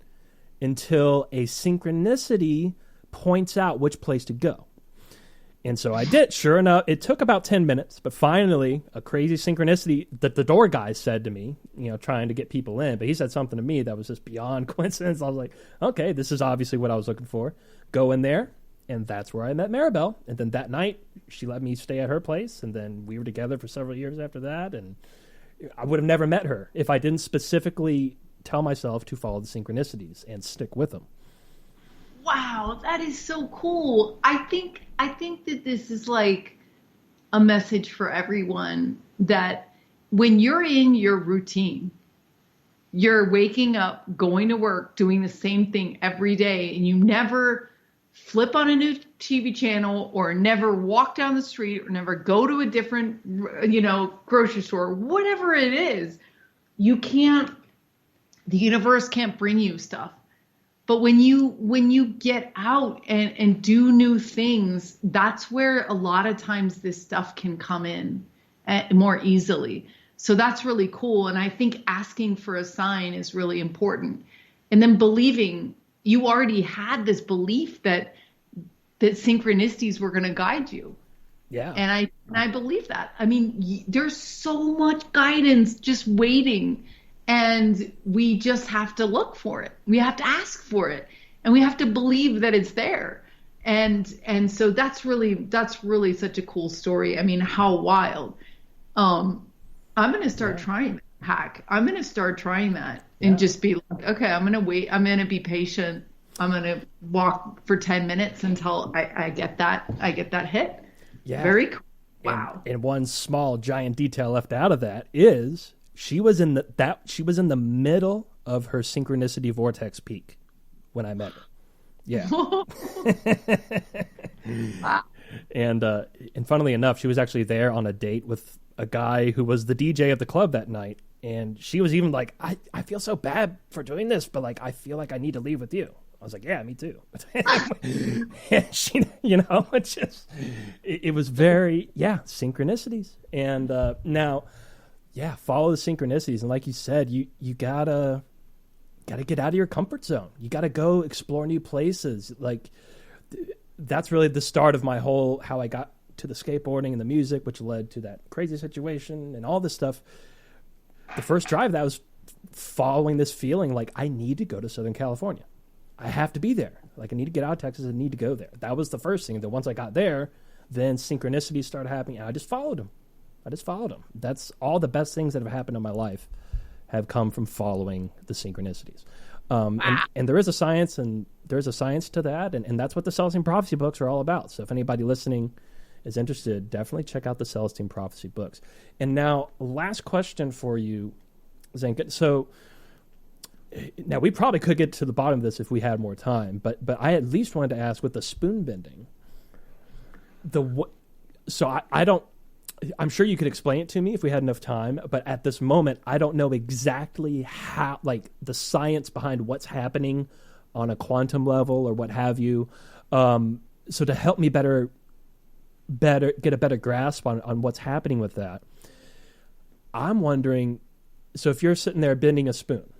A: until a synchronicity points out which place to go. And so I did. Sure enough, it took about 10 minutes, but finally a crazy synchronicity that the door guy said to me, trying to get people in, but he said something to me that was just beyond coincidence. I was like, okay, this is obviously what I was looking for. Go in there. And that's where I met Maribel. And then that night she let me stay at her place. And then we were together for several years after that. And I would have never met her if I didn't specifically tell myself to follow the synchronicities and stick with them.
B: Wow, that is so cool. I think that this is like a message for everyone, that when you're in your routine, you're waking up, going to work, doing the same thing every day, and you never flip on a new TV channel or never walk down the street or never go to a different, grocery store, whatever it is, the universe can't bring you stuff. But when you get out and do new things, that's where a lot of times this stuff can come in more easily. So that's really cool. And I think asking for a sign is really important. And then believing, you already had this belief that synchronicities were going to guide you.
A: Yeah.
B: And I believe that. I mean, there's so much guidance just waiting. And we just have to look for it. We have to ask for it, and we have to believe that it's there. And so that's really such a cool story. I mean, how wild. I'm going to start trying that hack. I'm going to start trying that and just be like, okay, I'm going to wait. I'm going to be patient. I'm going to walk for 10 minutes until I get that hit.
A: Yeah.
B: Very cool. Wow.
A: And one small giant detail left out of that is, she was in the middle of her synchronicity vortex peak when I met her. Yeah.
B: Wow.
A: And funnily enough, she was actually there on a date with a guy who was the DJ of the club that night. And she was even like, I feel so bad for doing this, but I feel like I need to leave with you. I was like, yeah, me too. And she, it was very, synchronicities. And now, follow the synchronicities. And like you said, you gotta get out of your comfort zone. You gotta go explore new places. That's really the start of my whole, how I got to the skateboarding and the music, which led to that crazy situation and all this stuff. The first drive, that was following this feeling like I need to go to Southern California. I have to be there. I need to get out of Texas and need to go there. That was the first thing. Then once I got there, then synchronicities started happening, and I just followed them. I just followed them. That's all the best things that have happened in my life have come from following the synchronicities. And there is a science, and there's a science to that, and that's what the Celestine Prophecy books are all about. So if anybody listening is interested, definitely check out the Celestine Prophecy books. And now, last question for you, Zenka. So now we probably could get to the bottom of this if we had more time, but I at least wanted to ask with the spoon bending. I'm sure you could explain it to me if we had enough time, but at this moment, I don't know exactly how, like the science behind what's happening on a quantum level or what have you. So to help me get a better grasp on what's happening with that, I'm wondering, so if you're sitting there bending a spoon,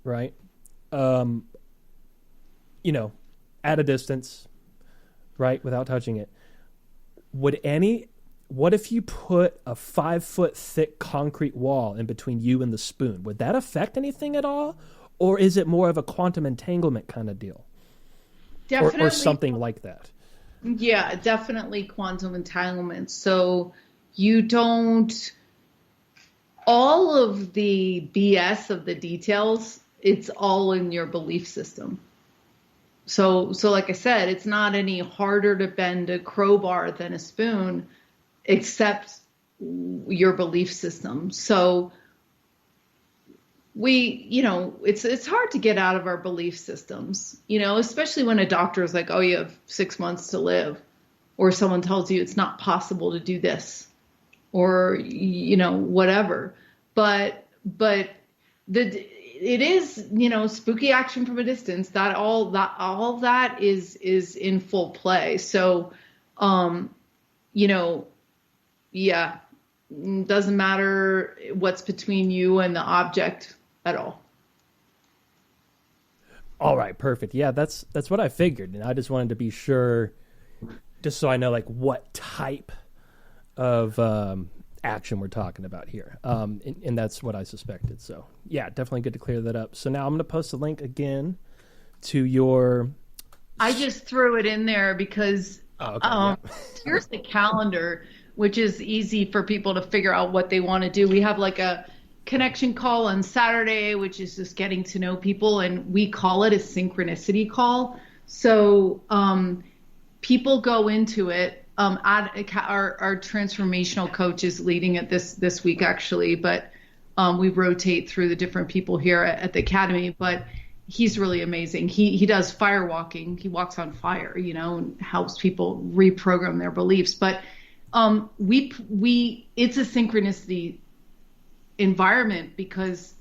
A: right? At a distance, right? Without touching it, what if you put a 5-foot thick concrete wall in between you and the spoon? Would that affect anything at all? Or is it more of a quantum entanglement kind of deal?
B: Definitely.
A: Or something like that?
B: Yeah, definitely quantum entanglement. So you don't, all of the BS of the details, it's all in your belief system. So like I said, it's not any harder to bend a crowbar than a spoon, except your belief system. So it's hard to get out of our belief systems, especially when a doctor is like, oh, you have 6 months to live, or someone tells you it's not possible to do this, or, whatever. But it is, spooky action from a distance, that all that is in full play. So, yeah, doesn't matter what's between you and the object at all.
A: All right, perfect. Yeah, that's what I figured, and I just wanted to be sure, just so I know like what type of action we're talking about here, and that's what I suspected. So yeah, definitely good to clear that up. So now I'm going to post a link again to your.
B: I just threw it in there because here's the calendar, which is easy for people to figure out what they want to do. We have like a connection call on Saturday, which is just getting to know people, and we call it a synchronicity call. So people go into it. Our transformational coach is leading it this week actually, but we rotate through the different people here at the academy. But he's really amazing. He does fire walking. He walks on fire, and helps people reprogram their beliefs. But it's a synchronicity environment because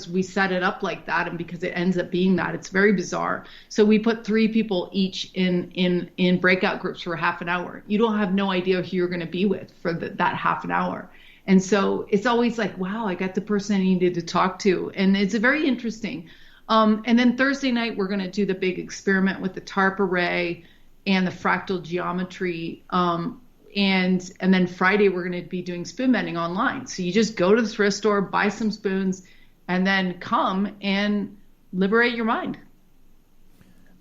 B: we set it up like that, and because it ends up being that. It's very bizarre. So we put 3 people each in breakout groups for half an hour. You don't have no idea who you're going to be with for that half an hour. And so it's always like, wow, I got the person I needed to talk to. And it's very interesting. And then Thursday night, we're going to do the big experiment with the TARP array and the fractal geometry. And then Friday, we're going to be doing spoon bending online. So you just go to the thrift store, buy some spoons, and then come and liberate your mind.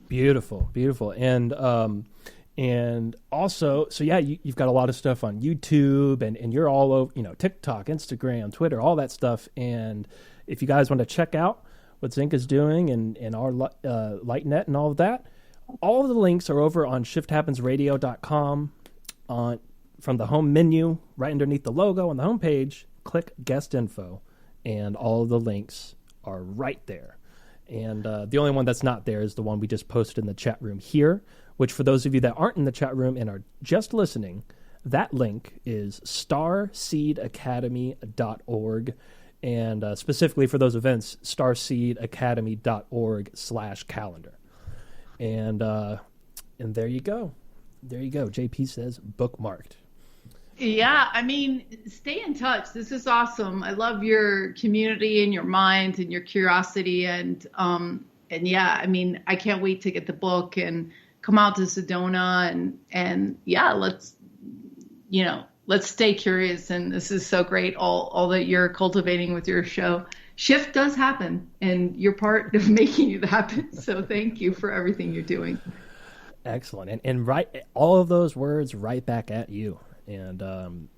A: Beautiful, beautiful. And also, so yeah, you've got a lot of stuff on YouTube, and you're all over, TikTok, Instagram, Twitter, all that stuff. And if you guys want to check out what Zenka's doing and our LightNet and all of that, all of the links are over on shifthappensradio.com. From the home menu, right underneath the logo on the homepage, click guest info, and all of the links are right there. And the only one that's not there is the one we just posted in the chat room here, which for those of you that aren't in the chat room and are just listening, that link is starseedacademy.org. And specifically for those events, starseedacademy.org/calendar. And there you go. There you go. JP says bookmarked.
B: Yeah, stay in touch. This is awesome. I love your community and your mind and your curiosity. And yeah, I can't wait to get the book and come out to Sedona and yeah, let's stay curious. And this is so great. All that you're cultivating with your show. Shift does happen, and you're part of making it happen. So thank you for everything you're doing.
A: Excellent. And right, all of those words right back at you. And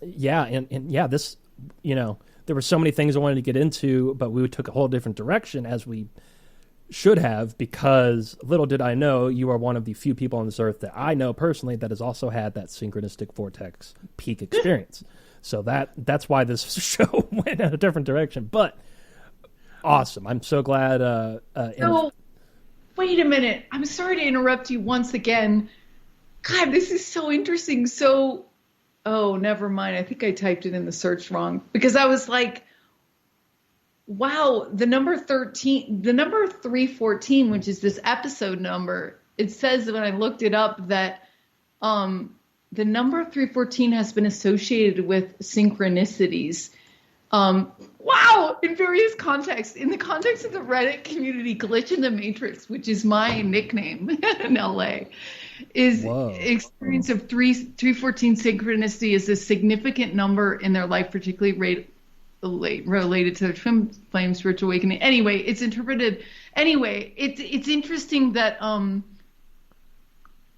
A: Yeah, and yeah, this, there were so many things I wanted to get into, but we took a whole different direction as we should have, because little did I know you are one of the few people on this earth that I know personally that has also had that synchronistic vortex peak experience. So that's why this show went in a different direction. But awesome. I'm so glad.
B: So, wait a minute. I'm sorry to interrupt you once again. God, this is so interesting. So, oh, never mind. I think I typed it in the search wrong, because I was like, wow, the number 314, which is this episode number, it says when I looked it up that the number 314 has been associated with synchronicities. Wow, in various contexts. In the context of the Reddit community, Glitch in the Matrix, which is my nickname in LA, is experience of 314 synchronicity is a significant number in their life, particularly related to the twin flame spiritual awakening. Anyway, it's interpreted. Anyway, it's interesting that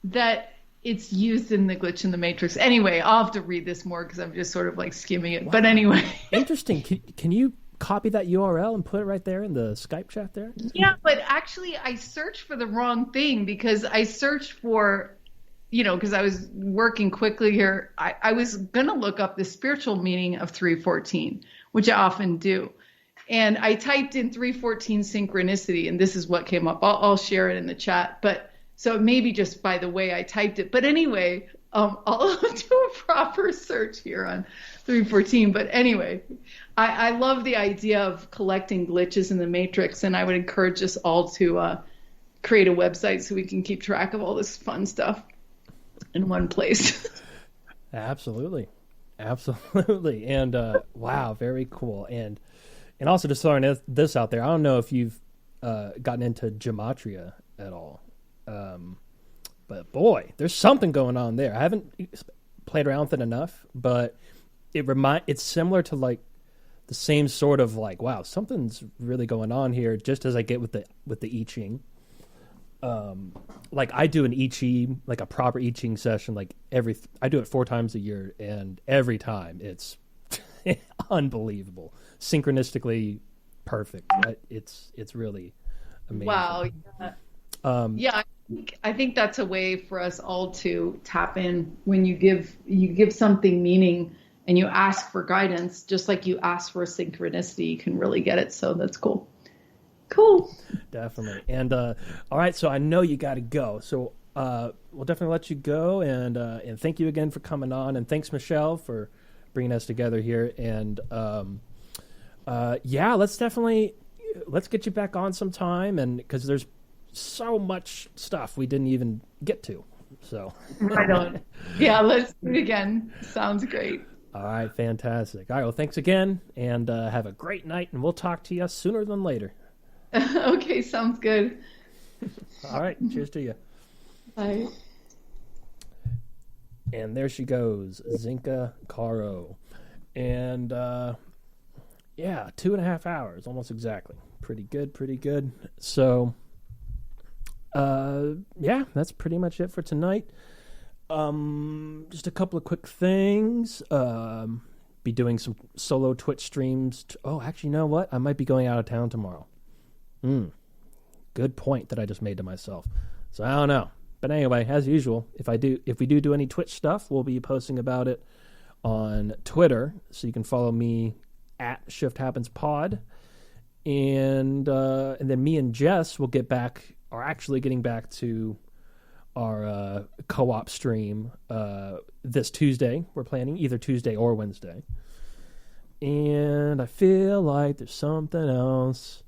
B: that it's used in the Glitch in the Matrix. Anyway, I'll have to read this more because I'm just sort of like skimming it. Wow. But anyway,
A: interesting. Can you copy that URL and put it right there in the Skype chat there?
B: Yeah, but actually, I searched for the wrong thing, because I searched for, because I was working quickly here. I was gonna look up the spiritual meaning of 314. Which I often do. And I typed in 314 synchronicity, and this is what came up. I'll share it in the chat. But so maybe just by the way I typed it. But anyway, I'll do a proper search here on 314. But anyway, I love the idea of collecting glitches in the Matrix, and I would encourage us all to create a website so we can keep track of all this fun stuff in one place.
A: Absolutely. Absolutely. And wow, very cool. And also just throwing this out there, I don't know if you've gotten into gematria at all. But boy, there's something going on there. I haven't played around with it enough, but it's similar to like the same sort of like, wow, something's really going on here, just as I get with the I Ching. Like I do an I Ching, like a proper I Ching session, like I do it 4 times a year, and every time it's unbelievable, synchronistically perfect. It's really amazing.
B: Wow. Yeah. I think that's a way for us all to tap in when you give something meaning and you ask for guidance, just like you ask for synchronicity, you can really get it. So that's cool. Cool.
A: Definitely. And all right, so I know you got to go. So we'll definitely let you go. And thank you again for coming on. And thanks, Michelle, for bringing us together here. And yeah, let's get you back on sometime. And because there's so much stuff we didn't even get to. So
B: right on. Yeah, let's do it again. Sounds great.
A: All right, fantastic. All right, well, thanks again. And have a great night. And we'll talk to you sooner than later.
B: Okay, sounds good.
A: All right, cheers to you.
B: Bye.
A: And there she goes, Zenka Caro. And yeah, 2.5 hours, almost exactly. Pretty good. So yeah, that's pretty much it for tonight. Just a couple of quick things. Be doing some solo Twitch streams. Actually, you know what? I might be going out of town tomorrow. Good point that I just made to myself. So I don't know. But anyway, as usual, if we do any Twitch stuff, we'll be posting about it on Twitter. So you can follow me at Shift Happens Pod. And then me and Jess will are actually getting back to our co-op stream this Tuesday. We're planning either Tuesday or Wednesday. And I feel like there's something else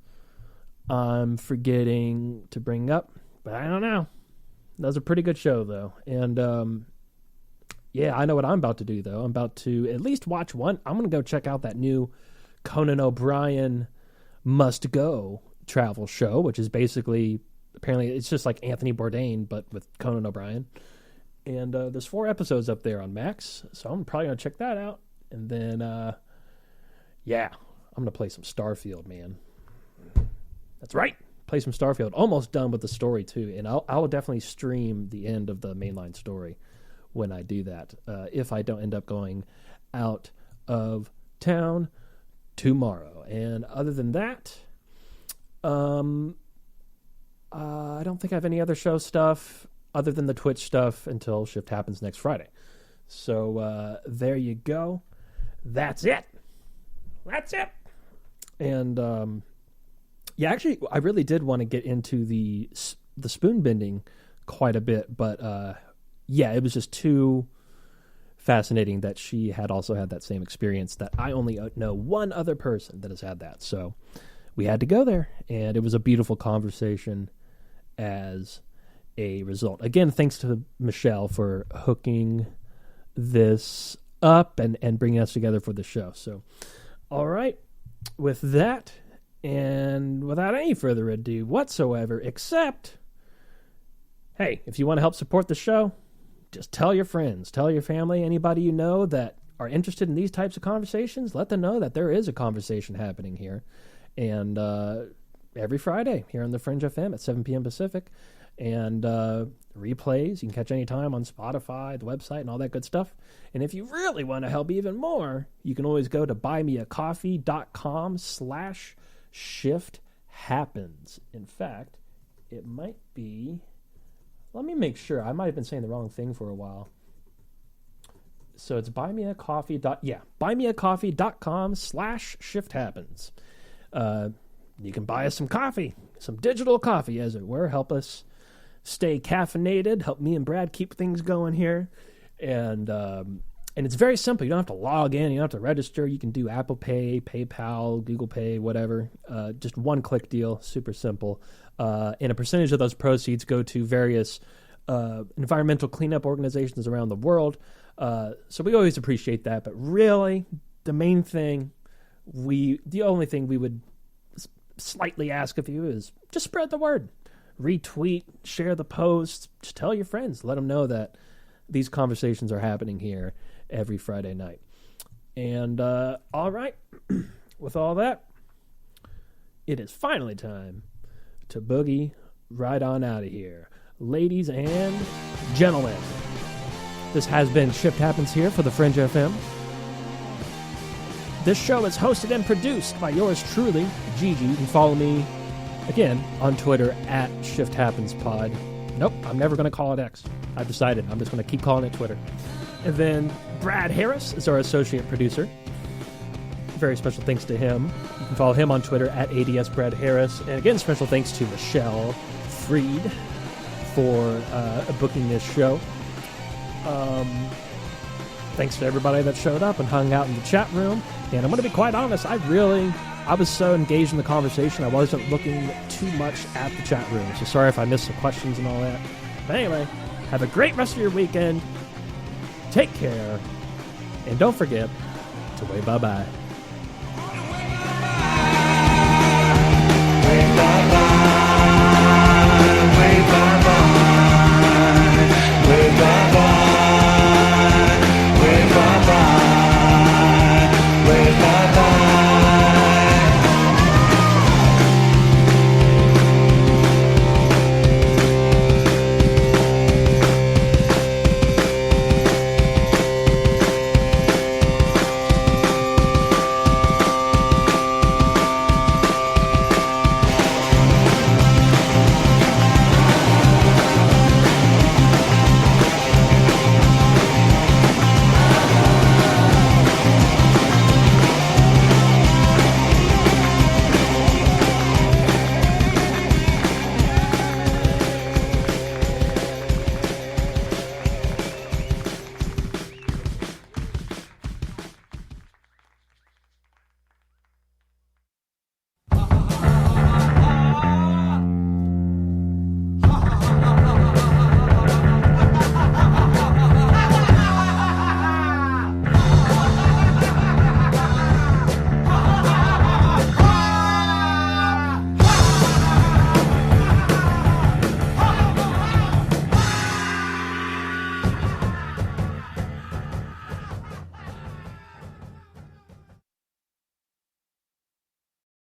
A: I'm forgetting to bring up, but I don't know. That was a pretty good show, though. And yeah, I know what I'm about to do, though. I'm about to at least watch one. I'm going to go check out that new Conan O'Brien Must Go travel show, which is basically, apparently, it's just like Anthony Bourdain, but with Conan O'Brien. And there's 4 episodes up there on Max, so I'm probably going to check that out. And then, yeah, I'm going to play some Starfield, man. That's right. Play some Starfield. Almost done with the story, too. And I'll definitely stream the end of the mainline story when I do that, if I don't end up going out of town tomorrow. And other than that, I don't think I have any other show stuff other than the Twitch stuff until Shift happens next Friday. So there you go. That's it. And yeah, actually, I really did want to get into the spoon bending quite a bit, but yeah, it was just too fascinating that she had also had that same experience, that I only know one other person that has had that. So we had to go there, and it was a beautiful conversation as a result. Again, thanks to Michelle for hooking this up and bringing us together for the show. So, all right, with that, and without any further ado whatsoever, except, hey, if you want to help support the show, just tell your friends, tell your family, anybody you know that are interested in these types of conversations, let them know that there is a conversation happening here. And every Friday here on the Fringe FM at 7 p.m. Pacific. And replays, you can catch any time on Spotify, the website, and all that good stuff. And if you really want to help even more, you can always go to buymeacoffee.com/shifthappens. In fact, it might be... Let me make sure. I might have been saying the wrong thing for a while. So it's buymeacoffee.com/shifthappens. You can buy us some coffee, some digital coffee, as it were. Help us stay caffeinated. Help me and Brad keep things going here. And it's very simple. You don't have to log in. You don't have to register. You can do Apple Pay, PayPal, Google Pay, whatever. Just one-click deal. Super simple. And a percentage of those proceeds go to various environmental cleanup organizations around the world. So we always appreciate that. But really, the main thing, the only thing we would slightly ask of you is just spread the word. Retweet, share the post, just tell your friends. Let them know that these conversations are happening here every Friday night. And all right, with all that, it is finally time to boogie right on out of here. Ladies and gentlemen, this has been Shift Happens here for the Fringe FM. This show is hosted and produced by yours truly, Gigi. You can follow me, again, on Twitter at ShiftHappensPod. Nope, I'm never going to call it X. I've decided I'm just going to keep calling it Twitter. And then Brad Harris is our associate producer. Very special thanks to him. You can follow him on Twitter at ADSBradHarris. And again, special thanks to Michelle Freed for booking this show. Thanks to everybody that showed up and hung out in the chat room. And I'm going to be quite honest, I was so engaged in the conversation, I wasn't looking too much at the chat room. So sorry if I missed some questions and all that. But anyway, have a great rest of your weekend. Take care. And don't forget to wave bye-bye.